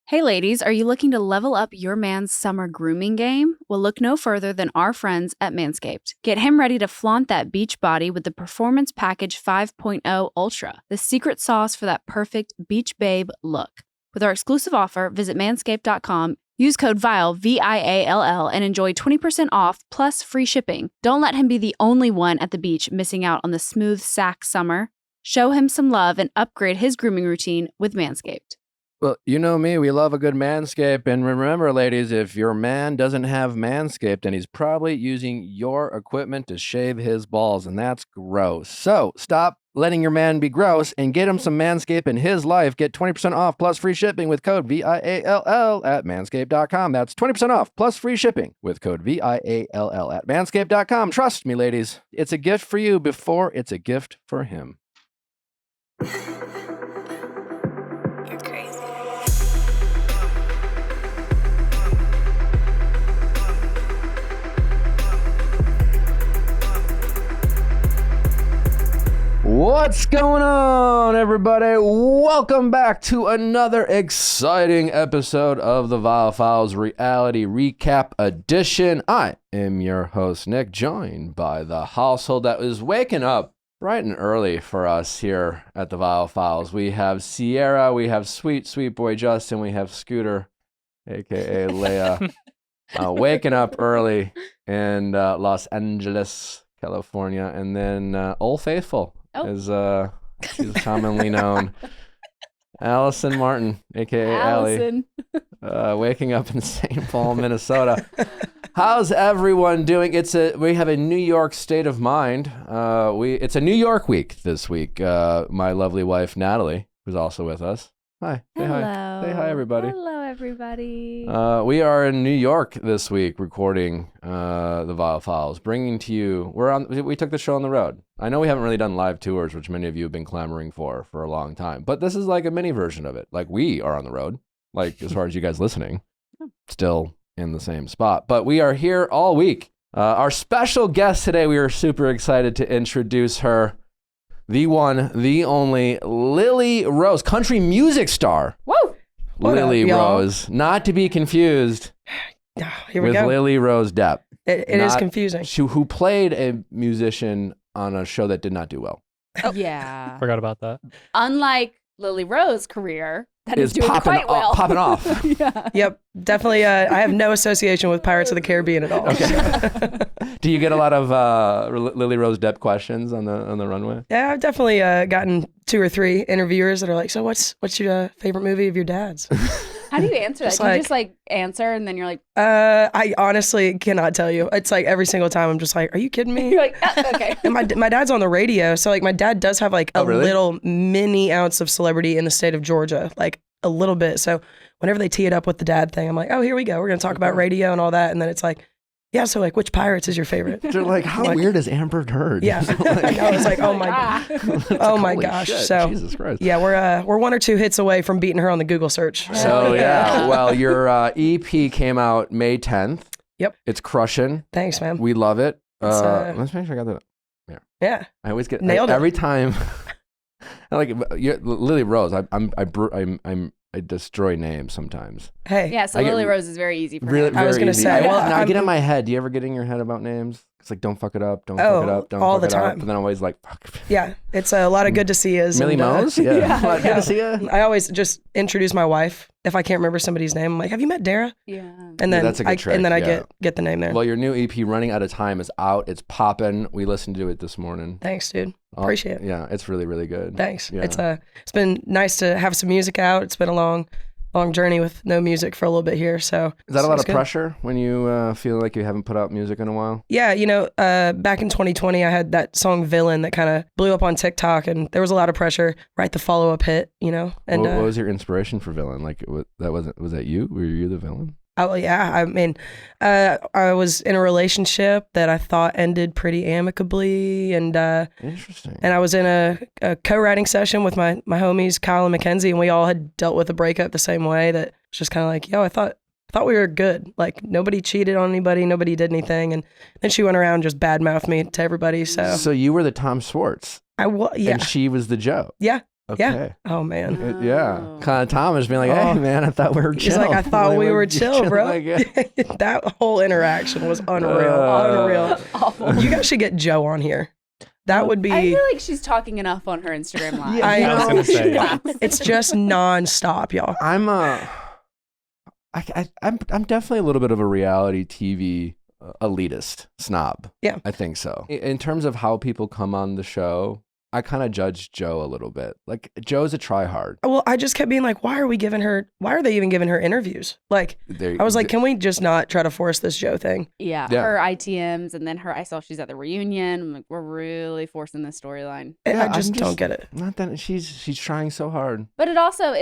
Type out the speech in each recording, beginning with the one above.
Hey ladies, are you looking to level up your man's summer grooming game? Well, look no further than our friends at Manscaped. Get him ready to flaunt that beach body with the Performance Package 5.0 Ultra, the secret sauce for that perfect beach babe look. With our exclusive offer, visit manscaped.com, use code VIALL, VIALL, and enjoy 20% off plus free shipping. Don't let him be the only one at the beach missing out on the smooth sack summer. Show him some love and upgrade his grooming routine with Manscaped. Well, you know me, we love a good Manscape. And remember, ladies, if your man doesn't have Manscaped, then he's probably using your equipment to shave his balls, and that's gross. So stop letting your man be gross and get him some Manscaped in his life. Get 20% off plus free shipping with code VIALL at manscaped.com. That's 20% off plus free shipping with code VIALL at manscaped.com. Trust me, ladies, it's a gift for you before it's a gift for him. What's going on, everybody? Welcome back to another exciting episode of the Viall Files Reality Recap Edition. I am your host, Nick, joined by the household that is waking up bright and early for us here at the Viall Files. We have Sierra, we have sweet boy Justin, we have Scooter, a.k.a. Leia, waking up early in Los Angeles, California, and then Old Faithful. As she's commonly known, Allison Martin, aka Allison, waking up in St. Paul, Minnesota. How's everyone doing? We have a New York state of mind. It's a New York week this week. My lovely wife Natalie, who's also with us. Hi. Say Hello. hi. Say hi, everybody. Hello, everybody. We are in New York this week recording the Viall Files, bringing to you. We took the show on the road. I know we haven't really done live tours, which many of you have been clamoring for a long time, but this is like a mini version of it. Like, we are on the road, like as far as you guys listening, still in the same spot, but we are here all week. Our special guest today, we are super excited to introduce her. The one, the only, Lily Rose, country music star. Woo! Lily Rose, not to be confused Here we with go. Lily Rose Depp. It is confusing. Who played a musician on a show that did not do well. Oh. Yeah. Forgot about that. Unlike Lily Rose's career, that is doing popping quite well. popping off. Yeah. Yep, definitely. I have no association with Pirates of the Caribbean at all. Okay. Do you get a lot of Lily Rose Depp questions on the runway? Yeah, I've definitely gotten 2 or 3 interviewers that are like, "So what's your favorite movie of your dad's?" How do you answer that? Do you just like answer and then you're like, I honestly cannot tell you. It's like every single time I'm just like, "Are you kidding me?" you're like, okay. And my dad's on the radio, so like my dad does have like a little mini ounce of celebrity in the state of Georgia, like a little bit. So whenever they tee it up with the dad thing, I'm like, "Oh, here we go. We're gonna talk about radio and all that." And then it's like, yeah, so like, which Pirates is your favorite? They're like, how weird is Amber Heard? Yeah, I was like, oh my god, oh my gosh. Shit, so Jesus Christ. Yeah, we're 1 or 2 hits away from beating her on the Google search. So yeah, well, your EP came out May 10th. Yep, it's crushing. Thanks, man. We love it. Let's make sure I got that. Yeah. I always get nailed it every time. I like Lily Rose. I destroy names sometimes. Hey. Yeah, so Lily Rose is very easy for really, me. I was going to say. I get in my head. Do you ever get in your head about names? It's like, don't fuck it up. Don't fuck it up. Don't all fuck the it time. up. But then I'm always like, fuck. Yeah, it's a lot of good to see yous. Millie Mose? Yeah. Good to see you. I always just introduce my wife. If I can't remember somebody's name, I'm like, have you met Dara? Yeah. And then that's a good trick. And then I get the name there. Well, your new EP, Running Out of Time, is out. It's popping. We listened to it this morning. Thanks, dude. Appreciate it. Yeah, it's really, really good. Thanks. Yeah. It's been nice to have some music out. It's been a long journey with no music for a little bit here. So is that a lot of pressure when you feel like you haven't put out music in a while? Yeah, back in 2020, I had that song "Villain" that kind of blew up on TikTok, and there was a lot of pressure. Write the follow-up hit, And what was your inspiration for "Villain"? Like, was that you? Were you the villain? Oh yeah, I mean, I was in a relationship that I thought ended pretty amicably, and interesting. And I was in a co-writing session with my homies Kyle and Mackenzie, and we all had dealt with a breakup the same way. That was just kind of like, yo, I thought we were good. Like, nobody cheated on anybody, nobody did anything, and then she went around and just badmouthed me to everybody. So you were the Tom Schwartz. Yeah. And she was the Joe. Yeah. Okay. Oh man. Yeah. Kind of Thomas being like, hey, man, I thought we were chill. He's like, I thought we were chill, bro. Like, That whole interaction was unreal. Awful. You guys should get Joe on here. That would be. I feel like she's talking enough on her Instagram live. I was gonna say, yeah. It's just nonstop, y'all. I'm definitely a little bit of a reality TV elitist snob. Yeah. I think so. In terms of how people come on the show, I kind of judge Joe a little bit. Like, Joe's a tryhard. Well, I just kept being like, why are they even giving her interviews? Like, I was like, can we just not try to force this Joe thing? Yeah, her ITMs, and then I saw she's at the reunion. I'm like, we're really forcing this storyline. Yeah, I just don't get it. Not that she's trying so hard. But it also,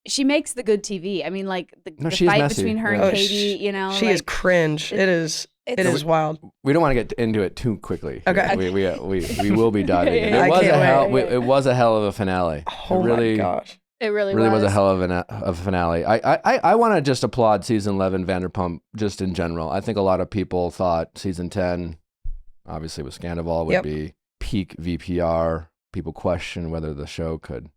she makes the good TV. I mean, like the she's fight messy. between her Yeah. and Katie, She is cringe. It is wild. We don't want to get into it too quickly. Okay. We will be diving in. I can't wait. It was a hell of a finale. Oh my gosh. It really was a hell of a finale. I want to just applaud season 11 Vanderpump just in general. I think a lot of people thought season 10, obviously with Scandival, would be peak VPR. People question whether the show could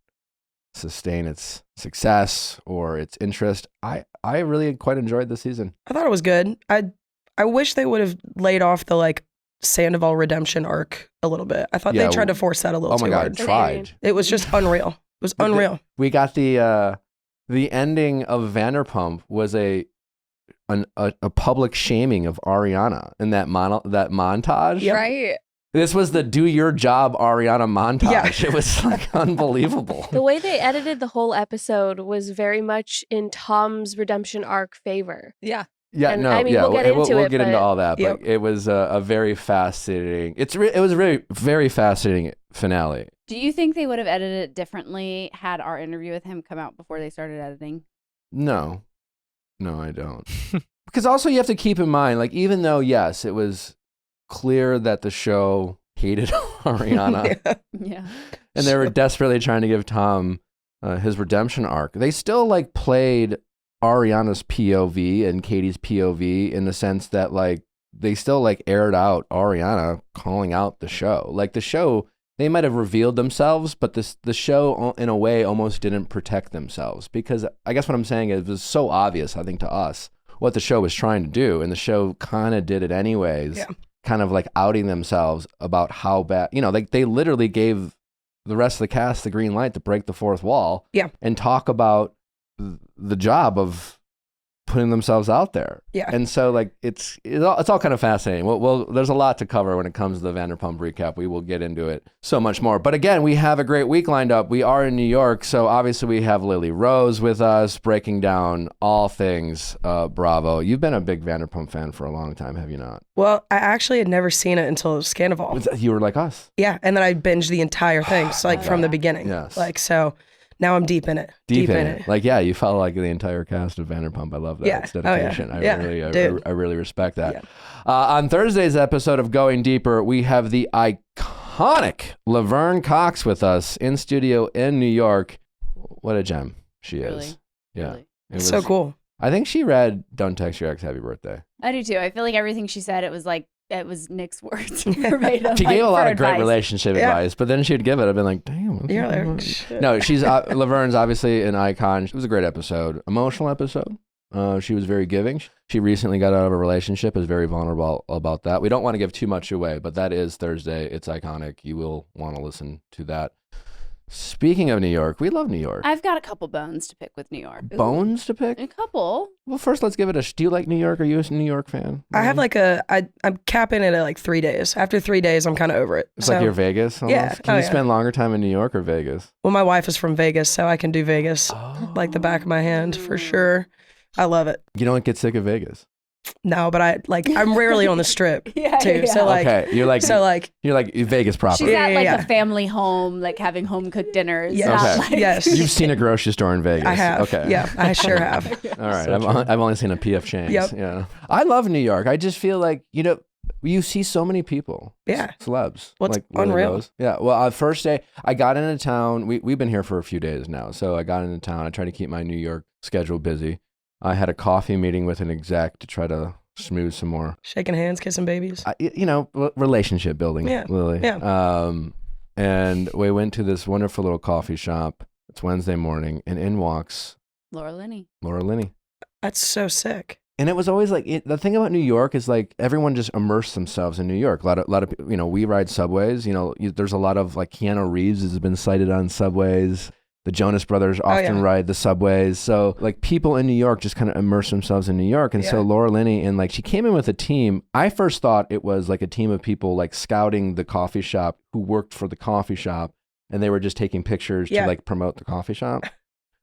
sustain its success or its interest. I really quite enjoyed the season. I thought it was good. I wish they would have laid off the like Sandoval redemption arc a little bit. I thought they tried to force that a little too hard. Oh my God, tried. It was just unreal. It was unreal. We got the ending of Vanderpump was a public shaming of Ariana in that montage. Yep. Right. This was the do your job Ariana montage. Yeah. It was like unbelievable. The way they edited the whole episode was very much in Tom's redemption arc favor. Yeah. Yeah, And, no, I mean, yeah, we'll get into we'll it, get into but- all that, Yep. but it was a very fascinating. It was a very, very fascinating finale. Do you think they would have edited it differently had our interview with him come out before they started editing? No, I don't. Because also you have to keep in mind, like, even though yes, it was clear that the show hated Ariana, Yeah. and they were desperately trying to give Tom his redemption arc, they still like played Ariana's POV and Katie's POV in the sense that like they still like aired out Ariana calling out the show. Like the show, they might have revealed themselves, but the show in a way almost didn't protect themselves, because I guess what I'm saying is it was so obvious, I think, to us what the show was trying to do, and the show kind of did it anyways. Yeah. Kind of like outing themselves about how bad, like they literally gave the rest of the cast the green light to break the fourth wall and talk about the job of putting themselves out there. Yeah. And so like it's all kind of fascinating. Well, there's a lot to cover when it comes to the Vanderpump recap. We will get into it so much more. But again, we have a great week lined up. We are in New York, so obviously we have Lily Rose with us breaking down all things Bravo. You've been a big Vanderpump fan for a long time, have you not? Well, I actually had never seen it until Scandival. You were like us. Yeah, and then I binged the entire thing, so like from the beginning. Yes. Like so. Now I'm deep in it. Deep in it. Like, yeah, you follow like the entire cast of Vanderpump. I love that. Yeah. It's dedication. Oh, yeah. I really respect that. Yeah. On Thursday's episode of Going Deeper, we have the iconic Laverne Cox with us in studio in New York. What a gem she is. Really? Yeah. Really. It was So cool. I think she read Don't Text Your Ex Happy Birthday. I do too. I feel like everything she said, it was Nick's words verbatim. She like, gave a lot for of great advice. relationship Yeah. advice, but then she'd give it. I've been like, damn. what's You're that? like, shit. No, she's Laverne's obviously an icon. It was a great episode, emotional episode. She was very giving. She recently got out of a relationship, is very vulnerable about that. We don't want to give too much away, but that is Thursday. It's iconic. You will want to listen to that. Speaking of New York, we love New York. I've got a couple bones to pick with New York. Bones to pick? A couple. Well, first let's give it do you like New York? Are you a New York fan? I have like I'm capping it at like 3 days. After 3 days, I'm kind of over it. It's like you're Vegas almost? Yeah. Can Oh, you yeah. spend longer time in New York or Vegas? Well, my wife is from Vegas, so I can do Vegas like the back of my hand for sure. I love it. You don't get sick of Vegas? No, but I'm rarely on the strip Yeah, too. yeah. So like, Okay, you're like Vegas proper. She's at like Yeah. a family home, like having home cooked dinners. Yes. not Okay. like- Yes. You've seen a grocery store in Vegas. I have. Okay. Yeah, I sure have. All right. So I've only seen a PF Chang's. Yep. Yeah. I love New York. I just feel like, you see so many people. Yeah. Celebs. Well, it's like really unreal. those. Yeah. Well, first day, I got into town. We've been here for a few days now. So I got into town. I try to keep my New York schedule busy. I had a coffee meeting with an exec to try to smooth some more, Shaking hands, kissing babies. relationship building, Yeah. Lily. Yeah. And we went to this wonderful little coffee shop. It's Wednesday morning, and in walks Laura Linney. Laura Linney. That's so sick. And it was always like the thing about New York is like everyone just immersed themselves in New York. A lot of we ride subways. There's a lot of like Keanu Reeves has been cited on subways. The Jonas Brothers often ride the subways. So like people in New York just kind of immerse themselves in New York. And so Laura Linney, and like she came in with a team. I first thought it was like a team of people like scouting the coffee shop who worked for the coffee shop. And they were just taking pictures to like promote the coffee shop.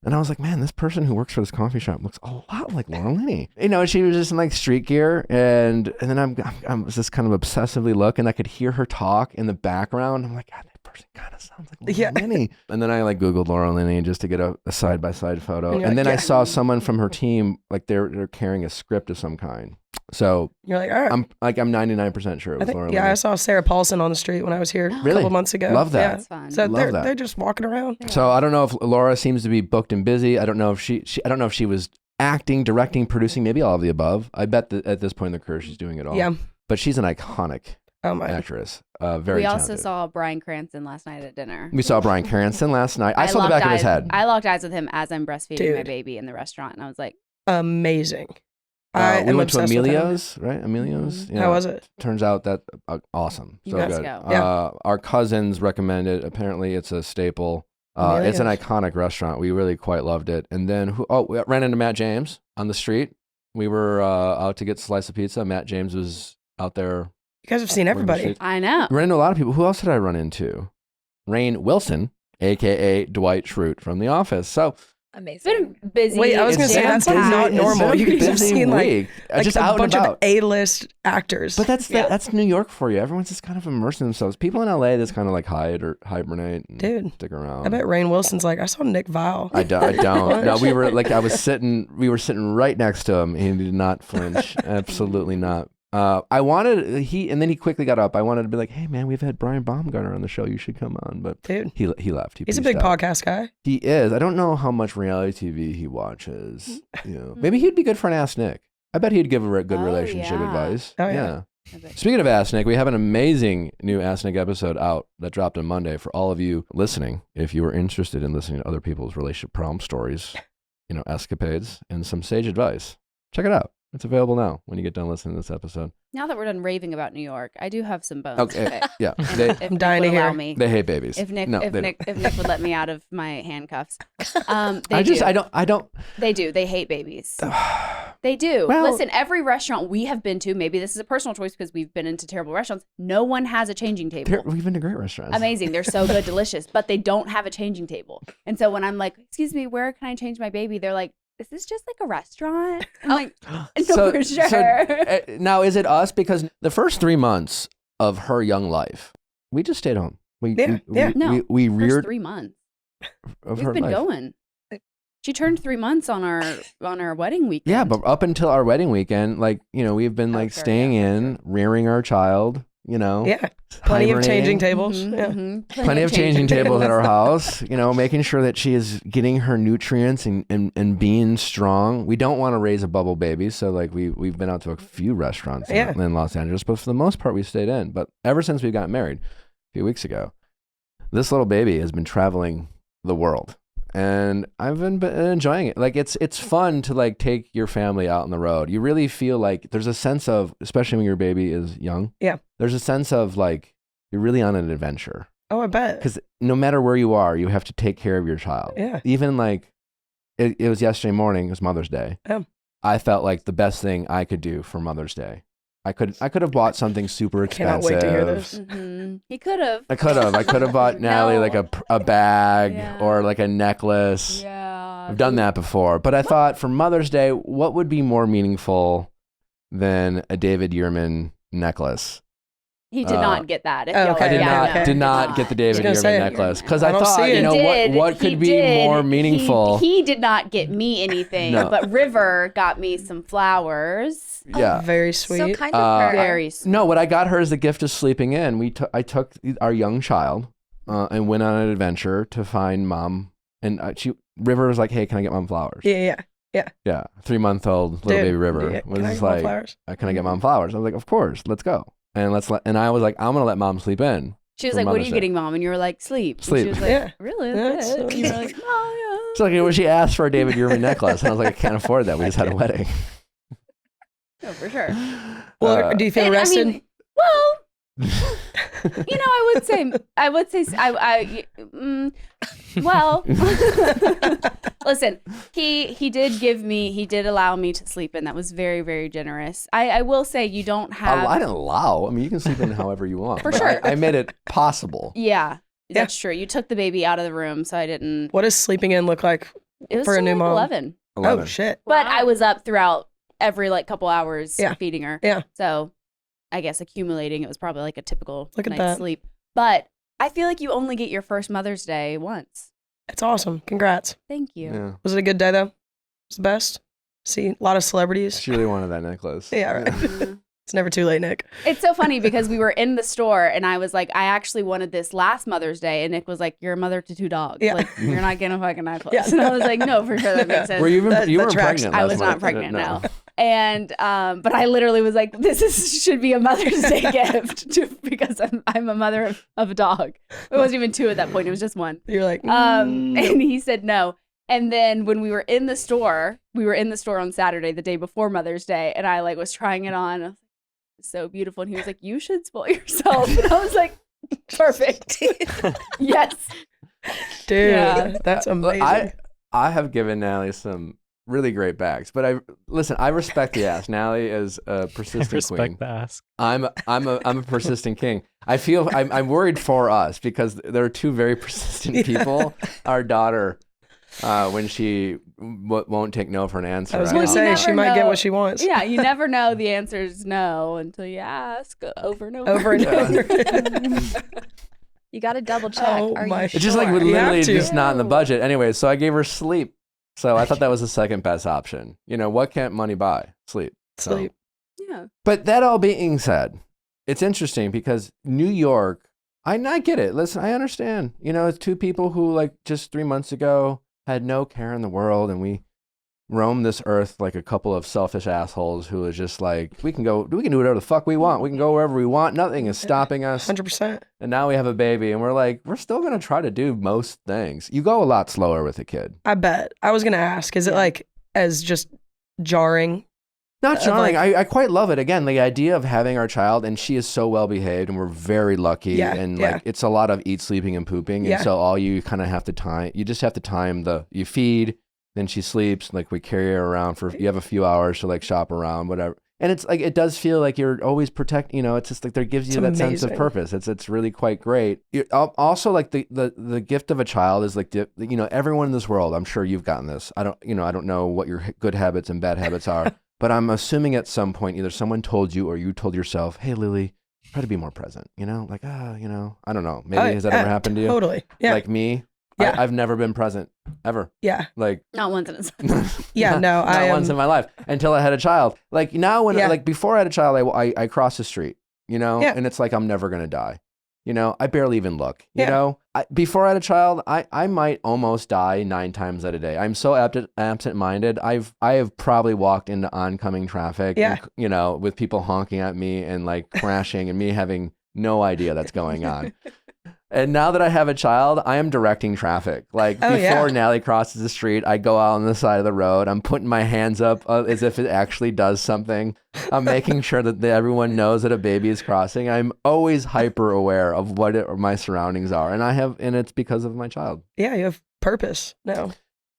And I was like, man, this person who works for this coffee shop looks a lot like Laura Linney. She was just in like street gear, and then I'm just kind of obsessively looking. I could hear her talk in the background. I'm like, God, that person kind of sounds like Laura Linney. And then I like Googled Laura Linney just to get a side-by-side photo. And then I saw someone from her team, like they're carrying a script of some kind. So you're like, all right. I'm 99% sure it was Laura Linney. I saw Sarah Paulson on the street when I was here a couple months ago. Love that. Yeah. That's fun. So they're just walking around. Yeah. So I don't know if Laura seems to be booked and busy. I don't know if I don't know if she was acting, directing, producing, maybe all of the above. I bet that at this point in the career she's doing it all. Yeah. But she's an iconic actress. Very We also talented. saw Bryan Cranston last night at dinner. We saw Bryan Cranston last night. I saw the back of his head. I locked eyes with him as I'm breastfeeding my baby in the restaurant, and I was like, amazing. We went to Emilio's, right? Emilio's. Yeah. How was it? Turns out that awesome. So You good. must go. Our cousins recommended. Apparently, it's a staple. It's an iconic restaurant. We really quite loved it. And then we ran into Matt James on the street. We were out to get a slice of pizza. Matt James was out there. You guys have seen everybody. I know. Ran into a lot of people. Who else did I run into? Rainn Wilson, aka Dwight Schrute from The Office. So. Amazing. It's been busy. Wait, I was going to say, that's like not normal. You guys have seen like just a out bunch and of A-list actors. But that's New York for you. Everyone's just kind of immersing themselves. People in LA just kind of like hide or hibernate and stick around. I bet Rainn Wilson's like, I saw Nick Viall. I don't. No, we were sitting right next to him. He did not flinch. Absolutely not. And then he quickly got up. I wanted to be like, hey man, we've had Brian Baumgartner on the show. You should come on. But dude, he left. He's a big podcast guy. He is. I don't know how much reality TV he watches. Maybe he'd be good for an Ask Nick. I bet he'd give a good relationship advice. Oh yeah. Speaking of Ask Nick, we have an amazing new Ask Nick episode out that dropped on Monday for all of you listening. If you are interested in listening to other people's relationship problem stories, escapades, and some sage advice, check it out. It's available now when you get done listening to this episode. Now that we're done raving about New York, I do have some bones. Okay. Yeah. I'm dying to hear. They hate babies. If Nick would let me out of my handcuffs. I don't. They do. They hate babies. They do. Well, listen, every restaurant we have been to, maybe this is a personal choice because we've been into terrible restaurants, no one has a changing table. We've been to great restaurants. Amazing. They're so good, delicious, but they don't have a changing table. And so when I'm like, excuse me, where can I change my baby? They're like, is this just like a restaurant? I'm like, no, for sure. Now, is it us? Because the first 3 months of her young life, we just stayed home. We reared 3 months. Of We've her been life. going. She turned 3 months on our wedding weekend. Yeah, but up until our wedding weekend, we've been staying in, rearing our child. Yeah, plenty of changing tables. Plenty of changing tables at our house. Making sure that she is getting her nutrients and being strong. We don't want to raise a bubble baby, so we've been out to a few restaurants in Los Angeles, but for the most part we stayed in. But ever since we got married a few weeks ago, this little baby has been traveling the world. And I've been enjoying it. It's fun to take your family out on the road. You really feel like there's a sense of, especially when your baby is young. Yeah. There's a sense of you're really on an adventure. Oh, I bet. Because no matter where you are, you have to take care of your child. Yeah. Even it was yesterday morning. It was Mother's Day. I felt like the best thing I could do for Mother's Day. I could have bought something super expensive. Cannot wait to hear this. Mm-hmm. He could have. I could have bought Natalie a bag or a necklace. Yeah. I've done that before. But I thought for Mother's Day, what would be more meaningful than a David Yurman necklace? He did not get that. I did not get the David Yurman necklace because I thought, what could be more meaningful? He did not get me anything, but River got me some flowers. Yeah, very sweet. So kind of very sweet. No, what I got her is the gift of sleeping in. I took our young child and went on an adventure to find mom. And River was like, "Hey, can I get mom flowers?" Yeah. 3-month-old little baby River was can I just get mom flowers? "Can I get mom flowers?" I was like, "Of course, let's go." And I was like, "I'm gonna let mom sleep in." She was for like, "What are Mother's you Day. getting, Mom?" And you were like, "Sleep." And Sleep. she was like, Yeah. "Really? Yeah, That's it?" so- And you were like, "Oh, It's like, when she asked for a David Yurman necklace, and I was like, I can't afford that. We just had a wedding. yeah." No, for sure. Well, do you feel And, I rested? mean, well, I would say, well, listen, he did allow me to sleep in. That was very, very generous. I will say you don't have. I didn't allow. I mean, you can sleep in however you want. For but sure. I made it possible. Yeah, that's true. You took the baby out of the room, so I didn't. What does sleeping in look like It was for a still new like mom? 11. 11. Oh, shit. But I was up throughout every couple hours Yeah. feeding her. Yeah. So I guess accumulating, it was probably like a typical Look at night's that. sleep. But I feel like you only get your first Mother's Day once. It's awesome. Congrats. Thank you. Yeah. Was it a good day, though? Was it the best? See, a lot of celebrities. She really wanted that necklace. Yeah, right. Mhm. It's never too late, Nick. It's so funny because we were in the store and I was like, I actually wanted this last Mother's Day. And Nick was like, you're a mother to 2 dogs. Yeah. Like, you're not getting a fucking necklace. Yeah. And I was like, no, for sure. That makes sense. Were you even? That- You that weren't tracks. pregnant. I last was not month. pregnant, No. no. And, but I literally was like, should be a Mother's Day gift because I'm a mother of a dog. It wasn't even 2 at that point. It was just 1. You're like, And he said no. And then when we were in the store on Saturday, the day before Mother's Day, and I was trying it on. I was like, it's so beautiful. And he was like, you should spoil yourself. And I was like, perfect. Yes. dude, Yeah. that's amazing. I have given Natalie some really great bags, but I respect the ass. Natalie is a persistent Respect queen. the ask. I'm a persistent king. I feel I'm worried for us because there are 2 very persistent people. Our daughter, when she won't take no for an answer. I was I going know. to say, You she never might get know. what she wants. Yeah, you never know the answer is no until you ask over and over. Over and Yeah. over. You got to double check. Oh Are my- you It's just like sure? You have literally to. just not in the budget. Anyway, so I gave her sleep. So I thought that was the second best option. You know, what can't money buy? Sleep. So- Sleep. Yeah. But that all being said, it's interesting because New York, I get it. Listen, I understand. You know, it's 2 people who just 3 months ago had no care in the world, and we roam this earth like a couple of selfish assholes who is just like, we can do whatever the fuck we want. We can go wherever we want. Nothing is stopping us. 100%. And now we have a baby, and we're still going to try to do most things. You go a lot slower with a kid. I bet. I was going to ask, is it as just jarring? Not jarring. like- I quite love it. Again, the idea of having our child, and she is so well behaved, and we're very lucky. Yeah, And yeah. it's a lot of eat, sleeping, and pooping. Yeah. And so all you kind of have to time, you just have to time you feed, then she sleeps. We carry her around you have a few hours to shop around, whatever. And it's it does feel like you're always protecting. You know, it's just there gives you It's that sense of amazing. purpose. It's really quite great. Also, the gift of a child is everyone in this world. I'm sure you've gotten this. I don't know what your good habits and bad habits are. But I'm assuming at some point either someone told you or you told yourself, hey, Lily, try to be more present. I don't know. Maybe has that ever happened to you? Totally. Yeah. Like me? Yeah. I've never been present, ever. yeah. Not once in a Yeah, not, no, not once in my life until I had a child. Now when, Yeah. before I had a child, I cross the street, Yeah. and it's I'm never going to die. I barely even look, Yeah. Before I had a child, I might almost die 9 times out of day. I'm so absent-minded. I have probably walked into oncoming traffic, Yeah. and, with people honking at me and crashing and me having no idea that's going on. And now that I have a child, I am directing traffic. Before yeah. Natalie crosses the street, I go out on the side of the road. I'm putting my hands up as if it actually does something. I'm making sure that everyone knows that a baby is crossing. I'm always hyper aware of what my surroundings are. And it's because of my child. Yeah, you have purpose now.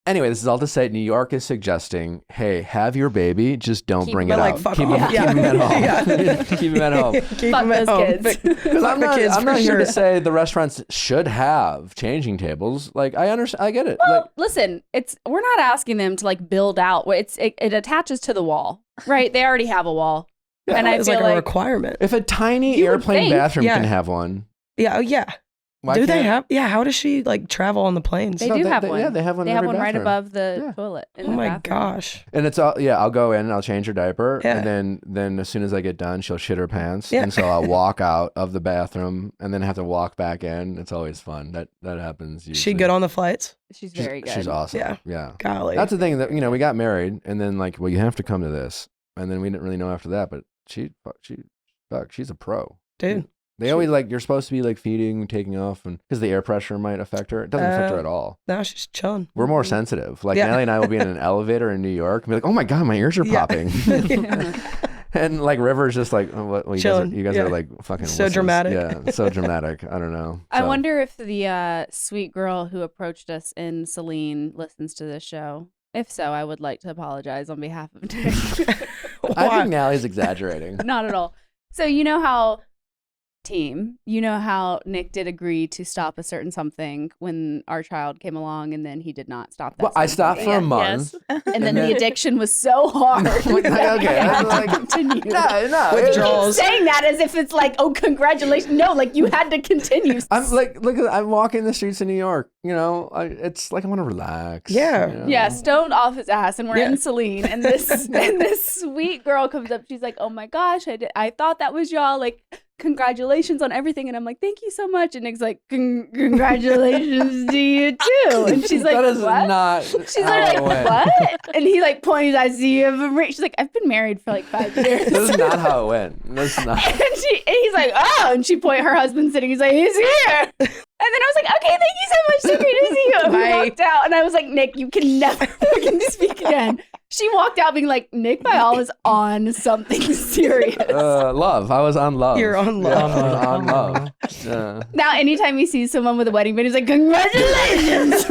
Anyway, this is all to say New York is suggesting, hey, have your baby, just don't Keep bring him it But out. fuck Keep off. him at home. Yeah. Keep him at home. Keep Fuck them at those home. kids. Because I'm Fuck the kids not for here to sure. say the restaurants should have changing tables. I understand. I get it. Well, listen, we're not asking them to build out. It attaches to the wall, right? They already have a wall. Yeah, and I It's feel like a requirement. if a tiny You would airplane think. bathroom Yeah. can have one, Yeah. Oh, yeah. why Do they can't- have? Yeah. How does she travel on the planes? They do have one. Yeah, they have one. They in have every one right bathroom. above the Yeah. toilet. In Oh the my bathroom. gosh. And it's all. Yeah, I'll go in and I'll change her diaper, Yeah. and then as soon as I get done, she'll shit her pants, Yeah. and so I'll walk out of the bathroom and then have to walk back in. It's always fun. That happens. She Usually. good on the flights? She's very good. She's awesome. Yeah. Yeah. Golly. That's the thing that we got married, and then well, you have to come to this, and then we didn't really know after that, but she's a pro. Dude. They always like, you're supposed to be like feeding, taking off, and because the air pressure might affect her. It doesn't affect her at all. No, she's chilling. We're more sensitive. Like Natalie and I will be in an elevator in New York and be like, oh my God, my ears are popping. And like River's just like, oh, what you guys are like fucking so dramatic. Yeah, so dramatic. I don't know. I wonder if the sweet girl who approached us in Celine listens to this show. If so, I would like to apologize on behalf of Nick. I think Natalie's exaggerating. Not at all. So you know how Nick did agree to stop a certain something when our child came along, and then he did not stop that. Well, I stopped for a month. Yes. And then the addiction was so hard. Okay, I'm like, continue. No. Withdrawals. Saying that as if it's like, oh, congratulations. No, like you had to continue. I'm like, look, I'm walking the streets of New York. You know, it's like I want to relax. Yeah. you know? Yeah, stoned off his ass, and we're in Celine, and this sweet girl comes up. She's like, "Oh my gosh, I thought that was y'all. Like, congratulations on everything." And I'm like, "Thank you so much." And Nick's like, "Congratulations to you too." And she's like, that is "What?" not. She's like, "What?" And he like points. I see you have a ring. She's like, "I've been married for like 5 years." This is not how it went. That's not. And he's like, "Oh," and she her husband's sitting. He's like, "He's here." And then I was like, "Okay, thank you so much. So great to see you." And we walked out, and I was like, "Nick, you can never fucking speak again." She walked out being like, "Nick Viall is on something serious." Love. I was on love. You're on love. Yeah, I was on love. Yeah. Now, anytime he sees someone with a wedding band, he's like, "Congratulations."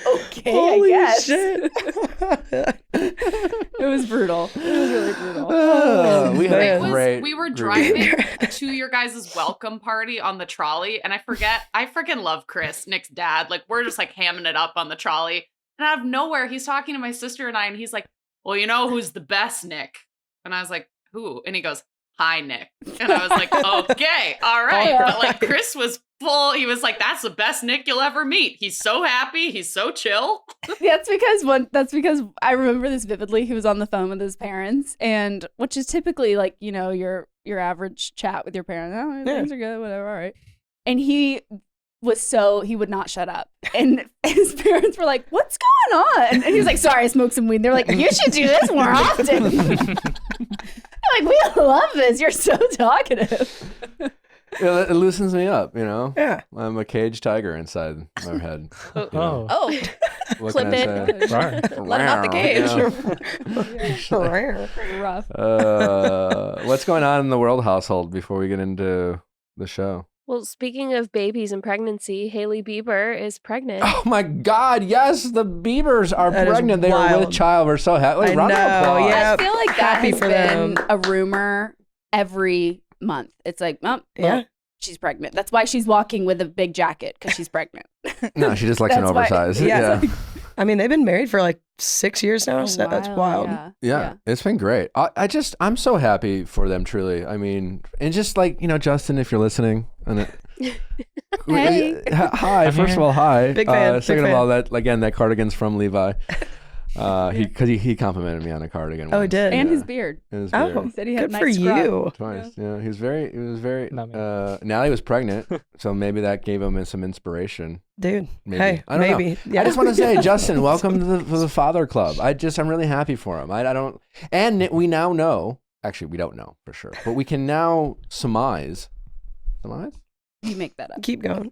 Okay, Holy I guess. shit. It was brutal. It was really brutal. We had a great. We were driving to your guys' welcome party on the trolley, and I freaking love Chris, Nick's dad. Like, we're just like hamming it up on the trolley. And out of nowhere, he's talking to my sister and I, and he's like, "Well, you know who's the best, Nick?" And I was like, "Who?" And he goes, "Hi, Nick." And I was like, "Okay, all right." But like, Chris was full. He was like, "That's the best Nick you'll ever meet. He's so happy. He's so chill." That's because I remember this vividly. He was on the phone with his parents, and which is typically like, you know, your average chat with your parents. "Oh, things are good, whatever, all right." And he would not shut up. And his parents were like, "What's going on?" And he was like, "Sorry, I smoked some weed." They're like, "You should do this more often." Like, "We love this. You're so talkative." It loosens me up, you know? Yeah. I'm a caged tiger inside my head. You know? Oh, What clip can I it. say? Let him out the cage. Pretty rough. What's going on in the world household before we get into the show? Well, speaking of babies and pregnancy, Hailey Bieber is pregnant. Oh my God! Yes, the Biebers are That is pregnant. They are with wild. child. We're so happy. I Round of know, applause. yeah. I feel like that Happy has for been them. a rumor every month. It's like, oh, well, Yeah. she's pregnant. That's why she's walking with a big jacket, because she's pregnant. No, she just likes an That's why- oversized. Yeah. Yeah. I mean, they've been married for like 6 years now, so that's wild. Yeah, it's been great. I'm so happy for them, truly. I mean, and just like, you know, Justin, if you're listening, and Hey. hi. First of all, hi. Big fan, Second big of all, fan. that again, that cardigan's from Levi. Because he complimented me on a cardigan. Oh, he once. did? And Yeah. his beard. And his Oh, beard. He said he had good a for nice scrub. you. Twice. Yeah, he was very. Not me. Natalie was pregnant, so maybe that gave him some inspiration. Dude, Maybe. hey, I don't know. maybe. Yeah. I just want to say, Justin, welcome to the Father Club. I'm really happy for him. I don't, and we now know. Actually, we don't know for sure, but we can now surmise. Surmise? You make that up. Keep going.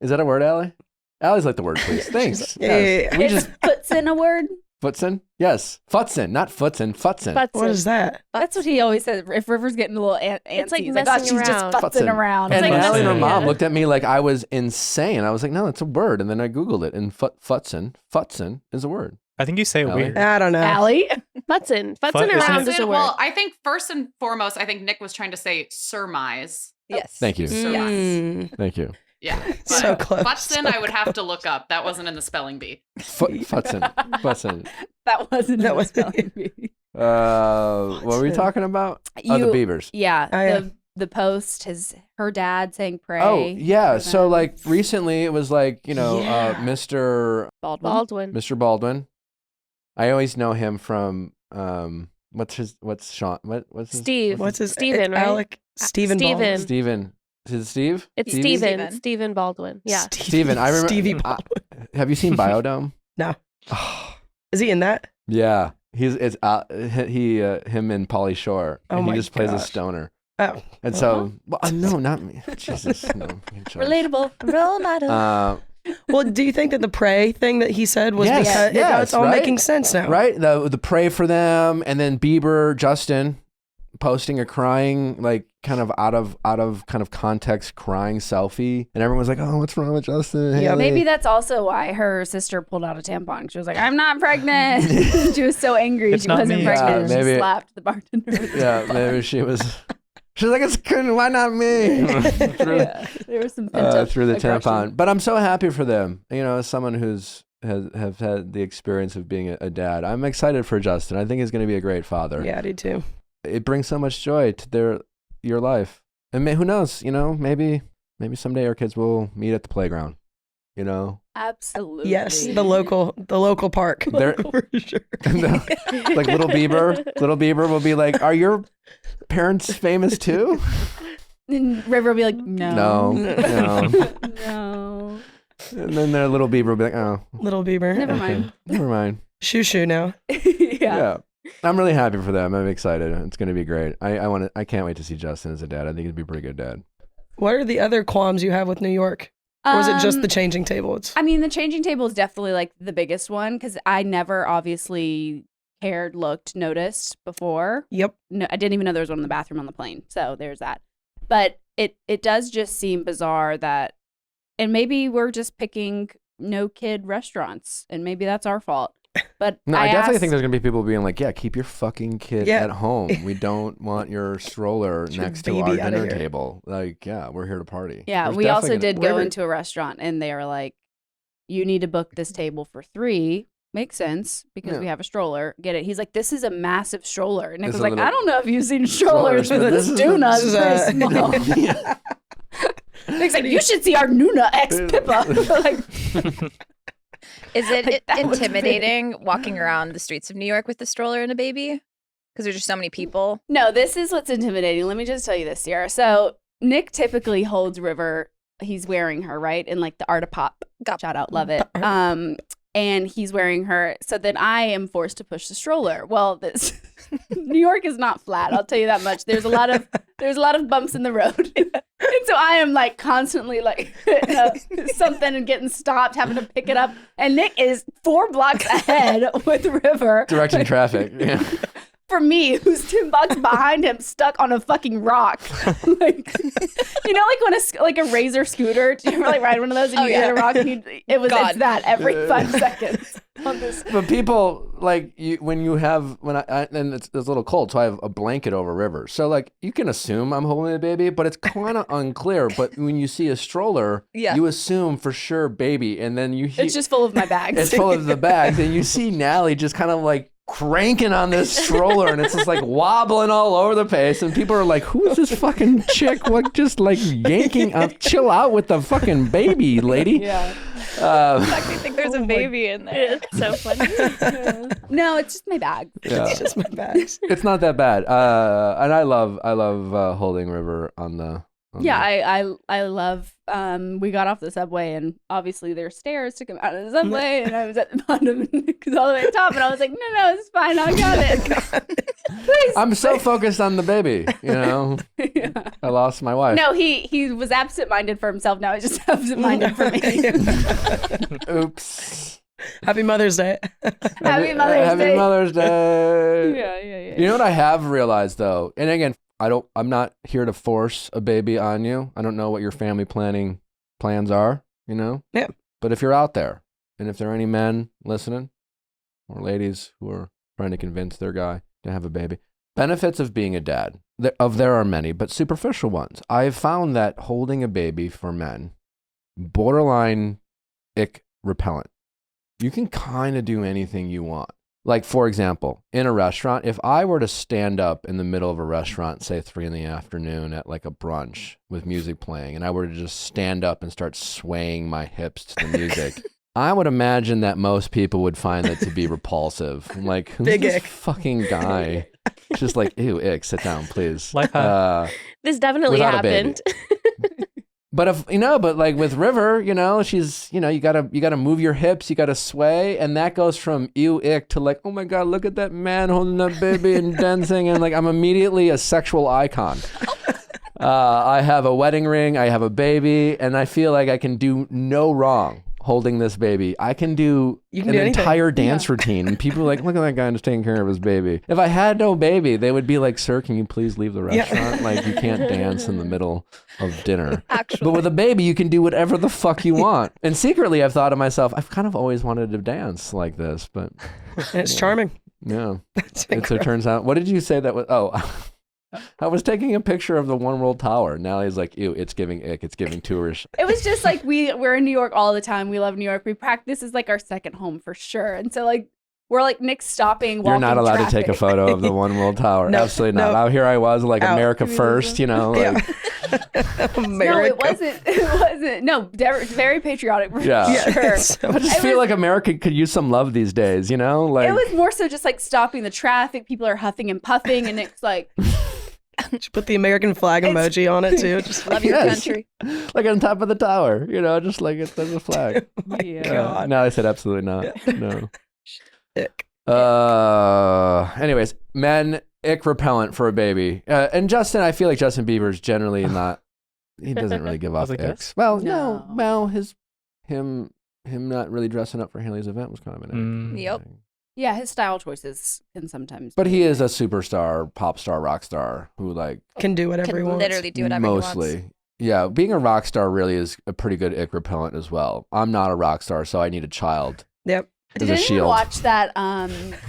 Is that a word, Allie? Allie's like the word, please. Thanks. Yeah, Yes. yeah, We Is just puts in a word? Futson? Yes, Futson, not Futson. Futson. What is that? That's what he always says. If River's getting a little antsy, It's like he's like, "Oh, messing she's just around." futzing Futzing. around." And It's like Allie and her messing- mom yeah. looked at me like I was insane. I was like, no, it's a word. And then I Googled it, and Futson is a word. I think you say it Allie? weird. I don't know. Allie? Futzing Fut- around isn't is a word. Well, I think first and foremost, I think Nick was trying to say surmise. Yes. Thank you. Mm. Thank you. Yeah. So But close. Futson, I would have to look up. That wasn't in the spelling bee. Futson. Futson. That wasn't That that was- spelling bee. What were we talking about? Oh, the Biebers. Yeah. Oh, yeah. The post her dad saying pray. Oh, yeah. for So, them. like, recently it was like, you know, Yeah. Mr. Baldwin. Mr. Baldwin. I always know him from, what's his Steve. What's his Steven, right? Alec? Stephen. Steven. Baldwin. Steven. Is it Steve? It's Stevie? Steven. Steven Baldwin. Yeah. Steven, I remember. Stevie Baldwin. Have you seen Biodome? No. Oh, Is he in that? yeah. Him and Pauly Shore, Oh and he my just plays a gosh. stoner. Oh. And so, well, no, not me. Jesus, no. Relatable. Role model. Well, do you think that the pray thing that he said was Yes, because yes, it's all right? making sense now? Right? The pray for them, and then Bieber, Justin, posting a crying, like kind of out of kind of context crying selfie, and everyone's like, "Oh, what's wrong with Justin?" Yeah, Haley?" Maybe that's also why her sister pulled out a tampon. She was like, I'm not pregnant. She was so angry It's she not wasn't me. pregnant. Yeah, She maybe- slapped the bartender. Yeah, maybe she was. She's like, "It's couldn't. Why not me?" Yeah, there was some pent-up Through the aggression. tampon. But I'm so happy for them. You know, as someone who's have had the experience of being a dad, I'm excited for Justin. I think he's going to be a great father. Yeah, I do too. It brings so much joy to your life. And who knows? You know, maybe someday our kids will meet at the playground. You know, Absolutely. Yes, the local park. They're- For sure. like little Bieber will be like, "Are your parents famous too?" And River will be like, No. no. And then their little Bieber will be like, "Oh, Little Bieber. Never mind. never mind." Shoo shoo now. Yeah. I'm really happy for them. I'm excited. It's going to be great. I can't wait to see Justin as a dad. I think he'd be a pretty good dad. What are the other qualms you have with New York? Or is it just the changing table? I mean, the changing table is definitely like the biggest one because I never obviously cared, looked, noticed before. Yep. No, I didn't even know there was one in the bathroom on the plane. So there's that. But it does just seem bizarre that, and maybe we're just picking no kid restaurants, and maybe that's our fault. But No, I definitely asked- think there's going to be people being like, "Yeah, keep your fucking kid Yeah. at home. We don't want your stroller Get your next to our baby outta dinner here." table. Like, yeah, we're here to party." Yeah, There's we also definitely did gonna- go River- into a restaurant, and they were like, "You need to book this table for 3." Makes sense because Yeah. we have a stroller. Get it? He's like, "This is a massive stroller." And Nick It's was a like, little- "I don't know if you've seen strollers, Strollers, but but this this is- Duna this is is pretty a- small." Yeah. Nick's like, "You should see our Nuna X Pippa." Like, Is it Like, that was intimidating walking around the streets of New York with the stroller and a baby? Because there's just so many people. no, this is what's intimidating. Let me just tell you this, Sierra. So Nick typically holds River. He's wearing her, right? In like the Art of Pop. Shout out, love it. And he's wearing her. So then I am forced to push the stroller. Well, this New York is not flat. I'll tell you that much. There's a lot of bumps in the road. And so I am like constantly like something and getting stopped, having to pick it up. And Nick is 4 blocks ahead with River. Directing traffic. Yeah. For me, who's 10 blocks behind him, stuck on a fucking rock. Like, you know, like when a Razor scooter, do you ever like ride one of those and Oh, you hit yeah. a rock and it's God. that every 5 seconds on this. But people like you when I and it's a little cold, so I have a blanket over River. So like you can assume I'm holding a baby, but it's kind of unclear. But when you see a stroller, Yeah. you assume for sure baby, and then It's just full of my bags. it's full of the bags, and you see Natalie just kind of like cranking on this stroller, and it's just like wobbling all over the place, and people are like, "Who is this fucking chick? What just like yanking up? Chill out with the fucking baby, lady." Yeah. I think there's a baby in there. It's so funny. No, it's just my bag. Yeah. It's just my bags. It's not that bad. And I love holding River on the. Yeah, I love. We got off the subway, and obviously there's stairs to come out of the subway, and I was at the bottom, because all the way at the top, and I was like, no, it's fine, I got it. Please. I'm so focused on the baby, you know. Yeah. I lost my wife. No, he was absent-minded for himself. Now he's just absent-minded for me. Oops. Happy Mother's Day. Happy Mother's Happy Day. Mother's Day. Yeah. You know what I have realized though, and again, I'm not here to force a baby on you. I don't know what your family planning plans are, you know? Yeah. But if you're out there, and if there are any men listening, or ladies who are trying to convince their guy to have a baby, benefits of being a dad. There are many, but superficial ones. I've found that holding a baby for men, borderline ick repellent. You can kind of do anything you want. Like, for example, in a restaurant, if I were to stand up in the middle of a restaurant, say 3 p.m. at like a brunch with music playing, and I were to just stand up and start swaying my hips to the music, I would imagine that most people would find that to be repulsive. I'm like, who's Big this ick. fucking guy? Just like, ew, ick, sit down, please. Life hack. This definitely Without a baby. happened. But but like with River, she's, you gotta move your hips, you gotta sway, and that goes from ew, ick to like, oh my God, look at that man holding that baby and dancing, and like I'm immediately a sexual icon. I have a wedding ring, I have a baby, and I feel like I can do no wrong holding this baby. I can do an entire dance routine, and people are like, look at that guy just taking care of his baby. If I had no baby, they would be like, sir, can you please leave the restaurant? Like, you can't dance in the middle of dinner. Actually. But with a baby, you can do whatever the fuck you want. And secretly, I've thought to myself, I've kind of always wanted to dance like this, but it's charming. Yeah. It turns out, what did you say that was? Oh, I was taking a picture of the One World Tower. Nallie's like, ew, it's giving ick. It's giving tourish. It was just like we're in New York all the time. We love New York. We practice. This is like our second home for sure. And so like we're like Nick stopping. You're not allowed to take a photo of the One World Tower. No, absolutely not. Out here I was like America first, like America. No, it wasn't. It wasn't. No, very patriotic for sure. I just feel like America could use some love these days, Like it was more so just like stopping the traffic. People are huffing and puffing, and Nick's like. Just put the American flag emoji on it too. Just love your country. Like on top of the tower, just like it's the flag. God. No, I said absolutely not. No. Ick. Anyways, men, ick repellent for a baby. And Justin, I feel like Justin Bieber's generally not. He doesn't really give off icks. Well, no. Well, him not really dressing up for Haley's event was kind of an ick. Yep. Yeah, his style choices can sometimes. But he is a superstar, pop star, rock star who can do whatever he wants. Literally do whatever he wants. Mostly. Yeah, being a rock star really is a pretty good ick repellent as well. I'm not a rock star, so I need a child. Yep. Did anyone watch that?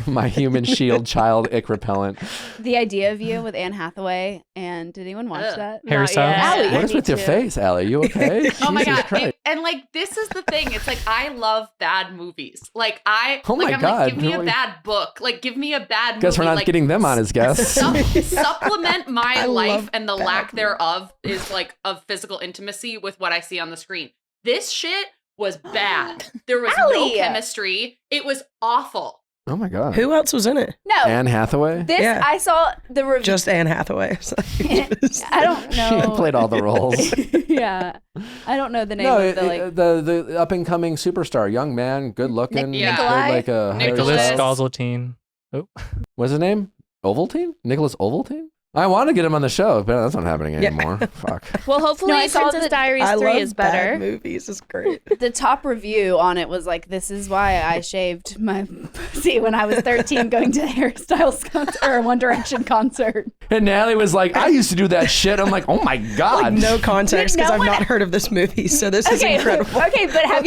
My human shield child ick repellent. The Idea of You with Anne Hathaway. And did anyone watch that? Harry Styles. Allie, what is with your face, Allie? You okay? Oh my Jesus God. Christ. And like, this is the thing. It's like, I love bad movies. Like, I'm God. like, give me a bad book. Like, give me a bad movie. Guess we're not like, getting them on as guests. Supplement my life and the lack thereof is like of physical intimacy with what I see on the screen. This shit was bad. There was no chemistry. It was awful. Oh my God. Who else was in it? No. Anne Hathaway? I saw the review. Just Anne Hathaway. I don't know. She played all the roles. Yeah. I don't know the name of the up and coming superstar, young man, good looking. Nikolai? Like a Nicholas Scozzletine. Oh. What's his name? Ovaltine? Nicholas Ovaltine? I want to get him on the show, but that's not happening anymore. Fuck. Well, hopefully Princess Diaries 3 is better. Bad movies. It's great. The top review on it was like, this is why I shaved my pussy when I was 13 going to a Harry Styles concert or a One Direction concert. And Natalie was like, I used to do that shit. I'm like, oh my God. Like, no context because I've not heard of this movie, so this is incredible. Okay, but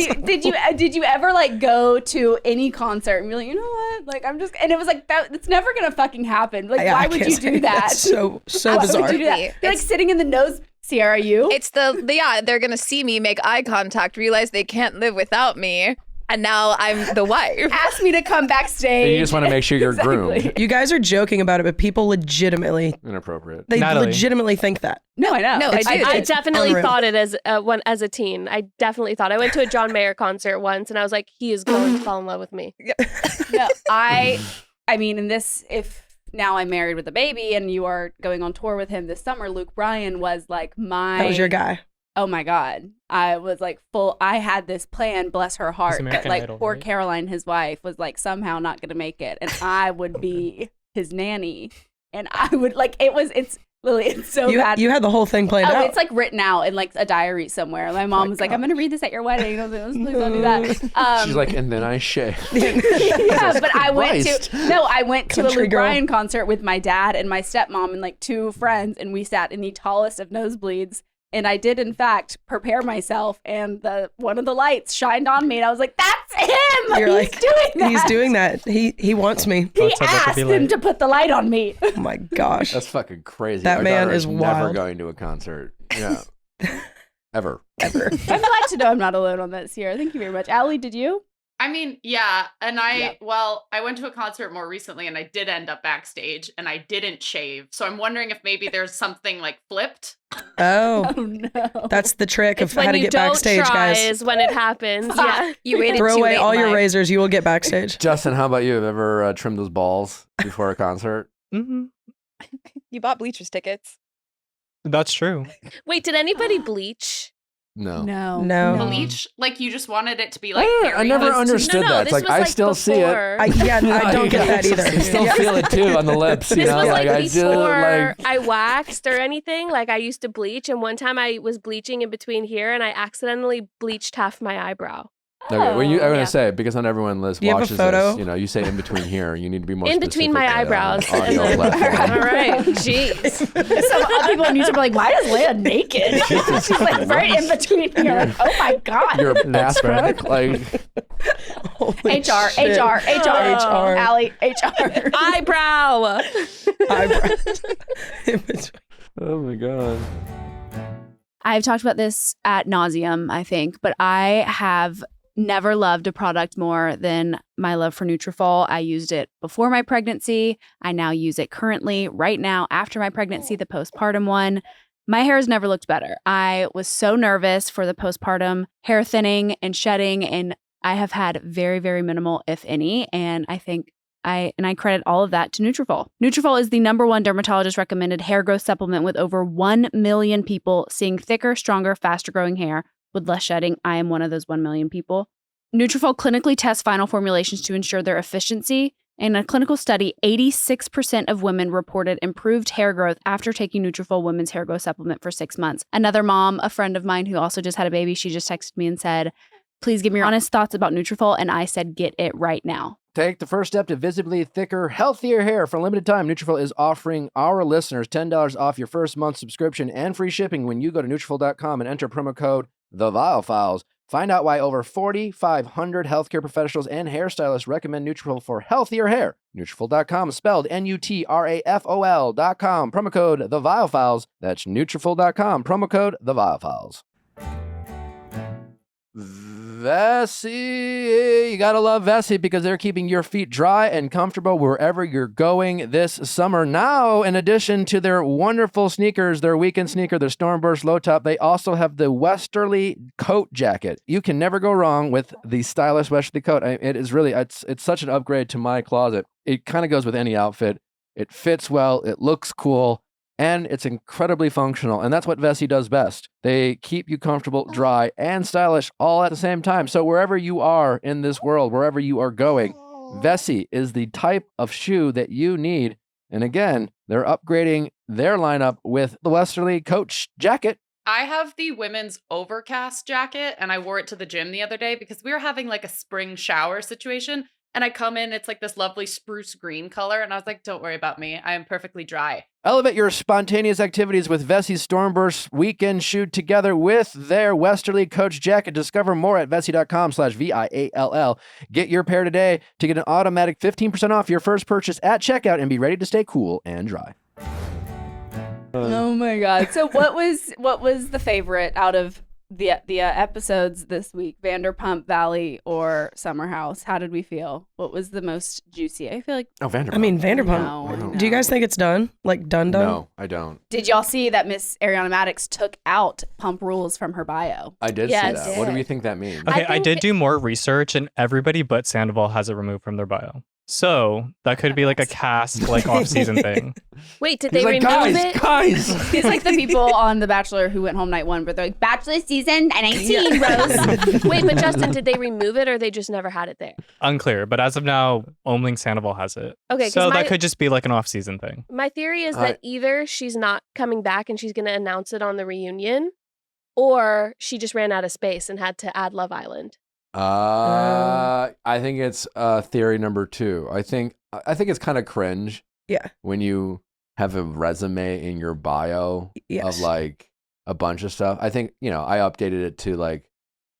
did you ever like go to any concert and be like, you know what? Like, I'm just, and it was like, it's never gonna fucking happen. Like, why would you do that? So bizarre. Would you do that? You're like sitting in the nose. Sierra, you? It's they're gonna see me make eye contact, realize they can't live without me, and now I'm the wife. Ask me to come backstage. And you just want to make sure you're groomed. You guys are joking about it, but people legitimately inappropriate. They legitimately think that. No, I know. No, I do. I definitely thought it as a teen. I definitely thought. I went to a John Mayer concert once, and I was like, he is going to fall in love with me. No, I mean, in this, if now I'm married with a baby and you are going on tour with him this summer, Luke Bryan was like that was your guy. Oh my God. I was like I had this plan, bless her heart, but like Idol, poor right? Caroline, his wife, was like somehow not going to make it. And I would be his nanny. And I would it's Lily, it's so bad. You had the whole thing planned out. It's like written out in like a diary somewhere. My mom was like, I'm going to read this at your wedding. I was like, please don't do that. She's like, and then I shaved. Yeah, but I went to a Luke Bryan concert with my dad and my stepmom and like two friends, and we sat in the tallest of nosebleeds. And I did, in fact, prepare myself, and one of the lights shined on me, and I was like, "That's him! You're He's doing that. He's doing that. He wants me. He asked him to put the light on me." Oh my gosh, that's fucking crazy. That man is wild. Never going to a concert. Yeah, ever. I'm glad to know I'm not alone on this here. Thank you very much, Allie. Did you? I mean, yeah. And I went to a concert more recently and I did end up backstage and I didn't shave. So I'm wondering if maybe there's something like flipped. Oh no. That's the trick of how to get backstage, guys. Is when it happens. Yeah. You waited Throw away all your razors, you will get backstage. Justin, how about you? Have you ever trimmed those balls before a concert? Mm-hmm. You bought bleachers tickets. That's true. Wait, did anybody bleach? No. Bleach, like you just wanted it to be like. I never understood No, that. It's this like was I like still see it. before. I don't get that either. I still feel it too on the lips. You This know, was like I before do, I waxed or anything. Like I used to bleach, and one time I was bleaching in between here, and I accidentally bleached half my eyebrow. Okay, well, I'm Yeah. gonna say, because not everyone Do you have a watches photo? this. You know, you say in between here. You need to be more In between my specific, eyebrows. on audio And then- platform. All right, jeez. Some other people on YouTube are like, why is Leia naked? She's like right in between here. Like, oh my God. Your ass crack, like Holy HR, shit. HR, HR. Allie, HR. Eyebrow. Eyebrows. In between. oh my god. I've talked about this ad nauseum, I think, but I have never loved a product more than my love for Nutrafol. I used it before my pregnancy. I now use it currently, right now, after my pregnancy, the postpartum one. My hair has never looked better. I was so nervous for the postpartum hair thinning and shedding, and I have had very, very minimal, if any. And I think I credit all of that to Nutrafol. Nutrafol is the #1 dermatologist recommended hair growth supplement with over 1 million people seeing thicker, stronger, faster growing hair with less shedding. I am one of those 1 million people. Nutrafol clinically tests final formulations to ensure their efficiency. In a clinical study, 86% of women reported improved hair growth after taking Nutrafol Women's Hair Growth Supplement for 6 months. Another mom, a friend of mine who also just had a baby, she just texted me and said, please give me your honest thoughts about Nutrafol. And I said, get it right now. Take the first step to visibly thicker, healthier hair. For a limited time, Nutrafol is offering our listeners $10 off your first month subscription and free shipping when you go to Nutrafol.com and enter promo code The Viall Files. Find out why over 4,500 healthcare professionals and hairstylists recommend Nutrafol for healthier hair. Nutrafol.com, spelled Nutrafol.com. Promo code The Viall Files. That's Nutrafol.com. Promo code The Viall Files. Vessi, you gotta love Vessi because they're keeping your feet dry and comfortable wherever you're going this summer. Now, in addition to their wonderful sneakers, their weekend sneaker, their Stormburst low top, they also have the Westerly coat jacket. You can never go wrong with the stylish Westerly coat. It is really, it's such an upgrade to my closet. It kind of goes with any outfit. It fits well, it looks cool, and it's incredibly functional. And that's what Vessi does best. They keep you comfortable, dry, and stylish all at the same time. So wherever you are in this world, wherever you are going, Vessi is the type of shoe that you need. And again, they're upgrading their lineup with the Westerly Coach jacket. I have the women's overcast jacket, and I wore it to the gym the other day because we were having like a spring shower situation. And I come in, it's like this lovely spruce green color. And I was like, don't worry about me. I am perfectly dry. Elevate your spontaneous activities with Vessi's Stormburst weekend shoe together with their Westerly Coach jacket. Discover more at Vessi.com/VIALL. Get your pair today to get an automatic 15% off your first purchase at checkout and be ready to stay cool and dry. Oh my God. So what was the favorite out of the episodes this week? Vanderpump Valley or Summer House? How did we feel? What was the most juicy? I feel like Vanderpump. I mean, Vanderpump. No. Do you guys think it's done? Like done? No, I don't. Did y'all see that Miss Ariana Madix took out Pump Rules from her bio? I did Yeah, see I that. What do did. we think that means? Okay, I think did do more research, and everybody but Sandoval has it removed from their bio. So that could be like a cast, like off-season thing. Wait, did He's they like, remove it? guys. It's like the people on The Bachelor who went home night one, but they're like, Bachelor season 19, Rose. Wait, but Justin, did they remove it or they just never had it there? Unclear, but as of now, only Sandoval has it. Okay, 'cause so my- that could just be like an off-season thing. My theory is that either she's not coming back and she's going to announce it on the reunion, or she just ran out of space and had to add Love Island. I think it's theory number 2. I think it's kind of cringe. Yeah. When you have a resume in your bio Yes. of like a bunch of stuff. I think, I updated it to like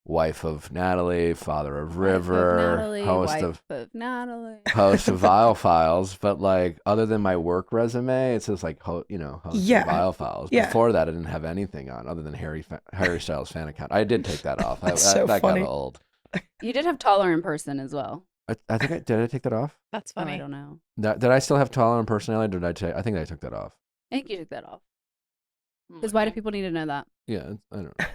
wife of Natalie, father of River, host of Natalie. host of Viall Files, but like other than my work resume, it's just like host Yeah. of Viall Files. Yeah. Before that, I didn't have anything on other than Harry Styles fan account. I did take that off. That's so that funny. got old. You did have taller in person as well. I think did I take that off? That's Oh, I funny. don't know. Did I still have taller in personality? Or did I take? I think I took that off. I think you took that off. Oh Because my why do God. people need to know that? Yeah, I don't know. I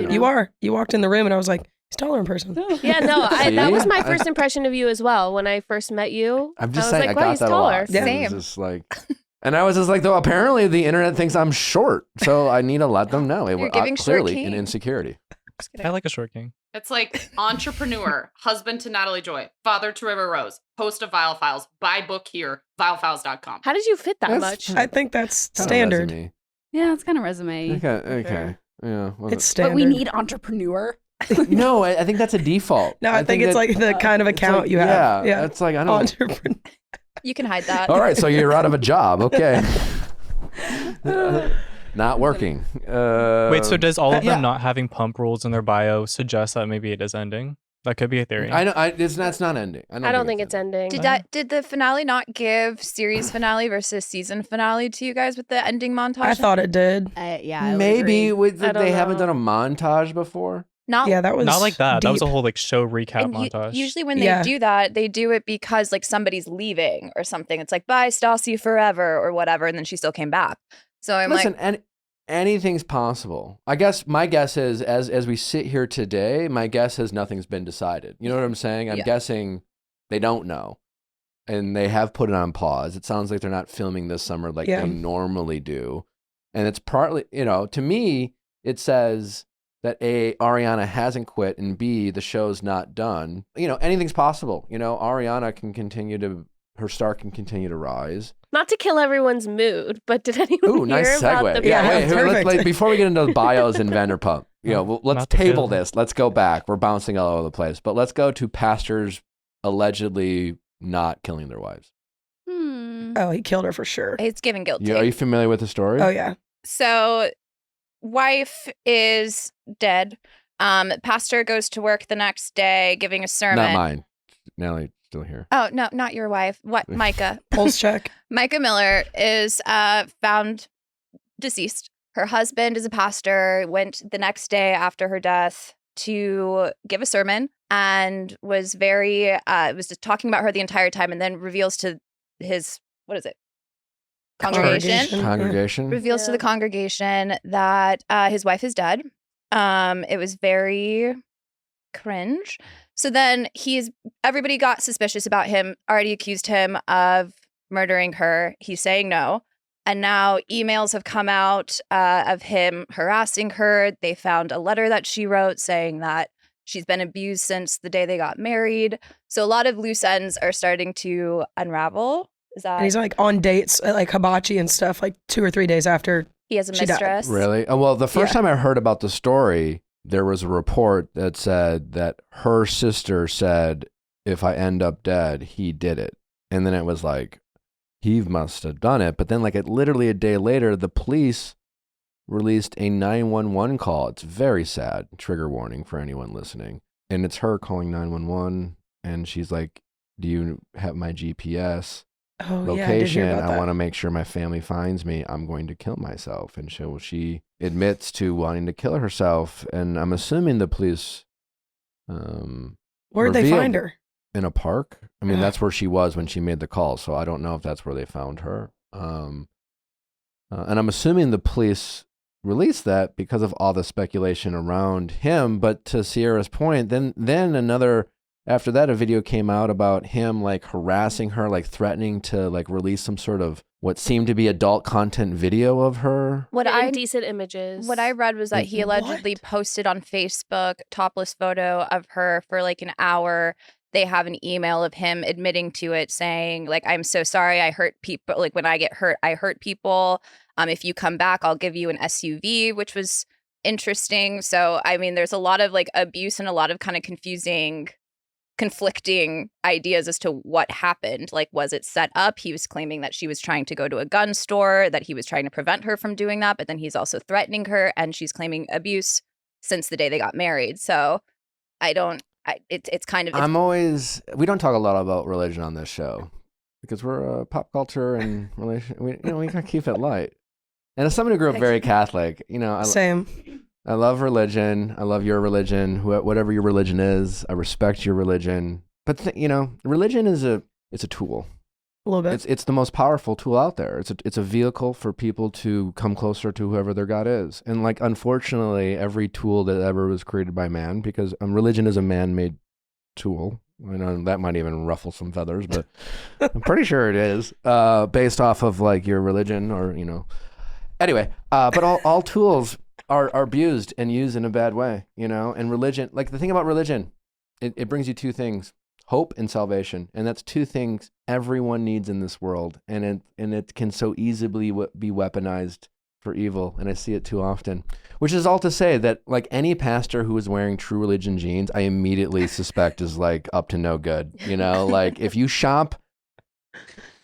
don't You know. are. You walked in the room and I was like, he's taller in person. Yeah, no, See? that was my first impression of you as well. When I first met you, I'm just I was saying like, I wow, got he's that taller. a lot. Yeah. It was Same. just like And I was just like, though, apparently the internet thinks I'm short, so I need to let them know. It You're was giving short clearly king. an insecurity. I like a short king. It's like entrepreneur, husband to Natalie Joy, father to River Rose, host of Viall Files, buy book here, viallfiles.com. How did you fit that That's much? I think that's Kinda standard. resume. Yeah, it's kind of resume. Okay. Yeah. well, It's But standard. we need entrepreneur. no, I think that's a default. No, I think it's like the kind of it's account like- you have. Yeah, it's like I don't. Entrepreneur. You can hide that. All right, so you're out of a job. Okay. Not working. Wait, so does all of yeah. them not having pump rules in their bio suggest that maybe it is ending? That could be a theory. I know. That's not ending. I don't think it's ending. Did the finale not give series finale versus season finale to you guys with the ending montage? I thought it did. Yeah, I would Maybe agree. they haven't done a montage before. Not Yeah, that was Not like that. That was a deep. whole like show recap and montage. usually when they Yeah. do that, they do it because like somebody's leaving or something. It's like bye Stassi forever or whatever, and then she still came back. So I'm Listen, like, anything's possible. I guess my guess is as we sit here today, my guess is nothing's been decided. You know what I'm saying? I'm Yeah. guessing they don't know. And they have put it on pause. It sounds like they're not filming this summer like Yeah. they normally do. And it's partly, to me, it says that A, Ariana hasn't quit, and B, the show's not done. Anything's possible. Ariana can her star can continue to rise. Not to kill everyone's mood, but did anyone Ooh, hear nice about segue. the Yeah, Wait, perfect. let's, before we get into the bios and Vanderpump, let's Not to table kill. this. Let's go back. We're bouncing all over the place, but let's go to pastors allegedly not killing their wives. Oh, he killed her for sure. it's giving guilty. Are you familiar with the story? Oh yeah. So, wife is dead. Pastor goes to work the next day giving a sermon. Not mine. Natalie, still here. Oh, no, not your wife. What? Micah. Pulse check. Micah Miller is found deceased. Her husband is a pastor, went the next day after her death to give a sermon and was was just talking about her the entire time, and then reveals to his, what is it? Congregation. Congregation. Reveals to Yeah. the congregation that his wife is dead. It was very cringe. So then everybody got suspicious about him, already accused him of murdering her. He's saying no. And now emails have come out of him harassing her. They found a letter that she wrote saying that she's been abused since the day they got married. So a lot of loose ends are starting to unravel. Is that And he's like on dates at like hibachi and stuff like 2 or 3 days after. he has a she died. mistress? Really? Well, the first Yeah. time I heard about the story, there was a report that said that her sister said, if I end up dead, he did it. And then it was like, he must have done it. But then literally a day later, the police released a 911 call. It's very sad. Trigger warning for anyone listening. And it's her calling 911. And she's like, do you have my GPS Oh yeah, I did hear location? about I that. want to make sure my family finds me. I'm going to kill myself. And she admits to wanting to kill herself. And I'm assuming the police Where'd they revealed- find her? in a park. I mean, Ugh. that's where she was when she made the call. So I don't know if that's where they found her. And I'm assuming the police released that because of all the speculation around him. But to Sierra's point, then after that, a video came out about him harassing her, threatening to release some sort of what seemed to be adult content video of her. What The I indecent images. What I read was that he What? allegedly posted on Facebook topless photo of her for an hour. They have an email of him admitting to it, saying I'm so sorry, I hurt people. When I get hurt, I hurt people. If you come back, I'll give you an SUV, which was interesting. So I mean, there's a lot of abuse and a lot of kind of conflicting ideas as to what happened. Was it set up? He was claiming that she was trying to go to a gun store, that he was trying to prevent her from doing that, but then he's also threatening her, and she's claiming abuse since the day they got married. So it's kind of We don't talk a lot about religion on this show because we're pop culture and religion. We gotta keep it light. And as someone who grew up very Catholic, Same. I love religion. I love your religion, whatever your religion is. I respect your religion. But religion is it's a tool. A little bit. It's the most powerful tool out there. It's a vehicle for people to come closer to whoever their God is. And unfortunately, every tool that ever was created by man, because religion is a man-made tool, I know that might even ruffle some feathers, but I'm pretty sure it is based off of like your religion or, you know. Anyway, but all tools are abused and used in a bad way, you know, and religion, like the thing about religion, it brings you two things, hope and salvation. And that's two things everyone needs in this world. And it can so easily be weaponized for evil. And I see it too often, which is all to say that like any pastor who is wearing True Religion jeans, I immediately suspect is like up to no good, you know, like if you shop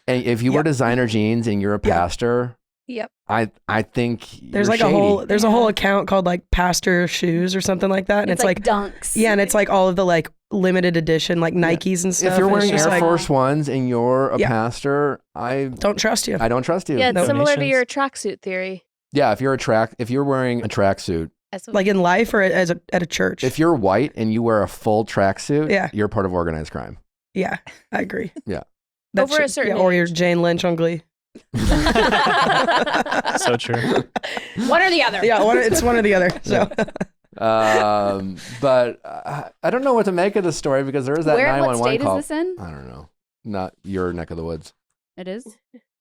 and if you wear designer jeans and you're a pastor, Yep. I think there's like shady. there's a whole account called like Pastor Shoes or something like that, and it's like dunks. Yeah, and it's like all of the like limited edition like Nikes and stuff. If you're wearing Air like, Force Ones and you're a pastor, I don't trust you. I don't trust you. Yeah, it's No. similar to your tracksuit theory. Yeah, if you're wearing a tracksuit, like in life or at a church. if you're white and you wear a full tracksuit, you're part of organized crime. Yeah, I agree. Yeah. Over a certain or you're Jane Lynch on Glee. So true. One or the other. Yeah, it's one or the other. So. But I don't know what to make of the story because there is that Where? 911 What state call. is this in? I don't know. Not your neck of the woods. It is.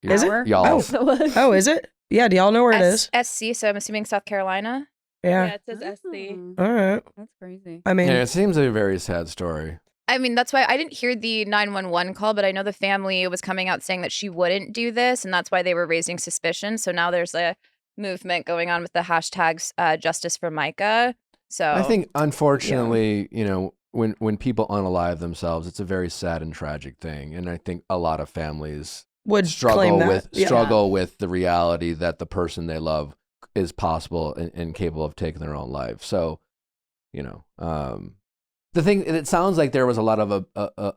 Is it? Y'all's. Oh, is it? Yeah. Do y'all know where it is? SC, so I'm assuming South Carolina. Yeah. it says SC. All right. That's crazy. I mean, Yeah, it seems a very sad story. I mean, that's why I didn't hear the 911 call, but I know the family was coming out saying that she wouldn't do this, and that's why they were raising suspicion. So now there's a movement going on with the hashtags Justice for Micah. So I think, unfortunately, you know, when people unalive themselves, it's a very sad and tragic thing, and I think a lot of families would struggle claim that. with the reality that the person they love is possible and capable of taking their own life. So, you know, the thing, it sounds like there was a lot of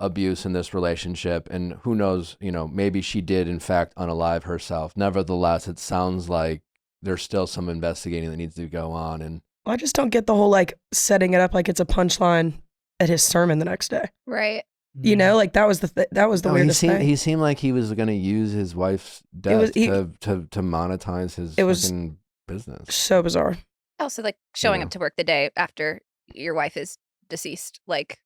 abuse in this relationship, and who knows, you know, maybe she did in fact unalive herself. Nevertheless, it sounds like there's still some investigating that needs to go on. And I just don't get the whole like setting it up like it's a punchline at his sermon the next day. right. You know, like that was the weirdest thing. he seemed like he was going to use his wife's death to monetize his fucking business. So bizarre. Also, like showing up to work the day after your wife is deceased. Like,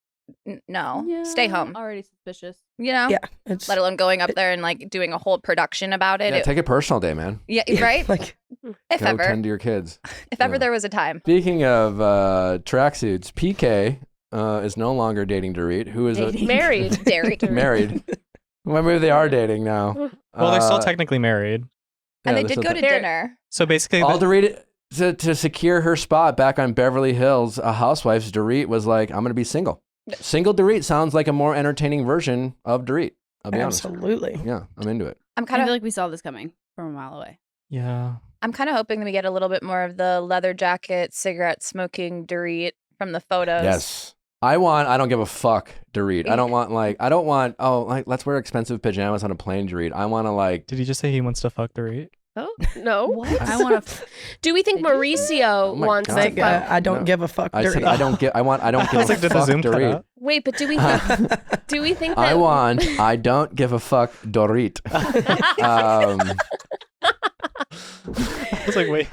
no, stay home. Already suspicious. You know? Yeah. Let alone going up there and like doing a whole production about it. Yeah, take it personal day, man. Yeah, right? Like, if Go ever. tend to your kids. If ever there was a time. Speaking of tracksuits, PK is no longer dating Dorit, who is Married. married. Well, maybe they are dating now. Well, they're still technically married. And they they're did still go to dinner. So basically, all Dorit to secure her spot back on Beverly Hills Housewives. Dorit was like, "I'm going to be single." Single Dorit sounds like a more entertaining version of Dorit. I'll be honest. Absolutely. Yeah, I'm into it. I'm I kind feel of like we saw this coming from a mile away. yeah. I'm kind of hoping that we get a little bit more of the leather jacket, cigarette smoking Dorit from the photos. Yes. I don't give a fuck Dorit. I don't want let's wear expensive pajamas on a plane Dorit. I want to like. Did he just say he wants to fuck Dorit? Oh, no. What? I want to. Do we think Mauricio my wants God. to fuck? I don't give a fuck. I said Dorit. I don't give. I don't give I was a like, did the fuck Zoom cut Dorit. out? Wait, but do we think that I don't give a fuck Dorit. I was like, wait.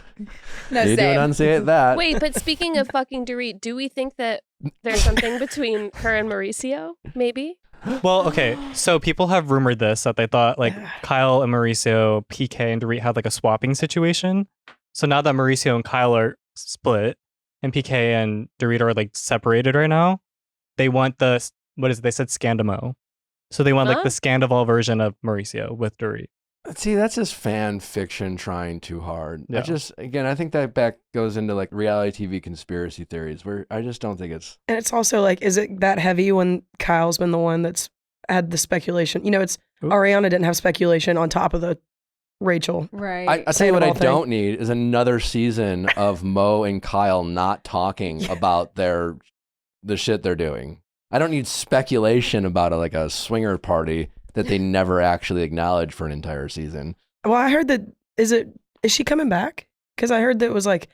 No, You do same. enunciate that. Wait, but speaking of fucking Dorit, do we think that there's something between her and Mauricio? Maybe? Well, okay. So people have rumored this, that they thought like Kyle and Mauricio, PK and Dorit had like a swapping situation. So now that Mauricio and Kyle are split and PK and Dorit are like separated right now, they want the, what is it? They said Scandamo. So they want like the Scandival version of Mauricio with Dorit. See, that's just fan fiction trying too hard. Yeah. I think that back goes into like reality TV conspiracy theories where I just don't think it's. And it's also like, is it that heavy when Kyle's been the one that's had the speculation? You know, it's Ariana didn't have speculation on top of the Rachel. Right. I tell you what I Sandoval thing. don't need is another season of Mo and Kyle not talking about the shit they're doing. I don't need speculation about a swinger party that they never actually acknowledged for an entire season. Well, I heard that, is she coming back? Because I heard that it was like,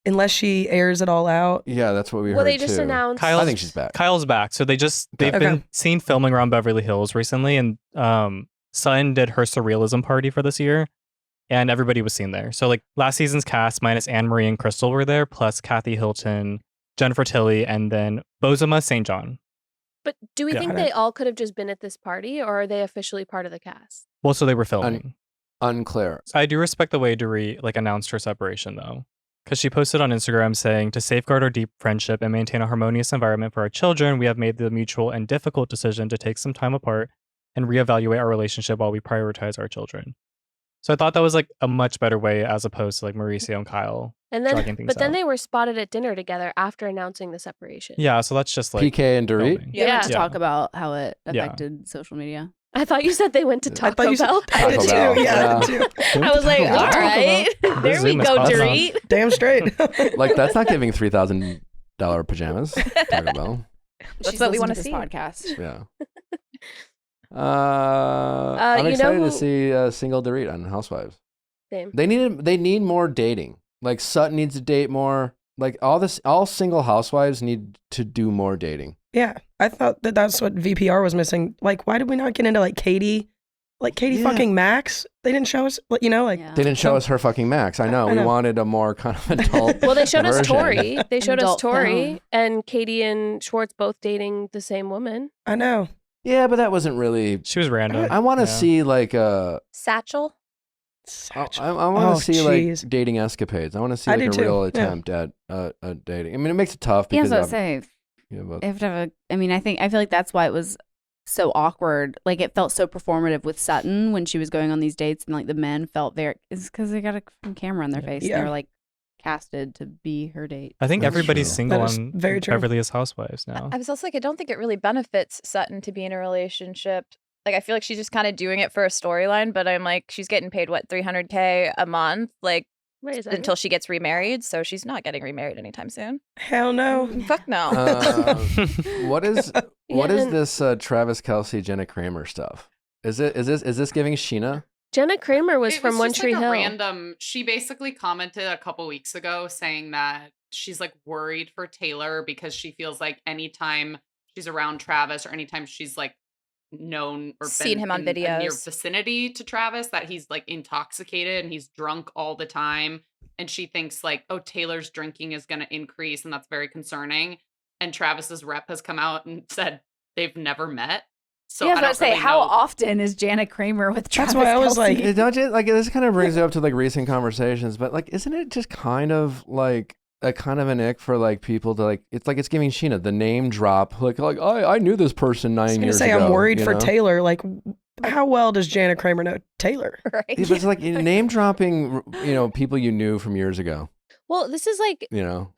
unless she airs it all out. Yeah, that's what we heard Well, they just too. announced. I think she's back. Kyle's back. So they've been seen filming around Beverly Hills recently, and Sun did her surrealism party for this year, and everybody was seen there. So like last season's cast minus Anne Marie and Crystal were there, plus Kathy Hilton, Jennifer Tilly, and then Bozoma St. John. But do we think Got they it. all could have just been at this party, or are they officially part of the cast? Well, so they were filming. Unclear. I do respect the way Dorit announced her separation though, because she posted on Instagram saying, "To safeguard our deep friendship and maintain a harmonious environment for our children, we have made the mutual and difficult decision to take some time apart and reevaluate our relationship while we prioritize our children." So I thought that was like a much better way as opposed to like Mauricio and Kyle And dragging then, things but then out. they were spotted at dinner together after announcing the separation. Yeah, so that's just like PK and Dorit. filming. They went to Yeah. talk about how it Yeah. affected social media. I thought you said they went to I Taco thought you said- Bell. I did Taco too. Bell, Yeah, I did yeah. too. I was like, Taco all Bell. right, there we Zoom is go, popping on. Dorit. Damn straight. Like that's not giving $3,000 pajamas. Taco Bell. That's what we want to this see. podcast. Yeah. I'm you know excited to who- see single Dorit on Housewives. Same. They need more dating. Like Sutton needs to date more. Like all single housewives need to do more dating. Yeah, I thought that's what VPR was missing. Like, why did we not get into like Katie Yeah. fucking Max? They didn't show us, like, Yeah. They didn't show So- us her fucking Max. I know. I We know. wanted a more kind of adult. Well, they showed us version. Tori. They showed us adult Tori film. and Katie and Schwartz both dating the same woman. I know. Yeah, but that wasn't really. She was random. I want to Yeah. see like a. Satchel. I want Oh, to see jeez. like dating escapades. I want to see I like do a too, real yeah. attempt at dating. I mean, it makes it tough Yeah, because so say yeah, but they have to have a. I mean, I feel like that's why it was so awkward. Like it felt so performative with Sutton when she was going on these dates, and like the men felt very. It's because they got a fucking camera on their face. And Yeah. they were like casted to be her date. I think That's everybody's true. single That is on very true. Beverly Hills Housewives now. I was also like, I don't think it really benefits Sutton to be in a relationship. Like, I feel like she's just kind of doing it for a storyline, but I'm like, she's getting paid, what, $300K a month? Like, Wait a second. until she gets remarried. So she's not getting remarried anytime soon. Hell no. Fuck no. what is Yeah, and this Travis Kelce Jenna Kramer stuff? Is this giving Sheena? Jenna Kramer was It from One just Tree like Hill. a random. She basically commented a couple weeks ago saying that she's like worried for Taylor because she feels like anytime she's around Travis or anytime she's like known or Seen been him on in a near videos. vicinity to Travis, that he's like intoxicated and he's drunk all the time, and she thinks like, oh, Taylor's drinking is going to increase, and that's very concerning. And Travis's rep has come out and said they've never met. So yeah, I I was don't about to say, really how know. often is Janet Kramer with Travis That's why I was Kelce? like, Don't you, like this kind of brings it up to like recent conversations, but like, isn't it just kind of like a kind of an ick for like people to like? It's like it's giving Sheena the name drop. Like I knew this person I was 9 gonna years say ago. I'm worried you for know? Taylor. Like, how well does Janet Kramer know Taylor? Right. Yeah, but it's like name dropping, people you knew from years ago, Well, this is like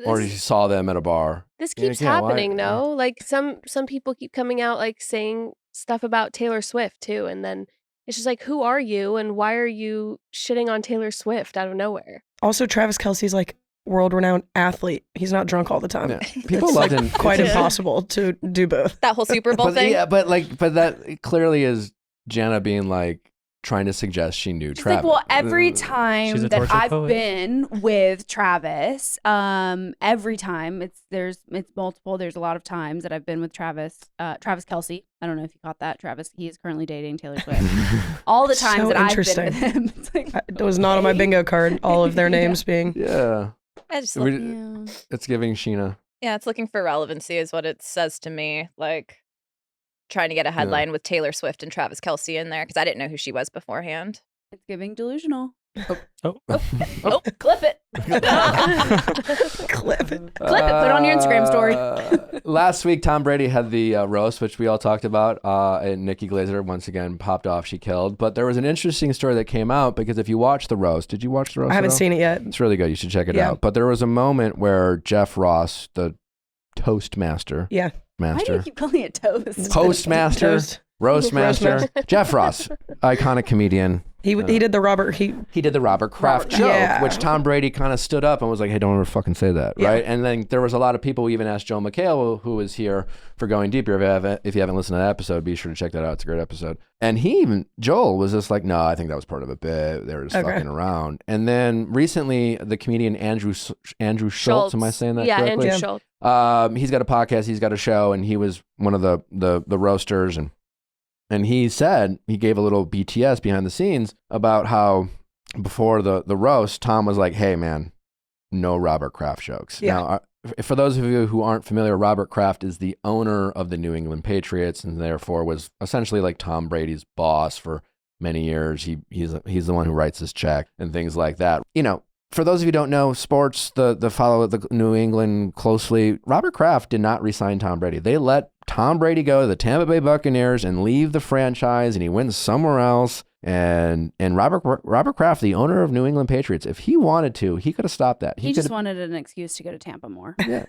or This- you saw them at a bar. this Yeah, keeps yeah, why- happening, yeah. no? Like some people keep coming out like saying stuff about Taylor Swift too, and then it's just like, who are you and why are you shitting on Taylor Swift out of nowhere? Also, Travis Kelce's like world-renowned athlete. He's not drunk all the time. Yeah. People It's loved like him. quite It's- impossible to do both. That whole Super Bowl But thing. yeah, but that clearly is Jenna being like trying to suggest she knew She's Travis. like, well, every She's time a that tortured I've poet. been with Travis, every time it's multiple. There's a lot of times that I've been with Travis Kelce. I don't know if you caught that, Travis. He is currently dating Taylor Swift. All the times So that I've been interesting. with him, it's like, It was not on my okay. bingo card. All of their names being. Yeah, I just We- Yeah. it's giving Sheena. yeah, it's looking for relevancy is what it says to me. Like trying to get a headline with Taylor Swift and Travis Kelce in there because I didn't know who she was beforehand. It's giving delusional. Oh. Oh, clip it. Clip it. Clip it, put it on your Instagram story. Last week, Tom Brady had the roast, which we all talked about, and Nikki Glazer once again popped off. She killed. But there was an interesting story that came out because if you watch the roast, did you watch the roast? I haven't at all? seen it yet. It's really good. You should check it Yeah. out. But there was a moment where Jeff Ross, the Toastmaster, Yeah. Why do you keep calling it toast? Postmaster, Toast. Roastmaster, Roastmaster. Jeff Ross, iconic comedian. He did the Robert. He He did the Robert Kraft Robert- joke, Yeah. which Tom Brady kind of stood up and was like, hey, don't ever fucking say that, Yeah. right? And then there was a lot of people who even asked Joe McHale, who was here for Going Deeper. If you haven't listened to that episode, be sure to check that out. It's a great episode. And Joel was just like, no, I think that was part of a bit. They were just Okay. fucking around. And then recently, the comedian Andrew Schultz, am I saying that Yeah, correctly? Andrew Schultz. He's got a podcast, he's got a show, and he was one of the roasters, and he said, he gave a little BTS behind the scenes about how before the roast, Tom was like, hey man, no Robert Kraft jokes. Yeah. Now, for those of you who aren't familiar, Robert Kraft is the owner of the New England Patriots, and therefore was essentially like Tom Brady's boss for many years. He's the one who writes his check and things like that. You know, for those of you who don't know sports, the follow the New England closely, Robert Kraft did not re-sign Tom Brady. They let Tom Brady go to the Tampa Bay Buccaneers and leave the franchise, and he went somewhere else. And Robert Kraft, the owner of New England Patriots, if he wanted to, he could have stopped that. He just wanted an excuse to go to Tampa more. Yeah,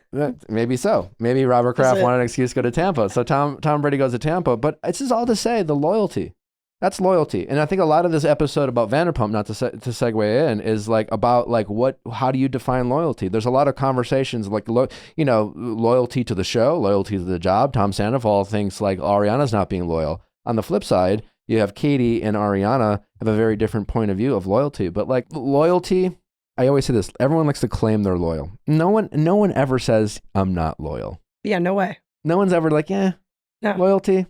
maybe so. Maybe Robert Kraft wanted an excuse to go to Tampa. So Tom Brady goes to Tampa. But it's just all to say the loyalty. That's loyalty. And I think a lot of this episode about Vanderpump, not to segue in, is like about like how do you define loyalty? There's a lot of conversations like, loyalty to the show, loyalty to the job. Tom Sandoval thinks like Ariana's not being loyal. On the flip side, you have Katie and Ariana have a very different point of view of loyalty. But like loyalty, I always say this, everyone likes to claim they're loyal. No one ever says, I'm not loyal. Yeah, no way. No one's ever like, no. Loyalty.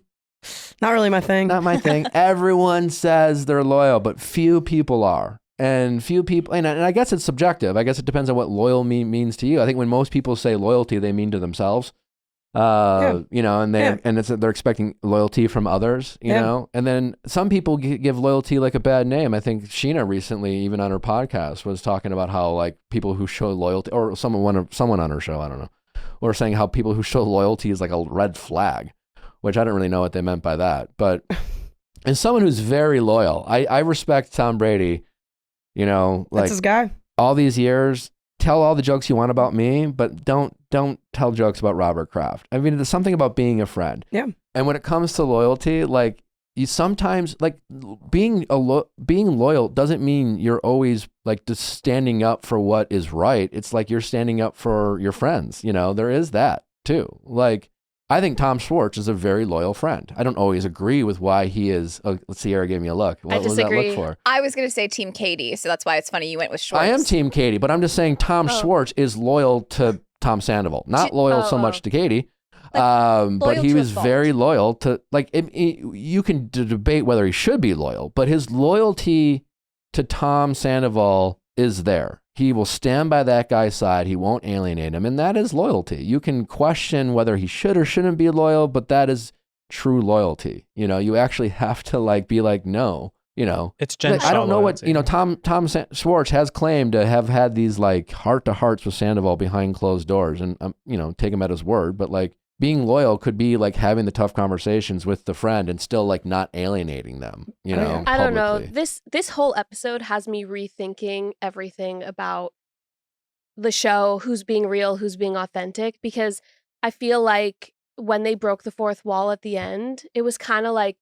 Not really my thing. Not my thing. Everyone says they're loyal, but few people are. And few people, and I guess it's subjective. I guess it depends on what loyal means to you. I think when most people say loyalty, they mean to themselves. And they're expecting loyalty from others, you know? And then some people give loyalty like a bad name. I think Sheena recently, even on her podcast, was talking about how like people who show loyalty, or someone on her show, I don't know, were saying how people who show loyalty is like a red flag, which I don't really know what they meant by that. But and someone who's very loyal, I respect Tom Brady, you know, like that's his guy. All these years, tell all the jokes you want about me, but don't tell jokes about Robert Kraft. I mean, there's something about being a friend. Yeah. And when it comes to loyalty, like you sometimes like being loyal doesn't mean you're always like just standing up for what is right. It's like you're standing up for your friends. You know, there is that too. Like I think Tom Schwartz is a very loyal friend. I don't always agree with why he is. Oh, Sierra gave me a look. What was that look for? I was going to say Team Katie, so that's why it's funny you went with Schwartz. I am Team Katie, but I'm just saying Tom Schwartz is loyal to Tom Sandoval. Not loyal so much to Katie, but he was very loyal to, like, you can debate whether he should be loyal, but his loyalty to Tom Sandoval is there. He will stand by that guy's side. He won't alienate him. And that is loyalty. You can question whether he should or shouldn't be loyal, but that is true loyalty. You know, you actually have to like be like, no, you know, it's Jen. I don't know what, you know, Tom Schwartz has claimed to have had these like heart to hearts with Sandoval behind closed doors, and you know, take him at his word. But like being loyal could be like having the tough conversations with the friend and still like not alienating them, you know. I don't know. This whole episode has me rethinking everything about the show, who's being real, who's being authentic, because I feel like when they broke the fourth wall at the end, it was kind of like,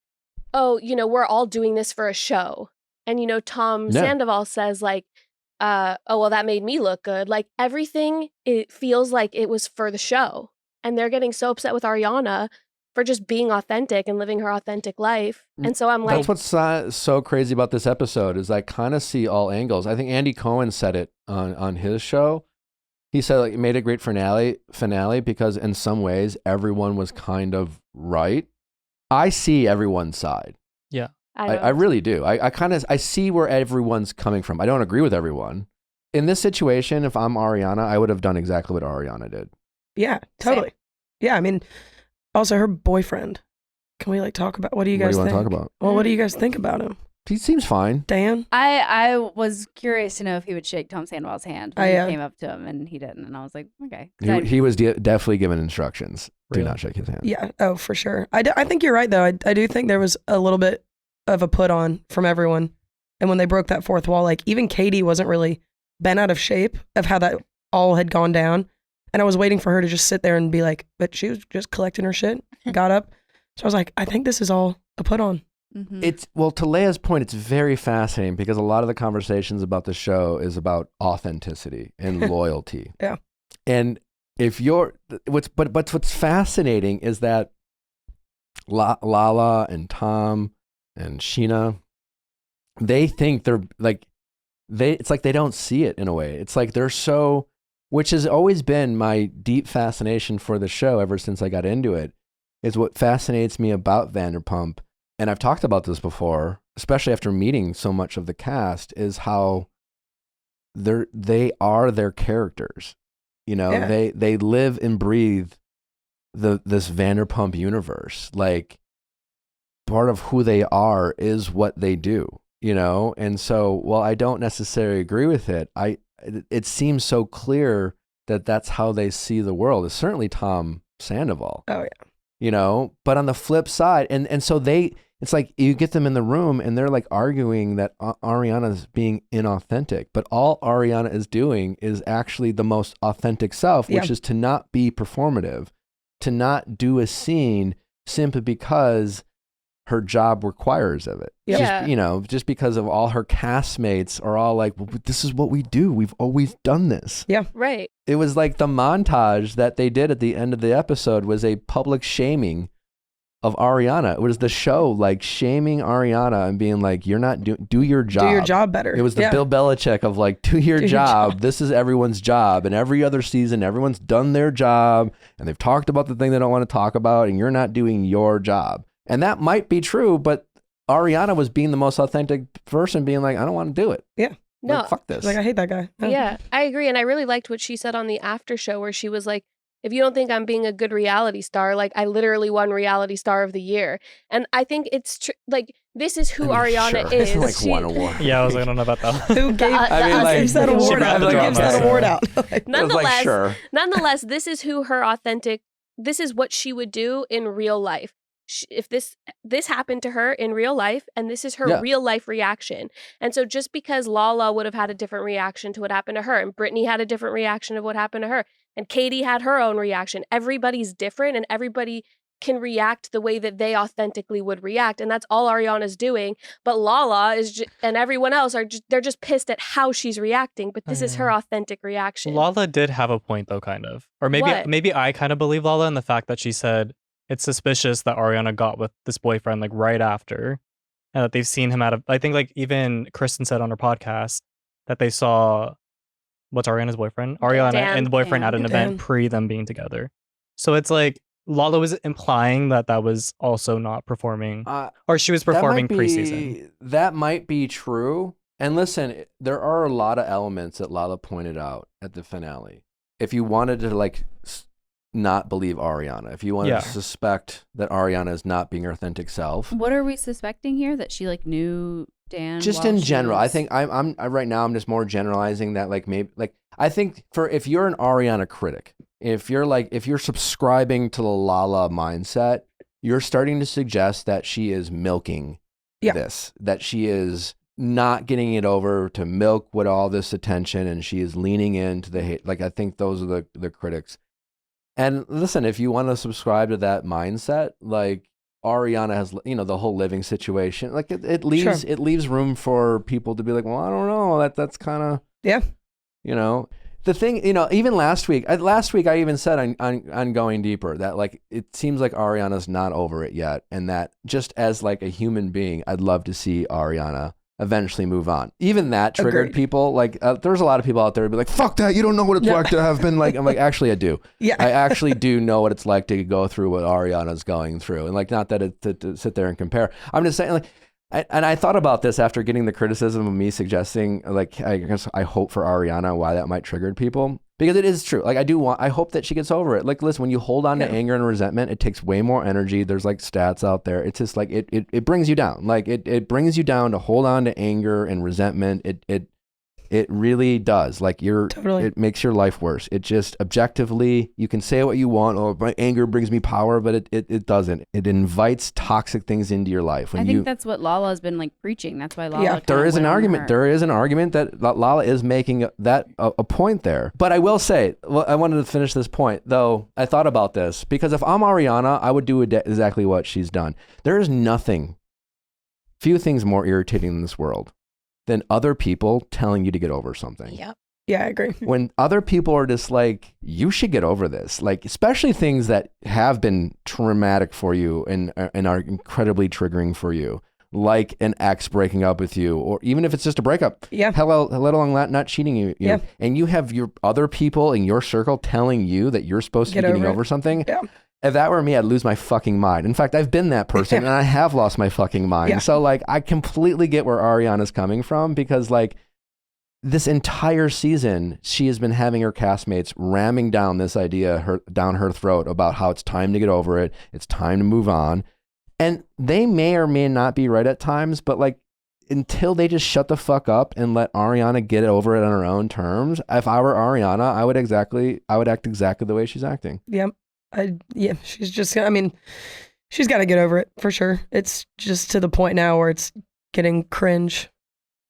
oh, you know, we're all doing this for a show. And, you know, Tom Sandoval says like, oh, well, that made me look good. Like everything, it feels like it was for the show. And they're getting so upset with Ariana for just being authentic and living her authentic life. And so I'm like... That's what's so crazy about this episode is I kind of see all angles. I think Andy Cohen said it on his show. He said like, it made a great finale because in some ways everyone was kind of right. I see everyone's side. Yeah. I really do. I see where everyone's coming from. I don't agree with everyone. In this situation, if I'm Ariana, I would have done exactly what Ariana did. Yeah, totally. Same. Yeah, I mean, also her boyfriend. Can we like talk about, what do you guys think? What do you want to talk about? Well, what do you guys think about him? He seems fine. Dan? I was curious to know if he would shake Tom Sandoval's hand when he came up to him, and he didn't. And I was like, okay. He was definitely given instructions. Do not shake his hand. Yeah, oh, for sure. I think you're right, though. I do think there was a little bit of a put on from everyone. And when they broke that fourth wall, like even Katie wasn't really bent out of shape of how that all had gone down. And I was waiting for her to just sit there and be like, but she was just collecting her shit, got up. So I was like, I think this is all a put on. Mm-hmm. Well, to Leia's point, it's very fascinating because a lot of the conversations about the show is about authenticity and loyalty. Yeah. And if you're, what's fascinating is that Lala and Tom and Sheena, they think they're like, it's like they don't see it in a way. It's like they're so, which has always been my deep fascination for the show ever since I got into it, is what fascinates me about Vanderpump. And I've talked about this before, especially after meeting so much of the cast, is how they are their characters. You know, Yeah. they live and breathe this Vanderpump universe. Like, part of who they are is what they do, you know? And so, while I don't necessarily agree with it, it seems so clear that that's how they see the world. It's certainly Tom Sandoval. Oh, yeah. You know, but on the flip side, and so it's like you get them in the room and they're like arguing that Ariana's being inauthentic, but all Ariana is doing is actually the most authentic self, which is to not be performative, to not do a scene simply because her job requires of it. Yeah. Just, you know, just because of all her castmates are all like, well, this is what we do. We've always done this. Yeah. Right. It was like the montage that they did at the end of the episode was a public shaming of Ariana. It was the show like shaming Ariana and being like, you're not do your job. Do your job better. It was the Bill Belichick of like, do your job. This is everyone's job. And every other season, everyone's done their job and they've talked about the thing they don't want to talk about and you're not doing your job. And that might be true, but Ariana was being the most authentic person, being like, I don't want to do it. Yeah. No. Like, fuck this. Like, I hate that guy. Yeah, I agree. And I really liked what she said on the after show where she was like, if you don't think I'm being a good reality star, like I literally won reality star of the year. And I think it's like, this is who Ariana is. Like She- one award. Yeah, I was like, I don't know about that. Who gave, I mean, like, gives that she award got out? the Who drama, gives that so- award out? Nonetheless, sure. nonetheless, this is who her authentic, this is what she would do in real life. If this happened to her in real life, and this is her real life reaction. And so just because Lala would have had a different reaction to what happened to her, and Brittany had a different reaction of what happened to her, and Katie had her own reaction, everybody's different and everybody can react the way that they authentically would react. And that's all Ariana's doing. But Lala is and everyone else they're just pissed at how she's reacting. But this is her authentic reaction. Lala did have a point though, kind of. Or What? maybe I kind of believe Lala in the fact that she said it's suspicious that Ariana got with this boyfriend like right after, and that they've seen him I think like even Kristen said on her podcast that they saw what's Ariana's boyfriend? Ariana Dan. and the boyfriend at an Dan. event pre them being together. So it's like Lala was implying that was also not performing, or she was performing preseason. That might be true. And listen, there are a lot of elements that Lala pointed out at the finale. If you wanted to like not believe Ariana, if you wanted to suspect that Ariana is not being her authentic self, What are we suspecting here? That she like knew Dan? just while in she general, I was- think I'm right now I'm just more generalizing that like maybe like I think if you're an Ariana critic, if you're subscribing to the Lala mindset, you're starting to suggest that she is milking this, that she is not getting it over to milk with all this attention, and she is leaning into the hate. Like I think those are the critics. And listen, if you want to subscribe to that mindset, like Ariana has, you know, the whole living situation, like it leaves room for people to be like, well, I don't know, that's kind of, you know, the thing, you know, even last week I even said on Going Deeper that like, it seems like Ariana's not over it yet. And that just as like a human being, I'd love to see Ariana eventually move on. Even that triggered Agreed. people. Like there's a lot of people out there who'd be like, fuck that, you don't know what it's like to have been like, I'm like, actually I do. Yeah. I actually do know what it's like to go through what Ariana's going through. And like, not that it to sit there and compare. I'm just saying like, and I thought about this after getting the criticism of me suggesting, like, I guess I hope for Ariana why that might trigger people. Because it is true. Like, I hope that she gets over it. Like, listen, when you hold on to anger and resentment, it takes way more energy. There's like stats out there. It's just like, it brings you down. Like, it brings you down to hold on to anger and resentment. It really does. Like it makes your life worse. It just objectively, you can say what you want. Oh, my anger brings me power, but it doesn't. It invites toxic things into your life. I think that's what Lala's been like preaching. That's why Lala. Yeah. There is an argument. There is an argument that Lala is making a point there. But I will say, well, I wanted to finish this point though. I thought about this because if I'm Ariana, I would do exactly what she's done. There is few things more irritating in this world than other people telling you to get over something. Yep. Yeah, I agree. When other people are just like, you should get over this, like especially things that have been traumatic for you and are incredibly triggering for you, like an ex breaking up with you, or even if it's just a breakup. Yeah. Let alone not cheating you. Yeah. And you have your other people in your circle telling you that you're supposed to be getting over something. Yeah. If that were me, I'd lose my fucking mind. In fact, I've been that person and I have lost my fucking mind. Yeah. So like, I completely get where Ariana's coming from because like, this entire season, she has been having her castmates ramming down this idea down her throat about how it's time to get over it. It's time to move on. And they may or may not be right at times, but like until they just shut the fuck up and let Ariana get over it on her own terms, if I were Ariana, I would act exactly the way she's acting. Yep. She's just, I mean, she's got to get over it for sure. It's just to the point now where it's getting cringe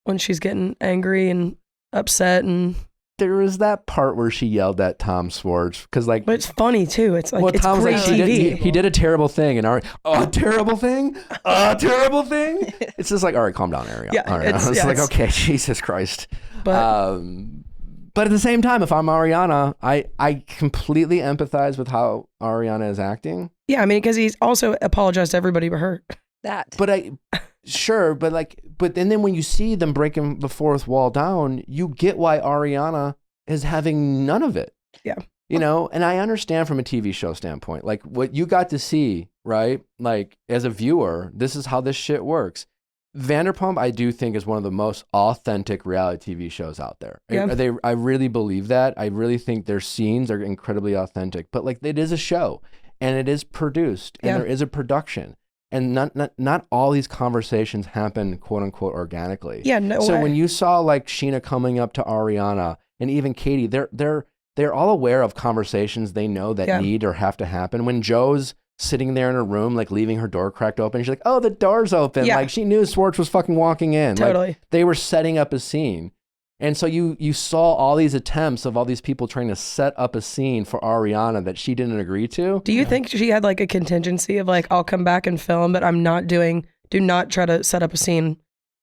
when she's getting angry and upset. And there was that part where she yelled at Tom Schwartz because like, but it's funny too. It's like, it's Tom's great like, TV. he did a terrible thing, and a terrible thing. It's just like, all right, calm down, Ariana. Yeah, all right. It's like, okay, Jesus Christ. But at the same time, if I'm Ariana, I completely empathize with how Ariana is acting. Yeah, I mean, because he's also apologized to everybody but her. That. But then when you see them breaking the fourth wall down, you get why Ariana is having none of it. Yeah. You know, and I understand from a TV show standpoint, like what you got to see, right? Like as a viewer, this is how this shit works. Vanderpump, I do think, is one of the most authentic reality TV shows out there. Yeah. I really believe that. I really think their scenes are incredibly authentic. But like, it is a show, and it is produced, and there is a production, and not all these conversations happen, quote unquote, organically. Yeah, no So way. when you saw like Sheena coming up to Ariana and even Katie, they're all aware of conversations they know that need or have to happen. When Joe's sitting there in her room, like leaving her door cracked open, she's like, "Oh, the door's open." Yeah. Like she knew Schwartz was fucking walking in. Totally. Like, they were setting up a scene. And so you saw all these attempts of all these people trying to set up a scene for Ariana that she didn't agree to. Do you think she had like a contingency of like, I'll come back and film, but do not try to set up a scene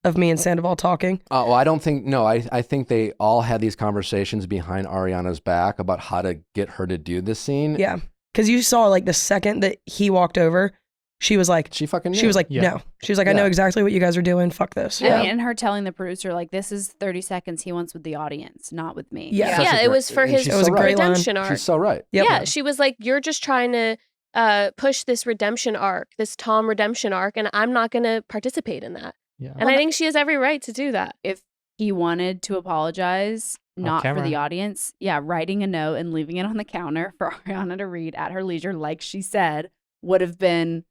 of me and Sandoval talking? Well, I don't think, no, I think they all had these conversations behind Ariana's back about how to get her to do this scene. Yeah. Because you saw like the second that he walked over, she was like, She fucking knew. no. She was like, I know Yeah. exactly what you guys are doing. Fuck this. I mean, and her telling the producer, like, this is 30 seconds he wants with the audience, not with me. Yeah. Yeah, it was for And his she's It was so a great line. redemption arc. She's so right. Yep. Yeah, she was like, you're just trying to push this redemption arc, this Tom redemption arc, and I'm not going to participate in that. Yeah. And I think she has every right to do that. If he wanted to apologize, not for camera. the audience, writing a note and leaving it on the counter for Ariana to read at her leisure, like she said, would have been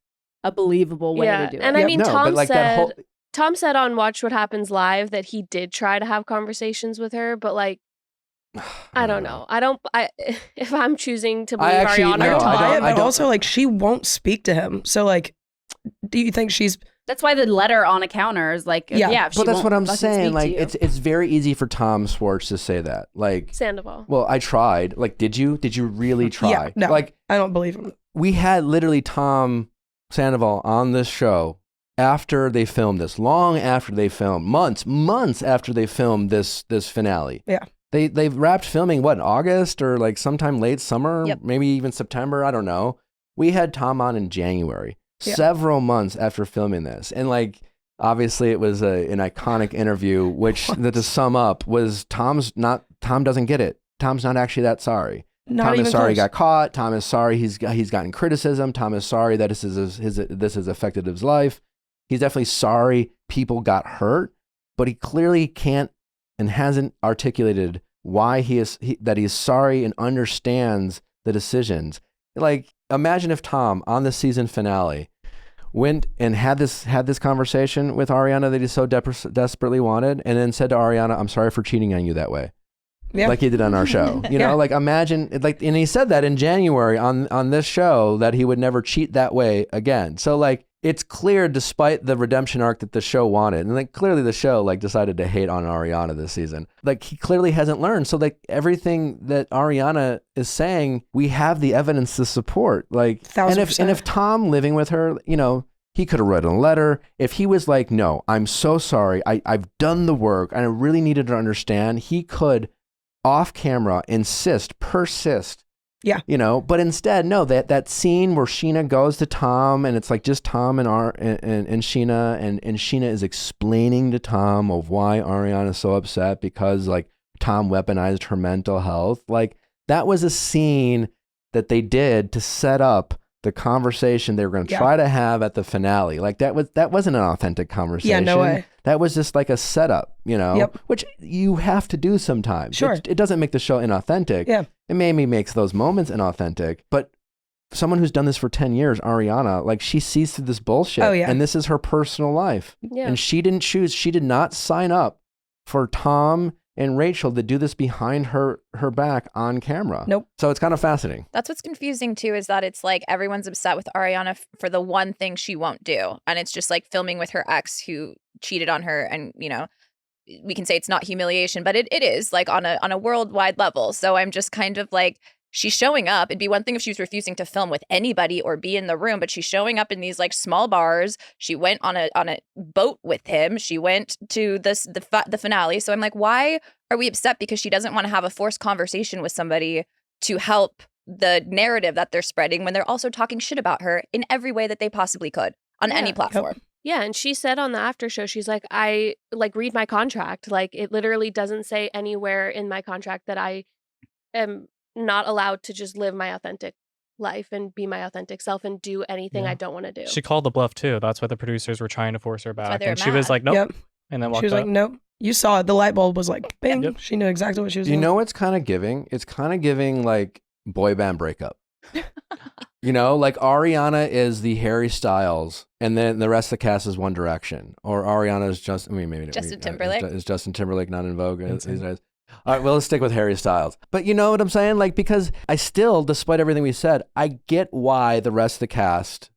a believable way to do it. And I mean, no, but Tom like said, that whole, Tom said on Watch What Happens Live that he did try to have conversations with her, but like, I don't know. If I'm choosing to believe actually- Ariana no, or I Tom, don't- But also like she won't speak to him. So like, do you think she's That's why the letter on a counter is like, Yeah. if she but that's won't what I'm fucking saying. speak Like, to you. it's very easy for Tom Schwartz to say that. Like, Sandoval. well, I tried. Like, did you really try? Yeah, no. Like, I don't believe him. we had literally Tom Sandoval on this show after they filmed this, long after they filmed, months after they filmed this finale. Yeah. They wrapped filming what, in August or like sometime late summer, Yep. maybe even September, I don't know. We had Tom on in January, Yeah. several months after filming this. And like, obviously it was an iconic interview, which to sum up was Tom doesn't get it. Tom's not actually that sorry. Not Tom even is sorry he close. got caught. Tom is sorry he's gotten criticism. Tom is sorry that this has affected his life. He's definitely sorry people got hurt, but he clearly can't and hasn't articulated why he is sorry and understands the decisions. Like, imagine if Tom on the season finale went and had this conversation with Ariana that he so desperately wanted, and then said to Ariana, "I'm sorry for cheating on you that way." Yeah. Like he did on our show. You know, like imagine, like, and he said that in January on this show that he would never cheat that way again. So like, it's clear despite the redemption arc that the show wanted, and like clearly the show like decided to hate on Ariana this season. Like he clearly hasn't learned. So like everything that Ariana is saying, we have the evidence to support. Like, 1000%. and if Tom living with her, you know, he could have written a letter. If he was like, no, I'm so sorry. I've done the work and I really needed to understand, he could off camera persist. Yeah. You know, but instead, no, that scene where Sheena goes to Tom and it's like just Tom and Sheena and Sheena is explaining to Tom of why Ariana's so upset because like Tom weaponized her mental health. Like that was a scene that they did to set up the conversation they were going to try to have at the finale. Like that wasn't an authentic conversation. Yeah, no way. That was just like a setup, you know, which you have to do sometimes. Sure. It doesn't make the show inauthentic. Yeah. It maybe makes those moments inauthentic, but someone who's done this for 10 years, Ariana, like she sees through this bullshit. Oh, yeah. And this is her personal life. Yeah. And she did not sign up for Tom and Rachel to do this behind her back on camera. Nope. So it's kind of fascinating. That's what's confusing too, is that it's like everyone's upset with Ariana for the one thing she won't do. And it's just like filming with her ex who cheated on her. And, you know, we can say it's not humiliation, but it is like on a worldwide level. So I'm just kind of like, she's showing up. It'd be one thing if she was refusing to film with anybody or be in the room, but she's showing up in these like small bars. She went on a boat with him. She went to the finale. So I'm like, why are we upset because she doesn't want to have a forced conversation with somebody to help the narrative that they're spreading when they're also talking shit about her in every way that they possibly could on any platform? Yeah, and she said on the after show, she's like, I like read my contract. Like it literally doesn't say anywhere in my contract that I am not allowed to just live my authentic life and be my authentic self and do anything I don't want to do. She called the bluff too. That's why the producers were trying to force her back. they were And she was mad. like, nope. Yep. And then walked She was out. like, nope. You saw it. The light bulb was like, bing. Yep. She knew exactly what she was You doing. know what's kind of giving? It's kind of giving like boy band breakup. You know, like Ariana is the Harry Styles, and then the rest of the cast is One Direction. Or Ariana is Justin Timberlake. Is Justin Timberlake not in vogue these Insane. days? All right, well, let's stick with Harry Styles. But you know what I'm saying? Like, because I still, despite everything we said, I get why the rest of the cast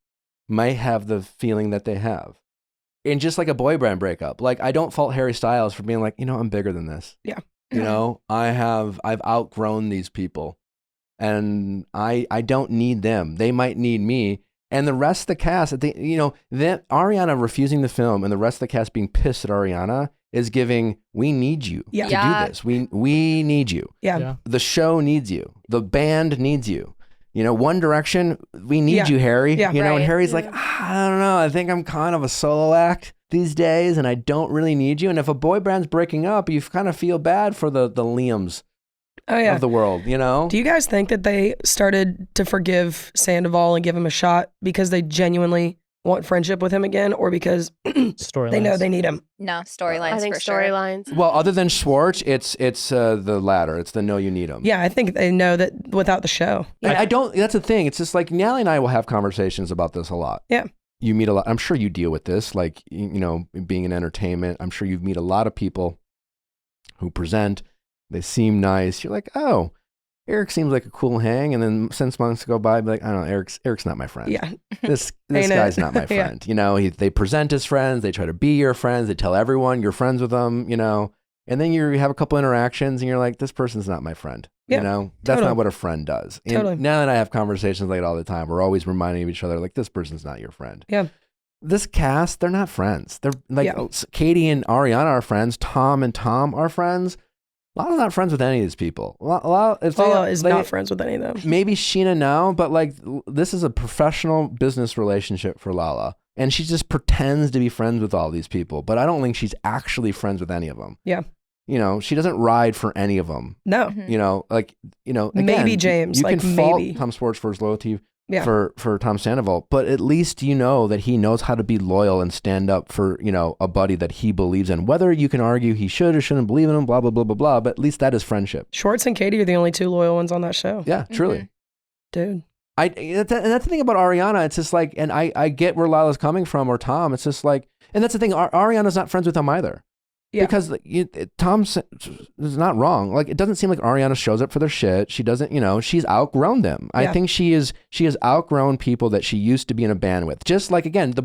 might have the feeling that they have. And just like a boy band breakup, like I don't fault Harry Styles for being like, you know, I'm bigger than this. Yeah. You know, I've outgrown these people. And I don't need them. They might need me. And the rest of the cast, you know, that Ariana refusing the film and the rest of the cast being pissed at Ariana is giving, we need you to do this. We need you. Yeah. The show needs you. The band needs you. You know, One Direction, we need you, Harry. Yeah. You know, and Right. Harry's like, I don't know. I think I'm kind of a solo act these days and I don't really need you. And if a boy band's breaking up, you kind of feel bad for the Liams of the world, you know? Do you guys think that they started to forgive Sandoval and give him a shot because they genuinely want friendship with him again, or because they know they need him? No, storylines I think for sure. storylines. Well, other than Schwartz, it's the latter. It's the no, you need him. Yeah, I think they know that without the show. I don't. That's the thing. It's just like Natalie and I will have conversations about this a lot. Yeah. You meet a lot. I'm sure you deal with this, like, you know, being in entertainment. I'm sure you meet a lot of people who present. They seem nice. You're like, oh, Eric seems like a cool hang. And then 6 months go by, be like, I don't know, Eric's not my friend. Yeah. This Ain't guy's it? not my Yeah. friend. You know, they present as friends. They try to be your friends. They tell everyone you're friends with them, you know. And then you have a couple interactions and you're like, this person's not my friend. Yeah, you know, that's totally. not what a friend does. And Totally. now that I have conversations like it all the time, we're always reminding each other, like, this person's not your friend. Yeah. This cast, they're not friends. They're like, Yeah. Katie and Ariana are friends. Tom and Tom are friends. Lala's not friends with any of these people. Lala is not friends with any of them. Maybe Sheena now, but like this is a professional business relationship for Lala. And she just pretends to be friends with all these people. But I don't think she's actually friends with any of them. Yeah. You know, she doesn't ride for any of them. No. You know, like, you know, again, Maybe James, You like can fault maybe. Tom Schwartz for his loyalty Yeah. for Tom Sandoval, but at least you know that he knows how to be loyal and stand up for, you know, a buddy that he believes in. Whether you can argue he should or shouldn't believe in him, blah, blah, blah, blah, blah, but at least that is friendship. Schwartz and Katie are the only two loyal ones on that show. Yeah, truly. Dude. And that's the thing about Ariana. It's just like, and I get where Lila's coming from, or Tom. It's just like, and that's the thing. Ariana's not friends with him either. Yeah. Because Tom is not wrong. Like, it doesn't seem like Ariana shows up for their shit. She doesn't, you know, she's outgrown them. I think she has outgrown people that she used to be in a band with. Just like, again,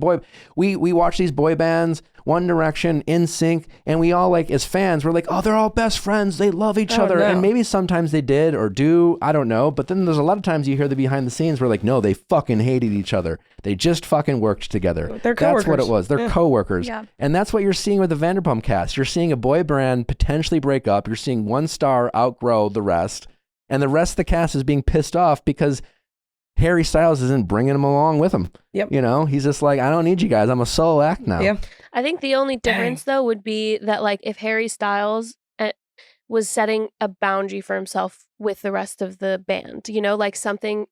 we watch these boy bands, One Direction, NSYNC, and we all, like, as fans, we're like, oh, they're all best friends. They love each other. No. And maybe sometimes they did or do. I don't know. But then there's a lot of times you hear the behind the scenes where, like, no, they fucking hated each other. They just fucking worked together. They're That's what it coworkers. was. They're coworkers. Yeah. And that's what you're seeing with the Vanderpump cast. You're seeing a boy band potentially break up. You're seeing one star outgrow the rest. And the rest of the cast is being pissed off because Harry Styles isn't bringing them along with him. Yep. You know, he's just like, I don't need you guys. I'm a solo act now. Yeah. I think the only difference though would be that like if Harry Styles was setting a boundary for himself with the rest of the band, you know, like something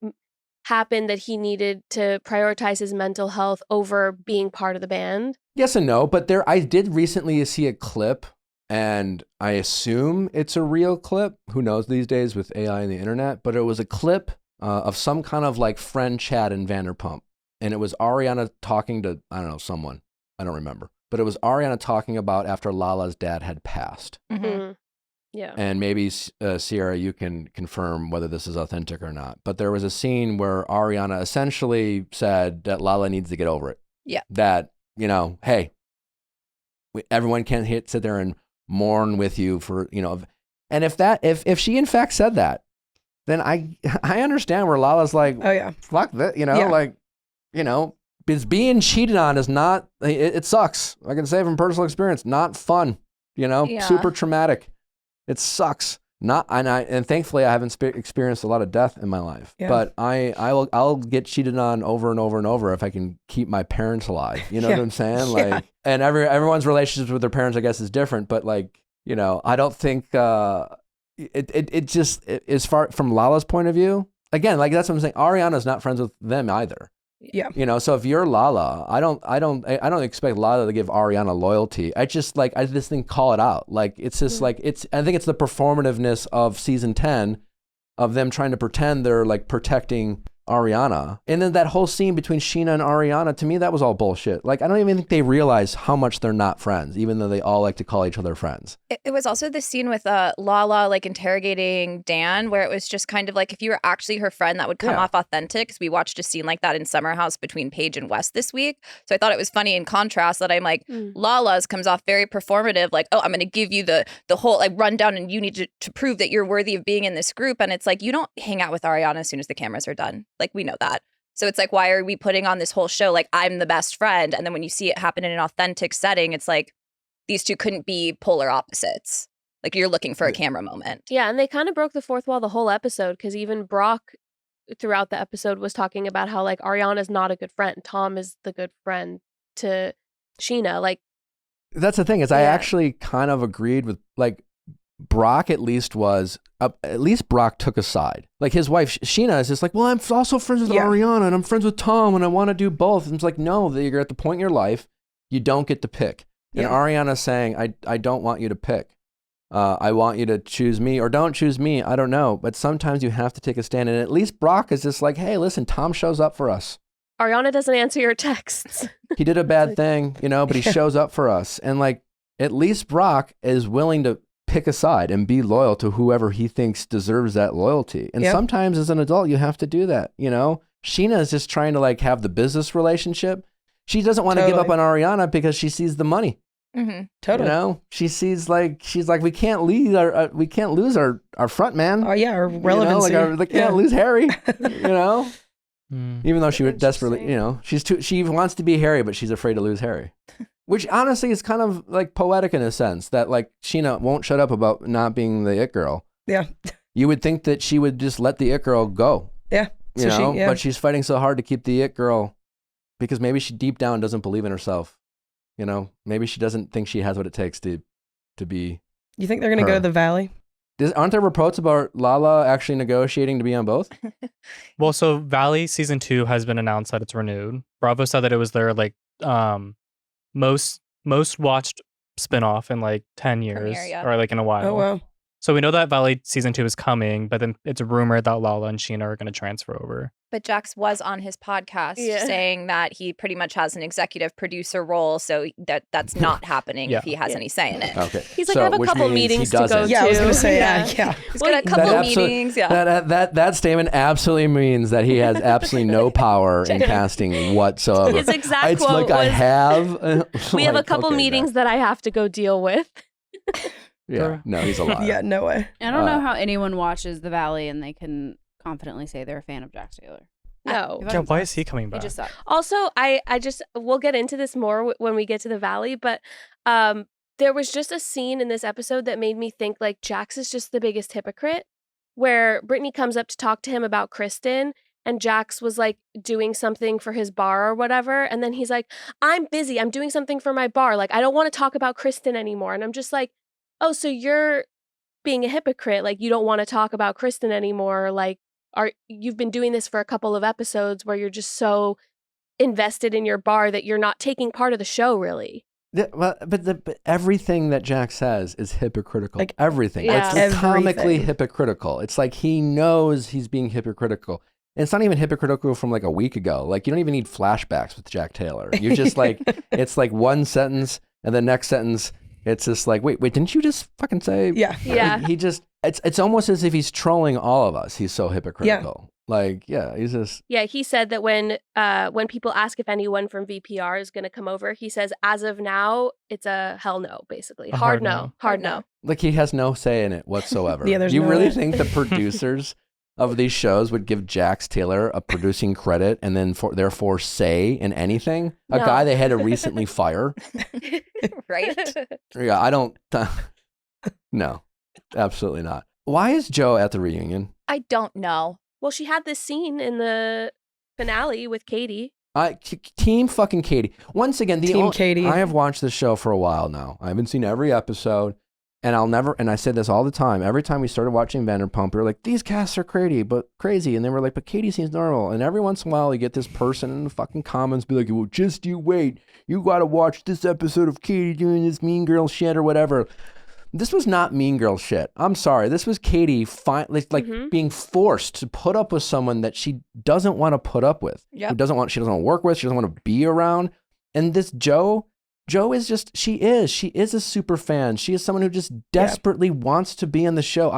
happened that he needed to prioritize his mental health over being part of the band? Yes and no, but I did recently see a clip, and I assume it's a real clip. Who knows these days with AI and the internet? But it was a clip of some kind of like friend chat in Vanderpump. And it was Ariana talking to, I don't know, someone. I don't remember. But it was Ariana talking about after Lala's dad had passed. Mm. Yeah. And maybe, Sierra, you can confirm whether this is authentic or not. But there was a scene where Ariana essentially said that Lala needs to get over it. Yeah. That, you know, hey, everyone can't sit there and mourn with you for, you know. And if she in fact said that, then I understand where Lala's like, Oh, yeah. fuck that, you know, Yeah. like, you know, because being cheated on is not, it sucks. I can say from personal experience, not fun, you know, Yeah. super traumatic. It sucks. And thankfully I haven't experienced a lot of death in my life, Yeah. but I'll get cheated on over and over and over if I can keep my parents alive. You know Yeah. what I'm saying? Yeah. Like, and everyone's relationships with their parents, I guess, is different, but like, you know, I don't think, it just, as far from Lala's point of view, again, like that's what I'm saying. Ariana's not friends with them either. Yeah. You know, so if you're Lala, I don't expect Lala to give Ariana loyalty. I just think call it out. Like it's just like I think it's the performativeness of season 10 of them trying to pretend they're like protecting Ariana. And then that whole scene between Sheena and Ariana, to me, that was all bullshit. Like I don't even think they realize how much they're not friends, even though they all like to call each other friends. It was also the scene with Lala like interrogating Dan, where it was just kind of like if you were actually her friend, that would come Yeah. off authentic. 'Cause we watched a scene like that in Summer House between Paige and West this week. So I thought it was funny in contrast that I'm like, Lala's comes off very performative, like, oh, I'm going to give you the whole like rundown and you need to prove that you're worthy of being in this group. And it's like, you don't hang out with Ariana as soon as the cameras are done. Like we know that. So it's like, why are we putting on this whole show? Like I'm the best friend. And then when you see it happen in an authentic setting, it's like these two couldn't be polar opposites. Like you're looking for a camera moment. Yeah, and they kind of broke the fourth wall the whole episode because even Brock throughout the episode was talking about how like Ariana's not a good friend. Tom is the good friend to Sheena. Like That's the thing is I Yeah. actually kind of agreed with like Brock at least Brock took a side. Like his wife Sheena is just like, well, I'm also friends with Yeah. Ariana and I'm friends with Tom and I want to do both. And it's like, no, that you're at the point in your life you don't get to pick. And Yeah. Ariana's saying, I don't want you to pick. I want you to choose me or don't choose me. I don't know. But sometimes you have to take a stand. And at least Brock is just like, hey, listen, Tom shows up for us. Ariana doesn't answer your texts. He did a bad thing, you know, but he shows up for us. And like, at least Brock is willing to pick a side and be loyal to whoever he thinks deserves that loyalty. And Yep. sometimes as an adult, you have to do that, you know? Sheena is just trying to like have the business relationship. She doesn't want to give up on Ariana because she sees the money. Mm-hmm. Totally. You know, she's like, we can't lose our front man. Oh, yeah. Our You know, relevancy. like can't lose Harry, you know? Mm. Even though she would desperately, Interesting. she wants to be Harry, but she's afraid to lose Harry. Which honestly is kind of like poetic in a sense that like Sheena won't shut up about not being the it girl. Yeah. You would think that she would just let the it girl go, Yeah. you know, yeah. but she's fighting so hard to keep the it girl because maybe she deep down doesn't believe in herself. You know, maybe she doesn't think she has what it takes to be. You think they're going to go her. to the Valley? Aren't there reports about Lala actually negotiating to be on both? Well, so Valley season 2 has been announced that it's renewed. Bravo said that it was their like most watched spinoff in like 10 years Premiere, yeah. or like in a while. Oh, wow. So we know that Valley season 2 is coming, but then it's rumored that Lala and Sheena are going to transfer over. But Jax was on his podcast Yeah. saying that he pretty much has an executive producer role, so that's not happening Yeah. if he has any say in it. Okay. He's like, I have a which couple means he meetings to go doesn't. Yeah, I was going to to. say, Yeah. yeah. He's got a couple That absolute- meetings. Yeah. That statement absolutely means that he has absolutely no power in casting whatsoever. His exact It's quote like I was, have. we have a like, couple okay, meetings that I have to go deal with. Yeah, no, he's a liar. Yeah, no way. I don't know Uh, how anyone watches The Valley and they can confidently say they're a fan of Jax Taylor. No. He Yeah, fucking why sucks. is he coming He back? just sucks. Also, I just we'll get into this more when we get to the Valley, but there was just a scene in this episode that made me think like Jax is just the biggest hypocrite, where Brittany comes up to talk to him about Kristen and Jax was like doing something for his bar or whatever, and then he's like, "I'm busy. I'm doing something for my bar. Like I don't want to talk about Kristen anymore." And I'm just like, "Oh, so you're being a hypocrite. Like you don't want to talk about Kristen anymore. Like you've been doing this for a couple of episodes where you're just so invested in your bar that you're not taking part of the show really. But everything that Jack says is hypocritical. Like, everything. yeah. It's comically Everything. hypocritical. It's like he knows he's being hypocritical. And it's not even hypocritical from like a week ago. Like you don't even need flashbacks with Jack Taylor. You just like, it's like one sentence and the next sentence, it's just like, wait, didn't you just fucking say? Yeah. Yeah. He just, it's almost as if he's trolling all of us. He's so hypocritical. Like, yeah, he's just. Yeah, he said that when people ask if anyone from VPR is going to come over, he says, as of now, it's a hell no, basically. A Hard hard no. no. Hard no. Like he has no say in it whatsoever. Yeah, there's you no really way. think the producers of these shows would give Jax Taylor a producing credit and then therefore say in anything? A No. guy they had to recently fire? Right? Yeah, I don't. No, absolutely not. Why is Joe at the reunion? I don't know. Well, she had this scene in the finale with Katie. Team fucking Katie. Once again, Team Katie. I have watched this show for a while now. I haven't seen every episode, and and I said this all the time. Every time we started watching Vanderpump, we were like, these casts are crazy. And they were like, but Katie seems normal. And every once in a while, you get this person in the fucking comments be like, well, just you wait. You got to watch this episode of Katie doing this mean girl shit or whatever. This was not mean girl shit. I'm sorry. This was Katie being forced to put up with someone that she doesn't want to put up with. Yep. She doesn't want to work with. She doesn't want to be around. And this Joe is just, she is a super fan. She is someone who just desperately wants to be on the show.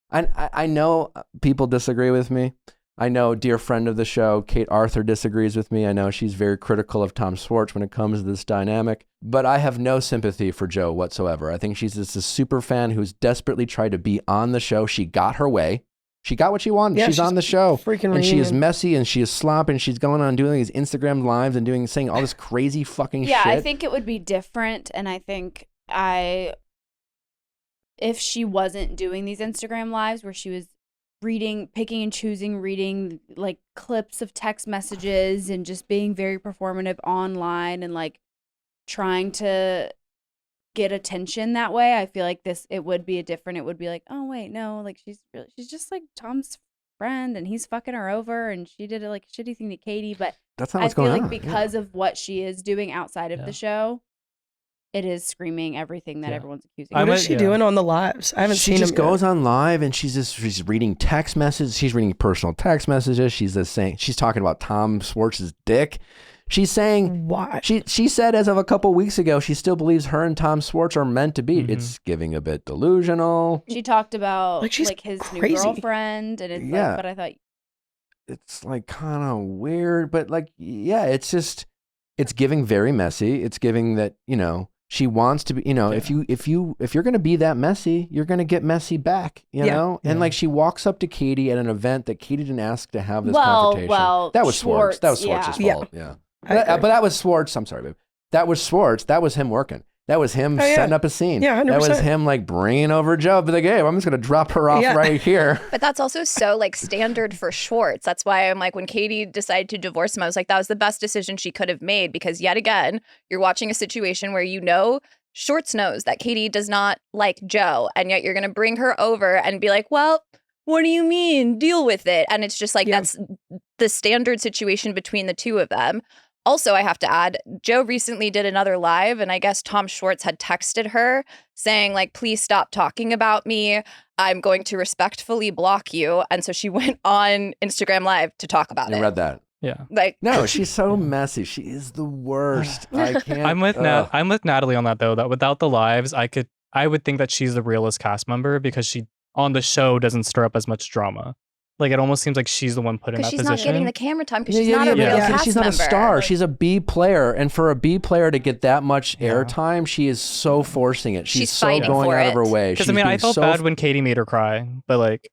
I know people disagree with me. I know a dear friend of the show, Kate Arthur, disagrees with me. I know she's very critical of Tom Schwartz when it comes to this dynamic, but I have no sympathy for Joe whatsoever. I think she's just a super fan who's desperately tried to be on the show. She got her way. She got what she wanted. Yeah, she's on the show. freaking and she is reunion. messy and she is sloppy and she's going on doing these Instagram lives and saying all this crazy fucking Yeah, shit. I think it would be different, and I think if she wasn't doing these Instagram lives where she was picking and choosing, reading like clips of text messages and just being very performative online and like trying to get attention that way, I feel like it would be like, oh wait, no, like she's just like Tom's friend and he's fucking her over and she did a like shitty thing to Katie, but That's not I what's feel going like on. because of what she is doing outside of Yeah. the show, it is screaming everything that Yeah. everyone's accusing I her What of. is she doing on the lives? I haven't she seen just them yet. goes on live and she's reading text messages. She's reading personal text messages. She's talking about Tom Schwartz's dick. She's saying Why? she said as of a couple weeks ago she still believes her and Tom Schwartz are meant to be. Mhm. It's giving a bit delusional. She talked about Like, she's like his new crazy. girlfriend, and it's Yeah. like, but I thought It's like kind of weird, but like yeah, it's giving very messy. It's giving that she wants to be. If you're gonna be that messy, you're gonna get messy back. You Yeah. know, and Yeah. like she walks up to Katie at an event that Katie didn't ask to have this Well, confrontation. That was Schwartz. That was Schwartz, Schwartz's yeah. fault. Yeah. I But agree. that was Schwartz. I'm sorry, babe. That was Schwartz. That was him working. That was him Oh, yeah. setting up a scene. Yeah, That was 100%. him like bringing over Joe. But like, hey, I'm just gonna drop her off Yeah. right here. But that's also so like standard for Schwartz. That's why I'm like, when Katie decided to divorce him, I was like, that was the best decision she could have made, because yet again, you're watching a situation where Schwartz knows that Katie does not like Joe, and yet you're going to bring her over and be like, well, what do you mean? Deal with it. And it's just like, Yeah. that's the standard situation between the two of them. Also, I have to add, Joe recently did another live, and I guess Tom Schwartz had texted her saying, like, please stop talking about me. I'm going to respectfully block you. And so she went on Instagram Live to talk about I it. read that. Yeah. Like, No, she's so messy. She is the worst. I can't. I'm with I'm with Natalie on that though. That without the lives, I would think that she's the realest cast member because she on the show doesn't stir up as much drama. Like it almost seems like she's the one put in because that she's position. not getting the camera time because she's not a real yeah. cast She's not member. a star. Like, She's a B player, and for a B player to get that much Yeah. airtime, she is so forcing it. She's She's so fighting going for out of her it. way. Because She's I mean, I being felt so bad when Katie made her cry, but like,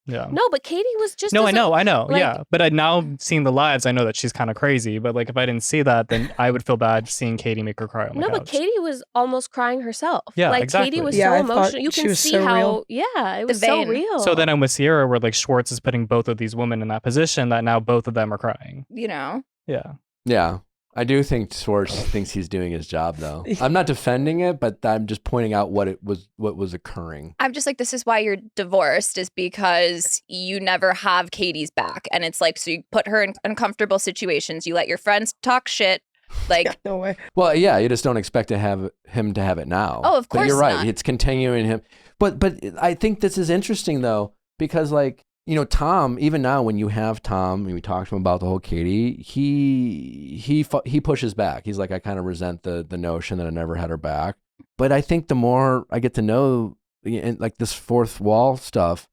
yeah. No, but Katie was just No, I as know, like- yeah. But I now seeing the lives, I know that she's kind of crazy. But like, if I didn't see that, then I would feel bad seeing Katie make her cry on the No, couch. but Katie was almost crying herself. Yeah, like exactly. Katie was Yeah, I so thought emotional. You she can was see so how, real. yeah, it was so vein. real. So then I'm with Sierra, where like Schwartz is putting both of these women in that position that now both of them are crying. you know, Yeah. Yeah. I do think Schwartz thinks he's doing his job, though. I'm not defending it, but I'm just pointing out what was occurring. I'm just like, this is why you're divorced, is because you never have Katie's back. And it's like, so you put her in uncomfortable situations. You let your friends talk shit. Like, No way. Well, yeah, you just don't expect to have him to have it now. Oh, of But course you're right. not. It's continuing him. But I think this is interesting, though, because, like, you know, Tom, even now when you have Tom, and we talked to him about the whole Katie, he pushes back. He's like, I kind of resent the notion that I never had her back. But I think the more I get to know, like, this fourth wall stuff,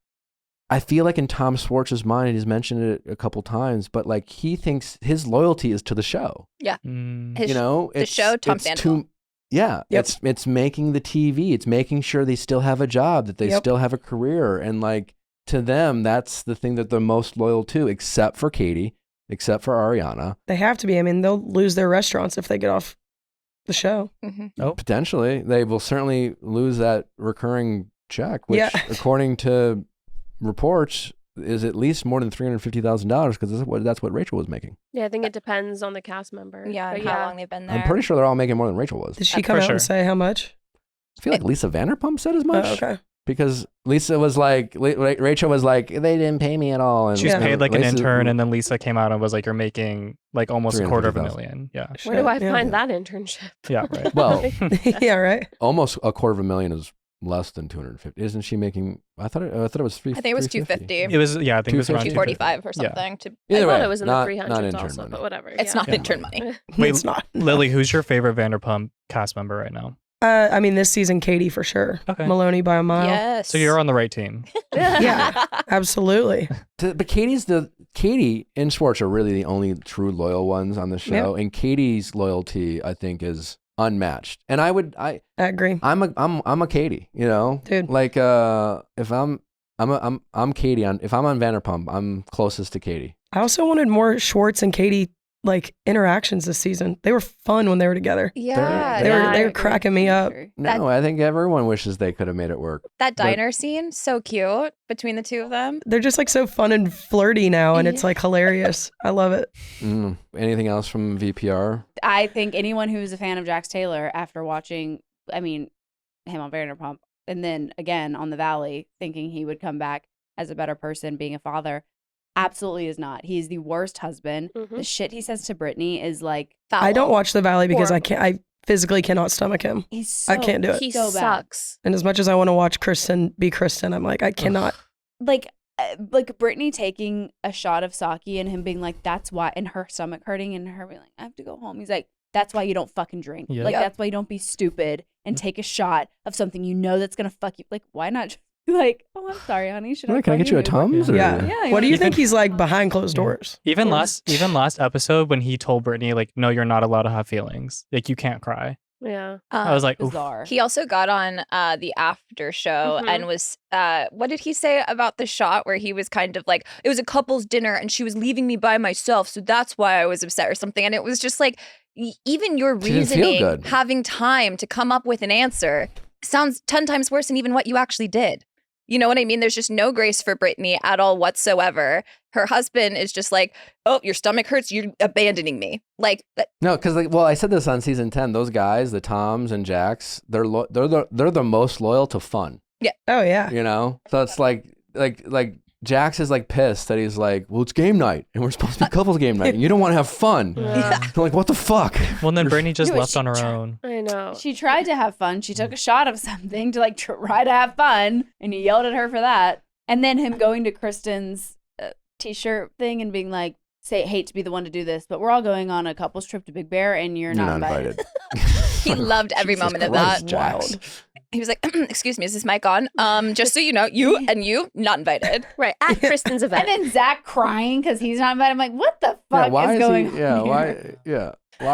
I feel like in Tom Schwartz's mind, he's mentioned it a couple times, but like he thinks his loyalty is to the show. yeah. Mm. His You know, the show, Tom Vanderpump. Yeah, Yep. it's making the TV. It's making sure they still have a job, that they Yep. still have a career, and like to them, that's the thing that they're most loyal to, except for Katie, except for Ariana. They have to be. I mean, they'll lose their restaurants if they get off the show. Potentially, they will certainly lose that recurring check, which, Yeah. according to reports, is at least more than $350,000 because that's what Rachel was making. Yeah, I think it depends on the cast member. Yeah, But and how long they've been there. I'm pretty sure they're all making more than Rachel was. Did she For come out sure. and say how much? I feel like Lisa Vanderpump said as much. Oh, okay. Because Lisa was like, Rachel was like, they didn't pay me at all. And She was paid like an Lisa- intern, and then Lisa came out and was like, "You're making like almost $350,000. $250,000." Yeah, Where do I Yeah. find that internship? yeah, right. Well, Yeah, right. almost $250,000 is less than 250. Isn't she making? I thought it was three. I think it was 350. 250. It was I think it was around 245 or 250. Yeah. something. To Either I way, thought it was in not, the not 300s intern also, money. but whatever. It's yeah. not intern money. Wait, It's not. Lily, who's your favorite Vanderpump cast member right now? I mean, this season, Katie for sure. Okay. Maloney by a mile. Yes. So you're on the right team. Yeah, absolutely. But Katie and Schwartz are really the only true loyal ones on the show, and Katie's loyalty, I think, is unmatched. And I agree. I'm a Katie, you know, Dude. Like if I'm Katie if I'm on Vanderpump, I'm closest to Katie. I also wanted more Schwartz and Katie like interactions this season. They were fun when they were together. Yeah. They Yeah, were I they were agree. cracking me up. No, I think everyone wishes they could have made it work. That diner scene, so cute between the two of them. They're just like so fun and flirty now, and it's Yeah. like hilarious. I love it. Anything else from VPR? I think anyone who's a fan of Jax Taylor after watching, him on Vanderpump, and then again on the Valley, thinking he would come back as a better person, being a father, absolutely is not. He's the worst husband. Mhm. The shit he says to Brittany is like, Foul. I don't watch The Valley because Horrible. I physically cannot stomach him. he's so, I can't do it. He so bad. sucks. And as much as I want to watch Kristen be Kristen, I'm like, I cannot. Like Brittany taking a shot of sake and him being like, that's why, and her stomach hurting and her being like, I have to go home. He's like, that's why you don't fucking drink. Yeah. Like, Yep. that's why you don't be stupid and take a shot of something you know that's going to fuck you. Like, why not just be like, oh, I'm sorry, honey. Should I Can I get you a fucking Uber?" Tums? or- Yeah. Yeah. What do you Even- think he's like behind closed doors? Even last episode when he told Brittany like, "No, you're not allowed to have feelings. Like you can't cry." Yeah. I was like, oof. Bizarre. He also got on the after show Mhm. and was what did he say about the shot where he was kind of like, it was a couple's dinner and she was leaving me by myself, so that's why I was upset or something. And it was just like, even your She didn't feel reasoning, good. having time to come up with an answer sounds 10 times worse than even what you actually did. You know what I mean? There's just no grace for Brittany at all whatsoever. Her husband is just like, oh, your stomach hurts, you're abandoning me. Like, No, because I said this on season 10. Those guys, the Toms and Jax, they're the most loyal to fun. Oh yeah. You know, so it's like Jax is like pissed that he's like, well, it's game night and we're supposed to be couples game night and you don't want to have fun. Yeah. They're like, what the fuck? Well, then Brittany just Yeah, but left she on her tried- own. I know. She tried to have fun. She took a shot of something to like try to have fun, and he yelled at her for that. And then him going to Kristen's t-shirt thing and being like, hate to be the one to do this, but we're all going on a couples trip to Big Bear, and you're not invited. he loved every Jesus moment of Christ, that. Jax. He was like, excuse me, is this mic on? Just so you know, you and you, not invited. Right. At Kristen's event. And then Zach crying because he's not invited. I'm like, what the fuck why is going on? Yeah, here? why? Yeah,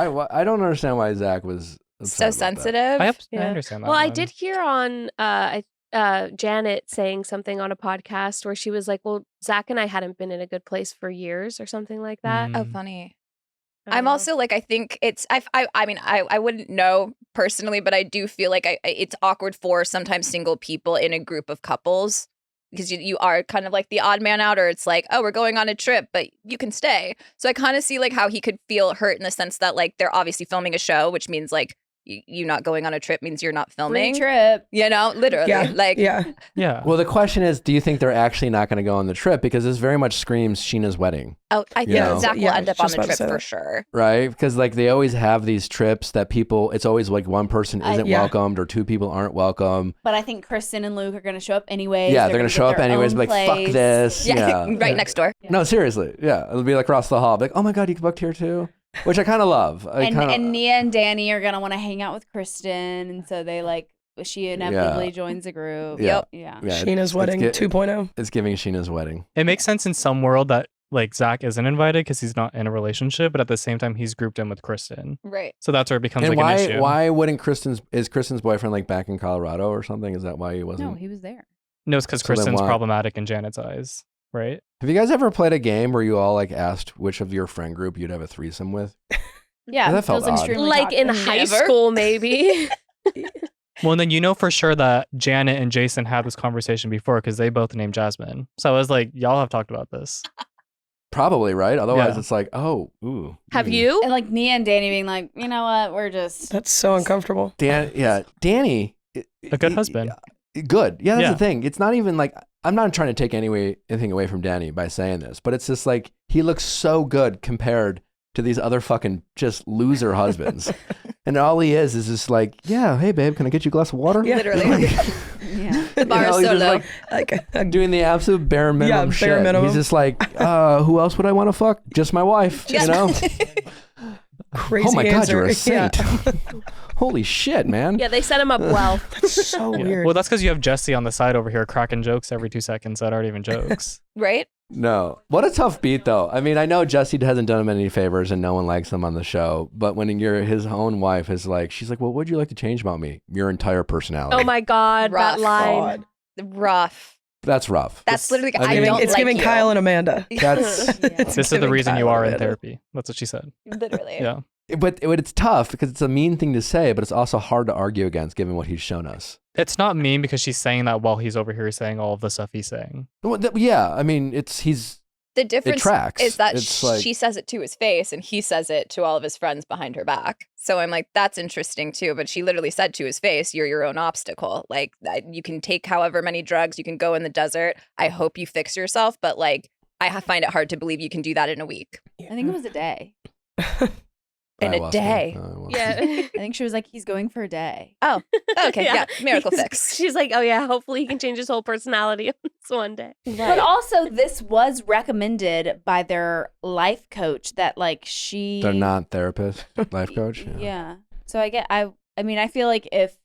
why? I don't understand why Zach was So upset about that. sensitive. I Yeah. understand that. Well, I one. did hear on Janet saying something on a podcast where she was like, well, Zach and I hadn't been in a good place for years or something like that. Oh, Mm. funny. I don't I'm know. also like, I think it's, I mean, I wouldn't know personally, but I do feel like it's awkward for sometimes single people in a group of couples because you are kind of like the odd man out, or it's like, oh, we're going on a trip, but you can stay. So I kind of see like how he could feel hurt in the sense that like they're obviously filming a show, which means like you not going on a trip means you're not filming. Free trip. You know, literally. Yeah. Like, Yeah. Yeah. Well, the question is, do you think they're actually not going to go on the trip? Because this very much screams Sheena's wedding, oh, I think know. Zach will Yeah, end up on just the about to trip say for that. sure. right? Because like they always have these trips that people, it's always like one person isn't Yeah. welcomed or two people aren't welcome. But I think Kristen and Luke are going to show up anyways. Yeah, they're going to show up anyways, like, fuck this. Yeah, right next door. No, seriously. Yeah. It'll be like across the hall. Like, oh my God, you booked here too? Which I kind of love. And Nia and Danny are going to want to hang out with Kristen. And so they like, she inevitably joins the group. Yeah. Yeah. Yeah, Sheena's wedding 2.0. It's giving Sheena's wedding. It makes sense in some world that like Zach isn't invited because he's not in a relationship, but at the same time he's grouped in with Kristen. Right. So that's where it becomes And like an issue. why wouldn't is Kristen's boyfriend like back in Colorado or something? Is that why he wasn't? No, he was there. No, it's because So then Kristen's why? problematic in Janet's eyes, right? Have you guys ever played a game where you all like asked which of your friend group you'd have a threesome with? Yeah. That felt feels odd. extremely Like in toxic. high Never. school, maybe. Well, and then you know for sure that Janet and Jason had this conversation before because they both named Jasmine. So I was like, y'all have talked about this. Probably, right? Otherwise, Yeah. it's like, oh, ooh. Have you? And like Nia and Danny being like, you know what? We're just. That's so uncomfortable. Danny. A good husband. Good. Yeah, that's Yeah. the thing. It's not even like, I'm not trying to take anything away from Danny by saying this, but it's just like, he looks so good compared to these other fucking just loser husbands. And all he is just like, yeah, hey babe, can I get you a glass of water? Yeah. Literally. Yeah. The bar is he's so just low. Like, doing the absolute bare minimum shit. bare minimum. He's just like, who else would I want to fuck? Just my wife, Yeah. you know? crazy Oh my God, answer. you're a Yeah. saint. Holy shit, man. Yeah, they set him up well. That's so Yeah. weird. Well, that's because you have Jesse on the side over here cracking jokes every 2 seconds that aren't even jokes. Right? No. What a tough beat, though. I mean, I know Jesse hasn't done him any favors and no one likes him on the show, but when his own wife is like, she's like, well, what would you like to change about me? Your entire personality. Oh my God, Rough. that line. God. Rough. That's rough. That's literally. I I, mean, don't It's like giving you. Kyle and Amanda. That's, It's This is the giving reason you Kyle are and in Amanda. therapy. That's what she said. Literally. Yeah. but it's tough because it's a mean thing to say, but it's also hard to argue against given what he's shown us. It's not mean because she's saying that while he's over here saying all of the stuff he's saying. Well, yeah, I mean, he's The difference tracks. is that It's like- she says it to his face and he says it to all of his friends behind her back. So I'm like, that's interesting too. But she literally said to his face, you're your own obstacle. Like, you can take however many drugs, you can go in the desert. I hope you fix yourself. But like, I find it hard to believe you can do that in a week. I think it was a day. In I a lost day. me. I lost me. Yeah. I think she was like, he's going for a day. Oh, okay. Yeah. Miracle fix. She's like, oh yeah, hopefully he can change his whole personality this one day. But also, this was recommended by their life coach that like she. They're not therapists, life coach. Yeah. So I mean, I feel like if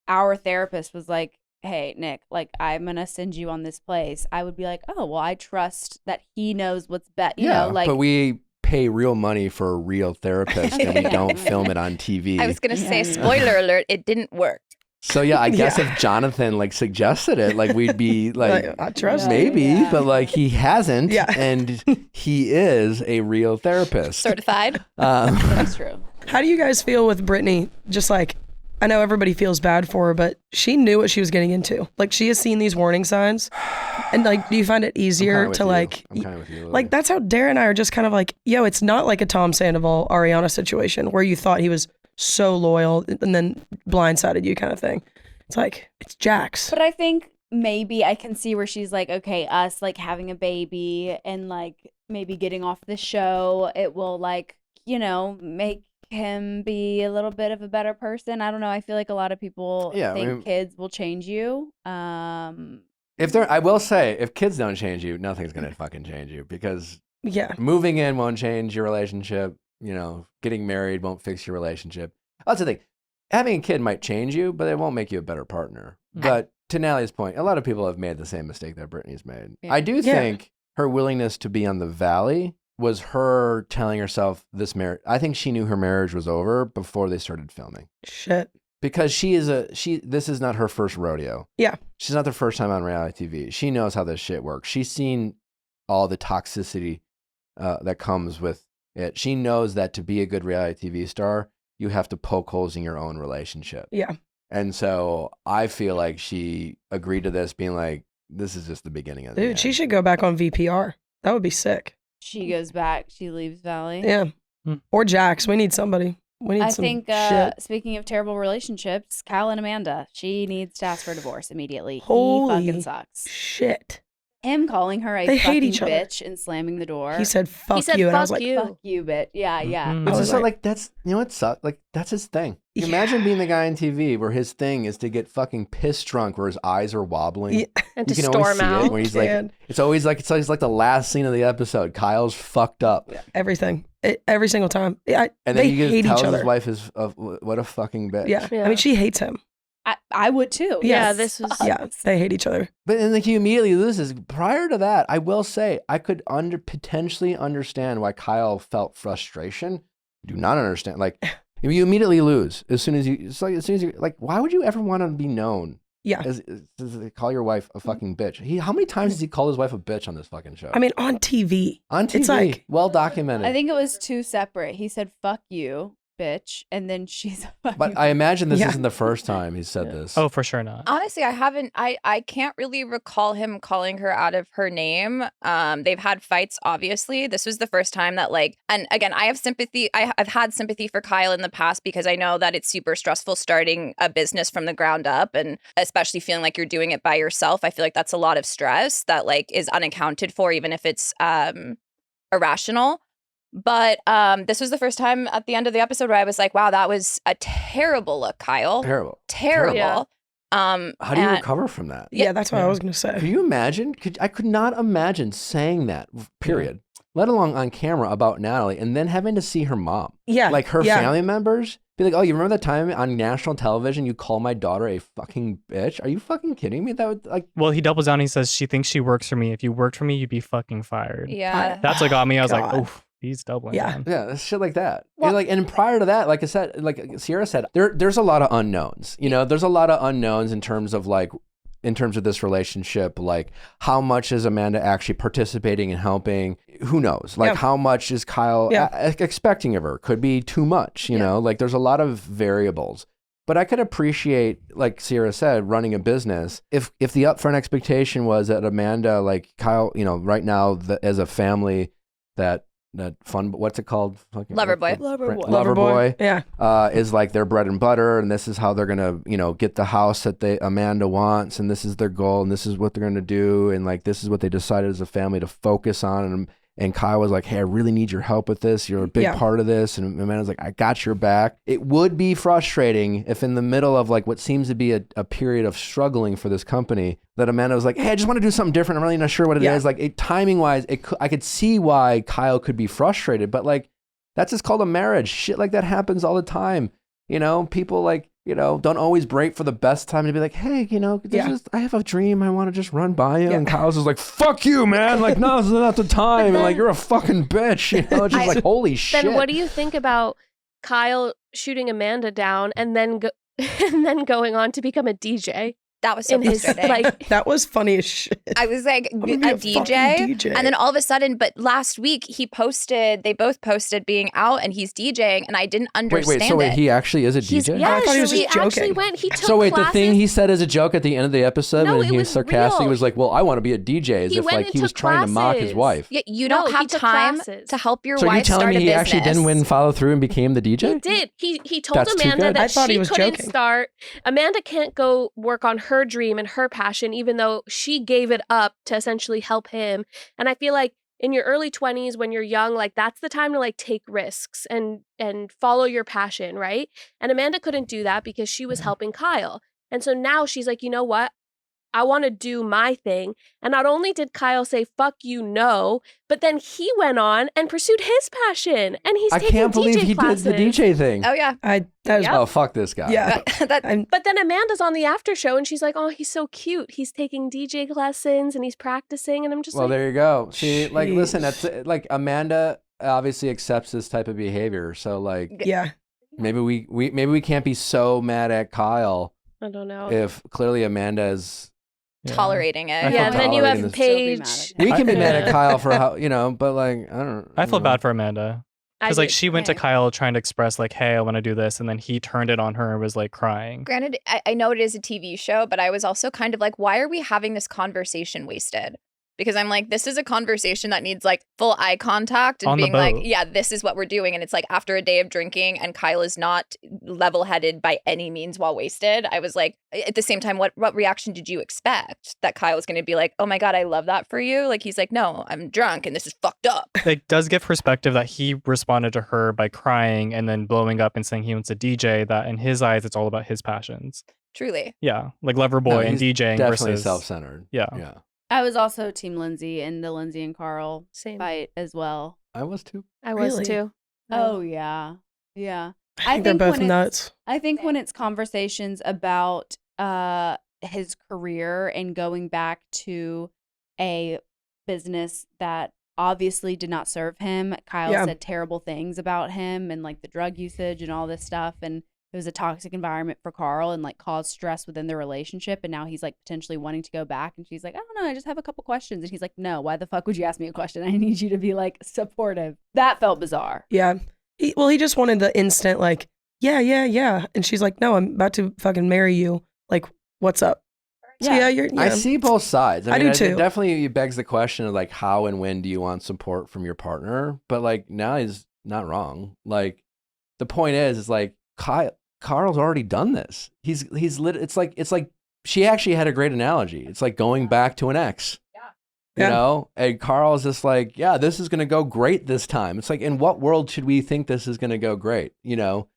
our therapist was like, hey, Nick, like, I'm going to send you on this place, I would be like, oh, well, I trust that he knows what's best. You know, like. but we pay real money for a real therapist and we don't film it on TV. I was going to say, Yeah. spoiler alert, it didn't work. So yeah, I guess Yeah. if Jonathan like suggested it, like we'd be like, I trust maybe, Yeah. but like he hasn't, Yeah. and he is a real therapist. Certified. That's true. How do you guys feel with Brittany? Just like, I know everybody feels bad for her, but she knew what she was getting into. Like, she has seen these warning signs. And like, do you find it easier to like, I'm kind of with you. Lily. like that's how Darren and I are just kind of like, yo, it's not like a Tom Sandoval, Ariana situation where you thought he was so loyal and then blindsided you kind of thing. It's like, it's Jax. But I think maybe I can see where she's like, okay, us like having a baby and like maybe getting off the show, it will like, you know, make him be a little bit of a better person. I don't know. I feel like a lot of people Yeah, I think mean- kids will change you. I will say, if kids don't change you, nothing's gonna fucking change you because Yeah. moving in won't change your relationship. You know, getting married won't fix your relationship. That's the thing. Having a kid might change you, but it won't make you a better partner. But to Natalie's point, a lot of people have made the same mistake that Brittany's made. Yeah. I do Yeah. think her willingness to be on the Valley was her telling herself this marriage. I think she knew her marriage was over before they started filming. Shit. Because this is not her first rodeo. Yeah. She's not the first time on reality TV. She knows how this shit works. She's seen all the toxicity that comes with it. She knows that to be a good reality TV star, you have to poke holes in your own relationship. Yeah. And so I feel like she agreed to this being like, this is just the beginning of the Dude, end. she should go back on VPR. That would be sick. She goes back. She leaves Valley. Yeah. Or Jax. We need somebody. We need I some think, shit. speaking of terrible relationships, Kyle and Amanda, she needs to ask for divorce immediately. Holy He fucking sucks. Shit. Him calling her a They hate fucking each other. bitch and slamming the door. He said, fuck said, you. And I was "Fuck like, you." fuck you, bitch. Yeah, yeah. Mhm. It's I just was like, that's, you know what sucks? Like, that's his thing. Imagine being the guy on TV where his thing is to get fucking piss drunk, where his eyes are wobbling. Yeah. And You to can always storm see out. it where he's like, Man. it's always like the last scene of the episode. Kyle's fucked up. Everything. Every single time. And then they he just hate tells each his other. wife is what a fucking bitch. Yeah. Yeah. I mean, she hates him. I would too. Yeah, Yes. this was. Yeah. They hate each other. But then he immediately loses. Prior to that, I will say I could potentially understand why Kyle felt frustration. Do not understand. Like you immediately lose as soon as you. It's like as soon as you like. Why would you ever want to be known? Yeah. As call your wife a fucking bitch. How many times has he called his wife a bitch on this fucking show? I mean, on TV. on TV, it's like- well documented. I think it was two separate. He said, fuck you, bitch. And then she's a fucking but I imagine this Yeah. isn't the first time he said this. Oh, for sure not. Honestly, I can't really recall him calling her out of her name. They've had fights, obviously. This was the first time that and again, I have sympathy. I've had sympathy for Kyle in the past because I know that it's super stressful starting a business from the ground up, and especially feeling like you're doing it by yourself. I feel like that's a lot of stress that is unaccounted for, even if it's irrational. But this was the first time at the end of the episode where I was like, wow, that was a terrible look, Kyle. Terrible. Terrible. Yeah. How do you and- recover from that? Yeah, that's what I was going to Could say. you imagine? I could not imagine saying that, period, let alone on camera about Natalie, and then having to see her mom. Yeah. Like her yeah. family members be like, oh, you remember that time on national television you call my daughter a fucking bitch? Are you fucking kidding me? That would Well, he doubles down. He says she thinks she works for me. If you worked for me, you'd be fucking fired. Yeah. That's what got me. I was like, God. oh, he's doubling Yeah. down. yeah, shit like that. Well- and prior to that, like I said, like Sierra said, there's a lot of unknowns. You know, there's a lot of unknowns in terms of this relationship, like how much is Amanda actually participating and helping? Who knows? Like Yeah. how much is Kyle expecting of her? Could be too much, you know? Like there's a lot of variables. But I could appreciate, like Sierra said, running a business. If the upfront expectation was that Amanda, like Kyle, you know, right now as a family, that fun, what's it called? Loverboy. Loverboy. Yeah. Is like their bread and butter, and this is how they're gonna, you know, get the house that Amanda wants, and this is their goal, and this is what they're gonna do, and like this is what they decided as a family to focus on. And Kyle was like, hey, I really need your help with this. You're a big part of this. And Amanda's like, I got your back. It would be frustrating if in the middle of like what seems to be a period of struggling for this company, that Amanda was like, hey, I just want to do something different. I'm really not sure what it is. Like timing wise, I could see why Kyle could be frustrated, but like, that's just called a marriage. Shit like that happens all the time. You know, people like, you know, don't always break for the best time to be like, hey, you know, I have a dream. I want to just run by you. And Kyle's just like, fuck you, man. Like, no, this is not the time. And like, you're a fucking bitch. You know, it's just like, holy shit. Then what do you think about Kyle shooting Amanda down and then and then going on to become a DJ? That was so In his, frustrating. like, That was funny as shit. I was like, I'm gonna a be fucking DJ? And then all of a sudden, but last week they both posted being out and he's DJing, and I didn't understand so it. he actually is a He's, DJ? yes, I thought he was he just actually joking. went. He took So wait, classes. the thing he said as a joke at the end of the episode No, when it he was was sarcastic, he real. was like, well, I want to be a DJ, as He if went like and he was took trying to mock his classes. wife. Yeah, you No, don't he have took time classes. to help your So you're wife telling start me a he business. actually didn't win follow through and became the DJ? He did. He told That's too Amanda good. that I thought she he was couldn't joking. start. Amanda can't go work on her dream and her passion, even though she gave it up to essentially help him. And I feel like in your early 20s, when you're young, like that's the time to like take risks and follow your passion, right? And Amanda couldn't do that because she was helping Kyle. And so now she's like, you know what? I want to do my thing. And not only did Kyle say, fuck you, no, but then he went on and pursued his passion. And he's I taking can't believe DJ he classes. did the DJ thing. Oh yeah. That was, Yeah. Oh, fuck this guy. yeah. I'm- But then Amanda's on the after show and she's like, oh, he's so cute. He's taking DJ lessons and he's practicing. And I'm just Well, like, there you go. See, like, listen, Jeez. that's like Amanda obviously accepts this type of behavior. So, like, yeah. maybe we can't be so mad at Kyle I don't know. if clearly Amanda is. Tolerating it. I Yeah, feel then you tolerating have this. Still be mad Paige. at We can be mad at Yeah. Kyle for how, you know, but like, I don't. I feel know. bad for Amanda. Because like she went to okay. Kyle trying to express like, hey, I want to do this. And then he turned it on her and was like crying. Granted, I know it is a TV show, but I was also kind of like, why are we having this conversation wasted? Because I'm like, this is a conversation that needs like full eye contact and On the being like, boat. yeah, this is what we're doing. And it's like after a day of drinking and Kyle is not level headed by any means while wasted. I was like, at the same time, what reaction did you expect? That Kyle was going to be like, oh my God, I love that for you. Like, he's like, no, I'm drunk and this is fucked up. It does give perspective that he responded to her by crying and then blowing up and saying he wants a DJ, that in his eyes, it's all about his passions. Truly. Yeah. Like Loverboy and he's DJing definitely versus self-centered. Yeah. Yeah. I was also Team Lindsay in the Lindsay and Carl Same. fight as well. I was too. I was Really? too. Oh yeah, yeah. I think they're both when it's- nuts. I think when it's conversations about his career and going back to a business that obviously did not serve him, Kyle Yeah. said terrible things about him and like the drug usage and all this stuff, and it was a toxic environment for Carl and like caused stress within their relationship, and now he's like potentially wanting to go back, and she's like, I don't know, I just have a couple questions, and he's like, no, why the fuck would you ask me a question? I need you to be like supportive. That felt bizarre. Yeah. He just wanted the instant, like, yeah. And she's like, no, I'm about to fucking marry you. Like, what's up? So Yeah. I see both sides. I mean, do too. It definitely begs the question of like, how and when do you want support from your partner? But like, now he's not wrong. Like, the point is like, Carl's already done this. He's lit. It's like she actually had a great analogy. It's like going back to an ex. You Yeah. know, and Carl's just like, yeah, this is going to go great this time. It's like, in what world should we think this is going to go great? You know,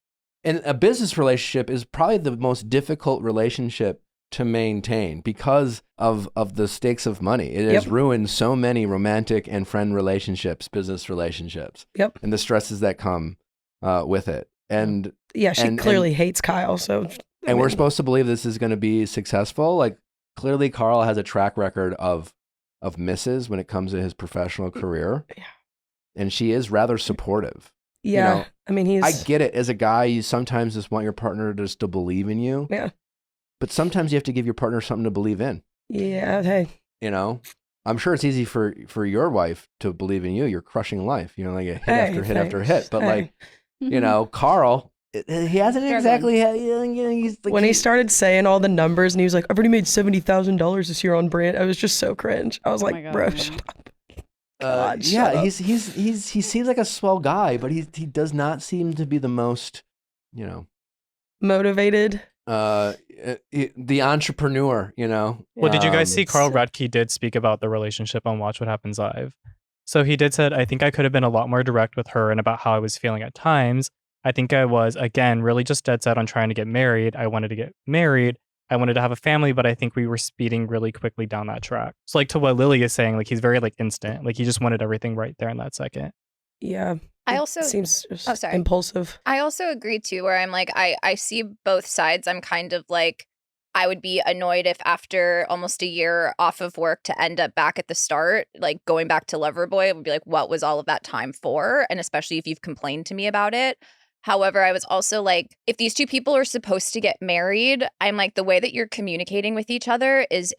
and a business relationship is probably the most difficult relationship to maintain because of the stakes of money. It has ruined so many romantic and friend relationships, business relationships, and the stresses that come with it. And yeah, she clearly hates Kyle. So, and we're supposed to believe this is going to be successful. Like, clearly, Carl has a track record of misses when it comes to his professional career, and she is rather supportive. Yeah, You know, I mean, I get it. As a guy, you sometimes just want your partner just to believe in you. Yeah. But sometimes you have to give your partner something to believe in. Yeah, hey. You know, I'm sure it's easy for your wife to believe in you. You're crushing life. You know, like a hit after hit after hit. But like, you know, Carl, he hasn't exactly. He's like, When he started saying all the numbers and he was like, I've already made $70,000 this year on brand. I was just so cringe. I was like, God, bro, man. shut up. God, shut up. he seems like a swell guy, but he does not seem to be the most, you know, Motivated. the entrepreneur, you know. Well, did you guys see it's- Carl Radke did speak about the relationship on Watch What Happens Live? So he did said, I think I could have been a lot more direct with her and about how I was feeling at times. I think I was, again, really just dead set on trying to get married. I wanted to get married. I wanted to have a family, but I think we were speeding really quickly down that track. So like to what Lily is saying, like he's very like instant. Like he just wanted everything right there in that second. Yeah. I it also seems just Oh, sorry. impulsive. I also agree too, where I'm like, I see both sides. I'm kind of like, I would be annoyed if after almost a year off of work to end up back at the start, like going back to Loverboy, it would be like, what was all of that time for? And especially if you've complained to me about it. However, I was also like, if these two people are supposed to get married, I'm like, the way that you're communicating with each other is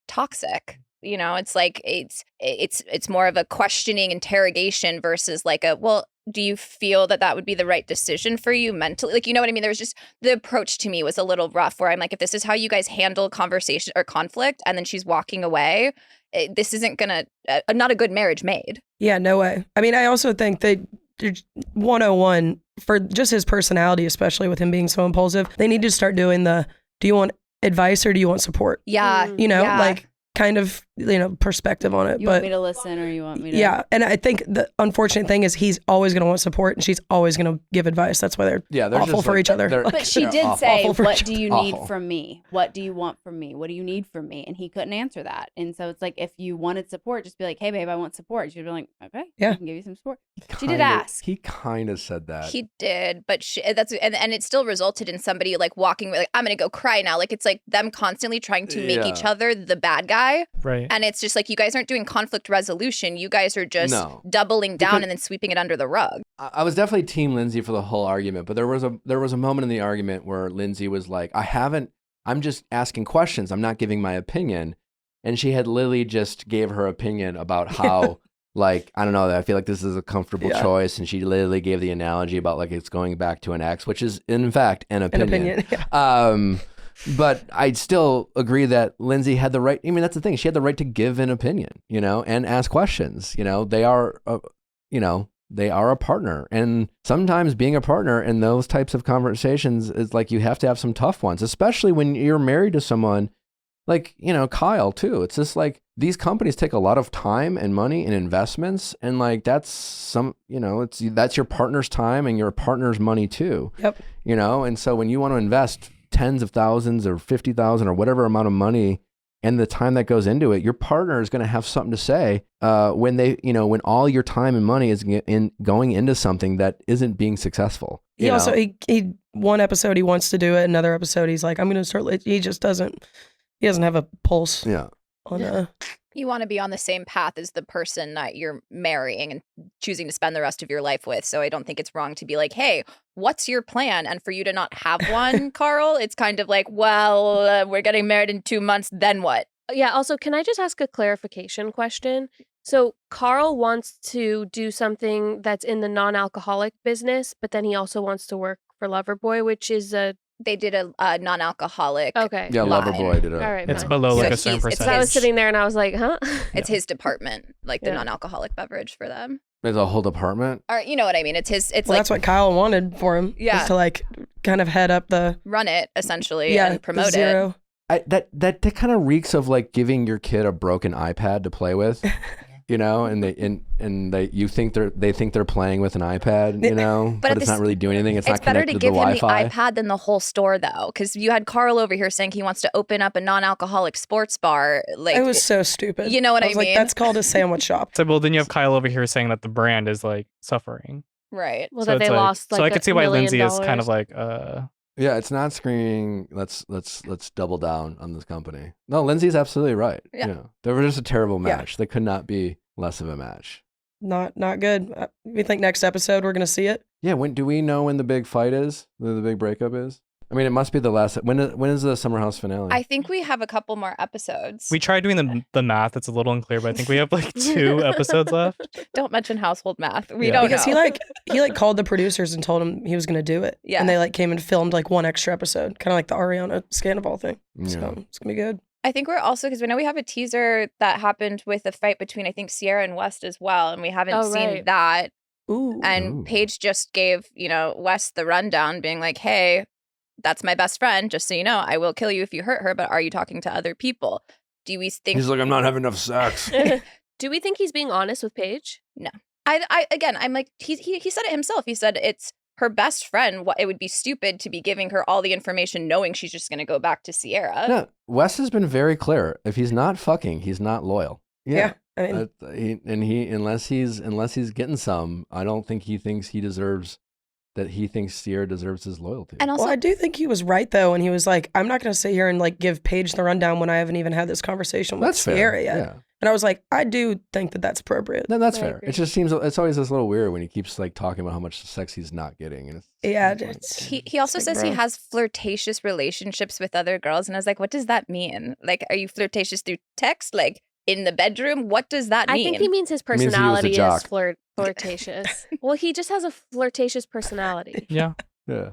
toxic. You know, it's like it's more of a questioning interrogation versus like a, well, do you feel that would be the right decision for you mentally? Like, you know what I mean? There was just, the approach to me was a little rough where I'm like, if this is how you guys handle conversation or conflict and then she's walking away, this isn't gonna, not a good marriage made. Yeah, no way. I mean, I also think they 101 for just his personality, especially with him being so impulsive, they need to start doing the, do you want advice or do you want support? Yeah. You know, yeah. like kind of, you know, perspective on it. You but want me to listen or you want me to? yeah. And I think the unfortunate thing is he's always going to want support and she's always going to give advice. That's why they're awful for each other. But she they're did awful. say, Awful for what each do you other. need Awful. from me? What do you want from me? What do you need from me? And he couldn't answer that. And so it's like, if you wanted support, just be like, hey, babe, I want support. She'd be like, okay, Yeah. I can give you some support. She did ask. He kind of said that. He did, but and it still resulted in somebody like walking like, I'm gonna go cry now. Like it's like them constantly trying to make each Yeah. other the bad guy. Right. And it's just like, you guys aren't doing conflict resolution. You guys are just No. doubling down Because- and then sweeping it under the rug. I was definitely Team Lindsay for the whole argument, but there was a moment in the argument where Lindsay was like, I'm just asking questions. I'm not giving my opinion. And she had Lily just gave her opinion about how like, I don't know, I feel like this is a comfortable choice. And she literally gave the analogy about like it's going back to an ex, which is in fact an opinion. But I'd still agree that Lindsay had the right. I mean, that's the thing. She had the right to give an opinion, and ask questions. They are, they are a partner. And sometimes being a partner in those types of conversations is like you have to have some tough ones, especially when you're married to someone like, Kyle too. It's just like these companies take a lot of time and money and investments. And like that's that's your partner's time and your partner's money too. Yep. And so when you want to invest tens of thousands or 50,000 or whatever amount of money and the time that goes into it, your partner is going to have something to say when when all your time and money is going into something that isn't being successful. He also, he one episode he wants to do it, another episode he's like, I'm going to start, he just doesn't have a pulse. Yeah. You want to be on the same path as the person that you're marrying and choosing to spend the rest of your life with. So I don't think it's wrong to be like, hey, what's your plan? And for you to not have one, Carl, it's kind of like, well, we're getting married in 2 months. Then what? Yeah. Also, can I just ask a clarification question? So Carl wants to do something that's in the non-alcoholic business, but then he also wants to work for Loverboy, which is They did a non-alcoholic. Okay. Yeah, line. Loverboy did it. All right. It's fine. below like So a certain he's- it's percentage. I was sitting there and I was like, huh? It's his department, like the Yeah. non-alcoholic beverage for them. There's a whole department. Or you know what I mean? It's his. It's Well, like that's what Kyle wanted for him. Yeah. Was to like kind of head up the run it essentially the and promote it. zero. That kind of reeks of like giving your kid a broken iPad to play with. And they think they're playing with an iPad, But at it's the not really doing anything. It's not better connected to to the give him the Wi-Fi. iPad than the whole store, though, because you had Carl over here saying he wants to open up a non-alcoholic sports bar. Like It was so stupid. You know what I was like, mean? that's called a sandwich shop. So, well, then you have Kyle over here saying that the brand is like suffering. right. Well, So that they it's like- lost like so I could see why $1 million. Lindsay is kind of like, Yeah, it's not screaming. Let's double down on this company. No, Lindsay's absolutely right. Yeah. They were just a terrible Yeah. match. They could not be less of a match. Not good. We think next episode we're gonna see it. Yeah. Do we know when the big fight is? The big breakup is? I mean, it must be the last. When is the Summer House finale? I think we have a couple more episodes. we tried doing the math. It's a little unclear, but I think we have like 2 episodes left. Don't mention household math. We Yeah. don't Because know. he called the producers and told them he was gonna do it. Yeah. And they like came and filmed like one extra episode, kind of like the Ariana Scandival thing. Yeah. So it's gonna be good. I think we're also, because we know we have a teaser that happened with a fight between, I think, Sierra and West as well, and we haven't seen right. that. Ooh. And Ooh. Paige just gave, West the rundown, being like, hey, that's my best friend. Just so you know, I will kill you if you hurt her, but are you talking to other people? Do we think... He's like, I'm not having enough sex. Do we think he's being honest with Paige? I'm like, he said it himself. He said it's her best friend. It would be stupid to be giving her all the information knowing she's just going to go back to Sierra. No, Wes has been very clear. If he's not fucking, he's not loyal. Yeah. I mean, Unless he's getting some, I don't think he thinks he thinks Sierra deserves his loyalty. And also, well, I do think he was right though, when he was like, I'm not gonna sit here and like give Paige the rundown when I haven't even had this conversation with That's fair. Sierra yet. Yeah. And I was like, I do think that that's appropriate. No, that's I fair. agree. It just seems it's always this little weird when he keeps like talking about how much sex he's not getting. And Yeah, it's like- it's- he also Big says he bro. has flirtatious relationships with other girls. And I was like, what does that mean? Like, are you flirtatious through text? Like, in the bedroom? What does that mean? I think he means his means he was a personality is jock. flirtatious. Well, he just has a flirtatious personality. Yeah. yeah.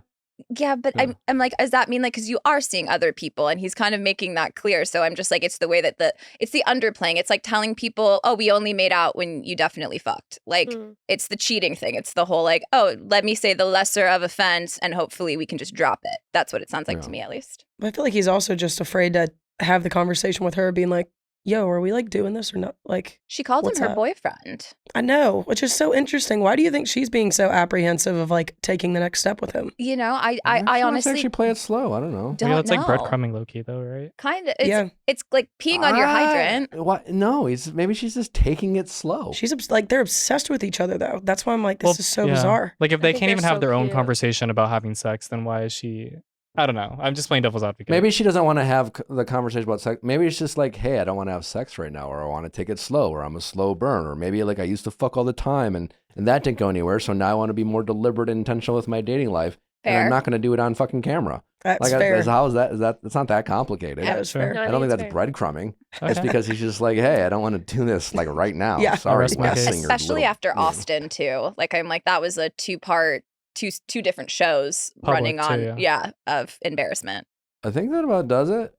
Yeah, but Yeah. I'm like, does that mean like, because you are seeing other people, and he's kind of making that clear. So I'm just like, it's the way that it's the underplaying. It's like telling people, oh, we only made out when you definitely fucked. Like, Mm. it's the cheating thing. It's the whole like, oh, let me say the lesser of offense, and hopefully we can just drop it. That's what it sounds like Yeah. to me, at least. I feel like he's also just afraid to have the conversation with her, being like, yo, are we like doing this or not? Like, She called What's him her that? boyfriend. I know, which is so interesting. Why do you think she's being so apprehensive of like taking the next step with him? You know, I Let's honestly actually play it slow. I don't know. don't It's like know. breadcrumbing low key though, right? Kind of. Yeah. It's like peeing on your hydrant. What? No, maybe she's just taking it slow. She's like, they're obsessed with each other though. That's why I'm like, this Well, is so yeah. bizarre. Like if I they think can't even they're have so their own cute. conversation about having sex, then why is she? I don't know. I'm just playing devil's advocate. Maybe she doesn't want to have the conversation about sex. Maybe it's just like, hey, I don't want to have sex right now, or I want to take it slow, or I'm a slow burn, or maybe like I used to fuck all the time and that didn't go anywhere. So now I want to be more deliberate and intentional with my dating life. And I'm Fair. not going to do it on fucking camera. That's Like, fair. how is that? It's not that complicated. That was fair. No, I don't think it's that's fair. breadcrumbing. It's Okay. because he's just like, hey, I don't want to do this like right now. Yeah. Sorry, rest my yes, case. singer, Especially little- after you know. Austin too. Like I'm like that was a two different shows Public running too, on yeah. of embarrassment. I think that about does it.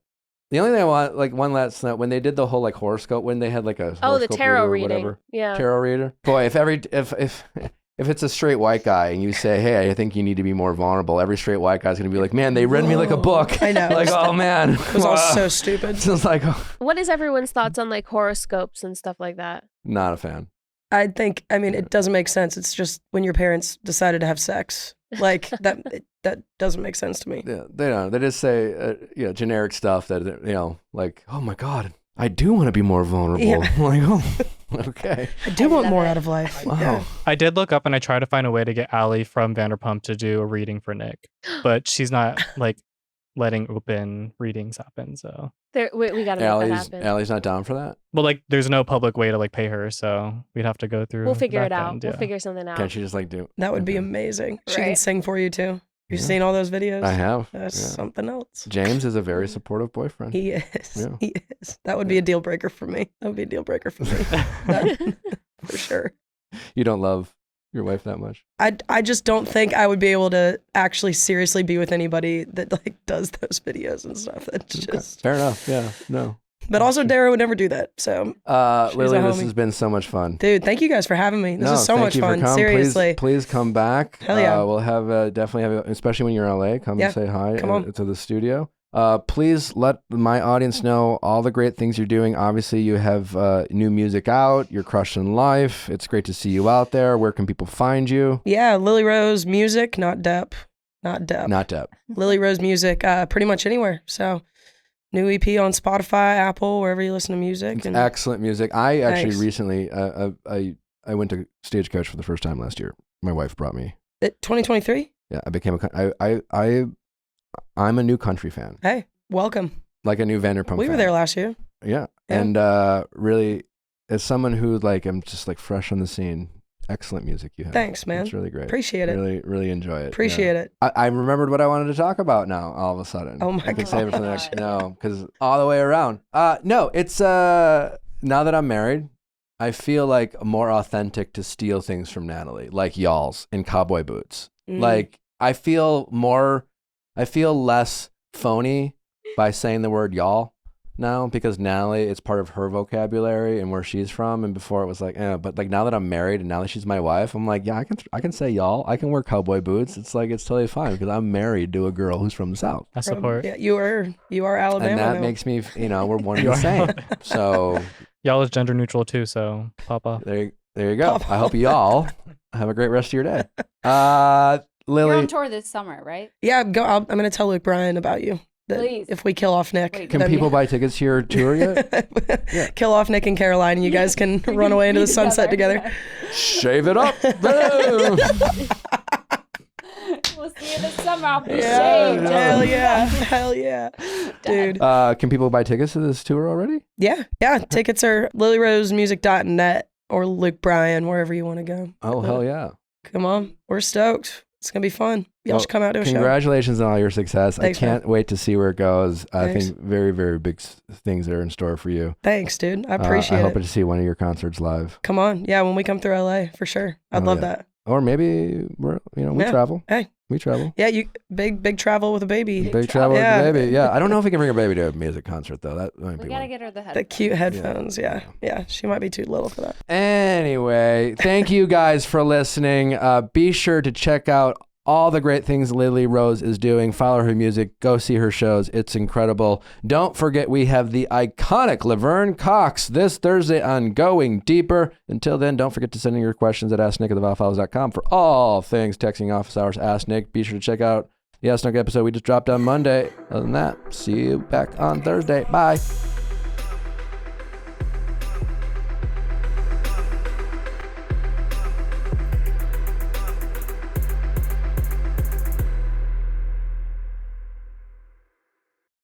The only thing I want, like one last note, when they did the whole like horoscope, when they had like a Oh, the horoscope tarot reader or reading. whatever, Yeah. tarot reader. Boy, if it's a straight white guy and you say, hey, I think you need to be more vulnerable, every straight white guy's gonna be like, man, they read me like a book. I know. Like, oh man, It was all so stupid. It's just like, oh, What is everyone's thoughts on like horoscopes and stuff like that? not a fan. I mean, it doesn't make sense. It's just when your parents decided to have sex. Like, that doesn't make sense to me. Yeah, they don't. They just say, generic stuff that, like, oh my God, I do want to be more vulnerable. Yeah. I'm like, oh, okay. I do want love more it. out of life. Wow. Yeah. I did look up and I tried to find a way to get Allie from Vanderpump to do a reading for Nick, but she's not like letting open readings happen. So, We got to make that happen. Allie's not down for that. but like, there's no public way to like pay her, so we'd have to go through. We'll the figure it back out. end, We'll yeah. figure something out. Can't she just like do? That would be Okay. amazing. She can Right. sing for you too. You've Yeah. seen all those videos? I have. That's yeah. something else. James is a very supportive boyfriend. He is. Yeah. He is. That would be a deal breaker for me. That would be a deal breaker for me. That- for sure. You don't love your wife that much. I just don't think I would be able to actually seriously be with anybody that like does those videos and stuff. That's Okay. just. Fair enough. Yeah. No. But also, Dara would never do that. So, She's Lily, a this homie. has been so much fun. dude, thank you guys for having me. This No, is so thank much you for fun. coming. Seriously. Please come back. Hell yeah. We'll have definitely have, especially when you're in LA, come Yeah, and say hi come on. to the studio. Please let my audience know all the great things you're doing. Obviously, you have new music out. You're crushing life. It's great to see you out there. Where can people find you? Yeah, Lily Rose Music, not Depp. Not Depp. Not Depp. Lily Rose Music, pretty much anywhere. So, new EP on Spotify, Apple, wherever you listen to music. It's excellent music. I actually Thanks. recently, I went to Stagecoach for the first time last year. My wife brought me. 2023? Yeah, I became I'm a new country fan, Hey, welcome. like a new Vanderpump. We were fan. there last year. Yeah. Yeah. And really, as someone who like I'm just like fresh on the scene, excellent music you have. Thanks, man. It's really great. Appreciate it. Really, really enjoy it. Appreciate it. I remembered what I wanted to talk about now. All of a sudden, Oh my I can save it for the God. next. No, because all the way around. No, it's now that I'm married, I feel like more authentic to steal things from Natalie, like y'all's and cowboy boots. Mm. Like I feel less phony by saying the word y'all now because Natalie, it's part of her vocabulary and where she's from. And before it was like, but like now that I'm married and now that she's my wife, I'm like, yeah, I can say y'all. I can wear cowboy boots. It's like it's totally fine because I'm married to a girl who's from the South. I support. Yeah, you are Alabama. And that now. makes me, we're one and the same. So Y'all is gender neutral too, so pop off. there you go. I hope y'all have a great rest of your day. Lily. You're on tour this summer, right? Yeah, I'm going to tell Luke Bryan about you. That Please. If we kill off Nick, Wait, Can then- people buy tickets to your tour yet? Yeah. kill off Nick and Caroline, and you guys can run away into the sunset together. Shave it up. Boom. We'll see you this summer. I'll be Yeah, shaved. hell yeah, hell yeah, dude. Can people buy tickets to this tour already? Yeah. Tickets are lilyrosemusic.net or Luke Bryan, wherever you want to go. Oh, hell yeah. Come on, we're stoked. It's gonna be fun. Y'all Well, should come out to a show. Congratulations on all your success. Thanks, I can't wait to see where it goes. I Thanks. think very, very big things are in store for you. Thanks, dude. I I appreciate hope it. to see one of your concerts live. Come on, yeah, when we come through LA, for sure. I'd Oh, love yeah. that. Or maybe we Yeah. travel. Hey. We travel. Yeah, you big travel with a baby. Big travel Yeah. with the baby. Yeah. I don't know if we can bring a baby to a music concert though. That might We be gotta one. get her the The head. cute headphones. Yeah. She might be too little for that. Anyway, thank you guys for listening. Be sure to check out all the great things Lily Rose is doing. Follow her music. Go see her shows. It's incredible. Don't forget we have the iconic Laverne Cox this Thursday on Going Deeper. Until then, don't forget to send in your questions at AskNick@theViallFiles.com for all things texting office hours. Ask Nick. Be sure to check out the Ask Nick episode we just dropped on Monday. Other than that, see you back on Thursday. Bye.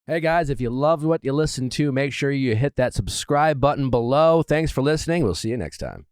Hey guys, if you loved what you listened to, make sure you hit that subscribe button below. Thanks for listening. We'll see you next time.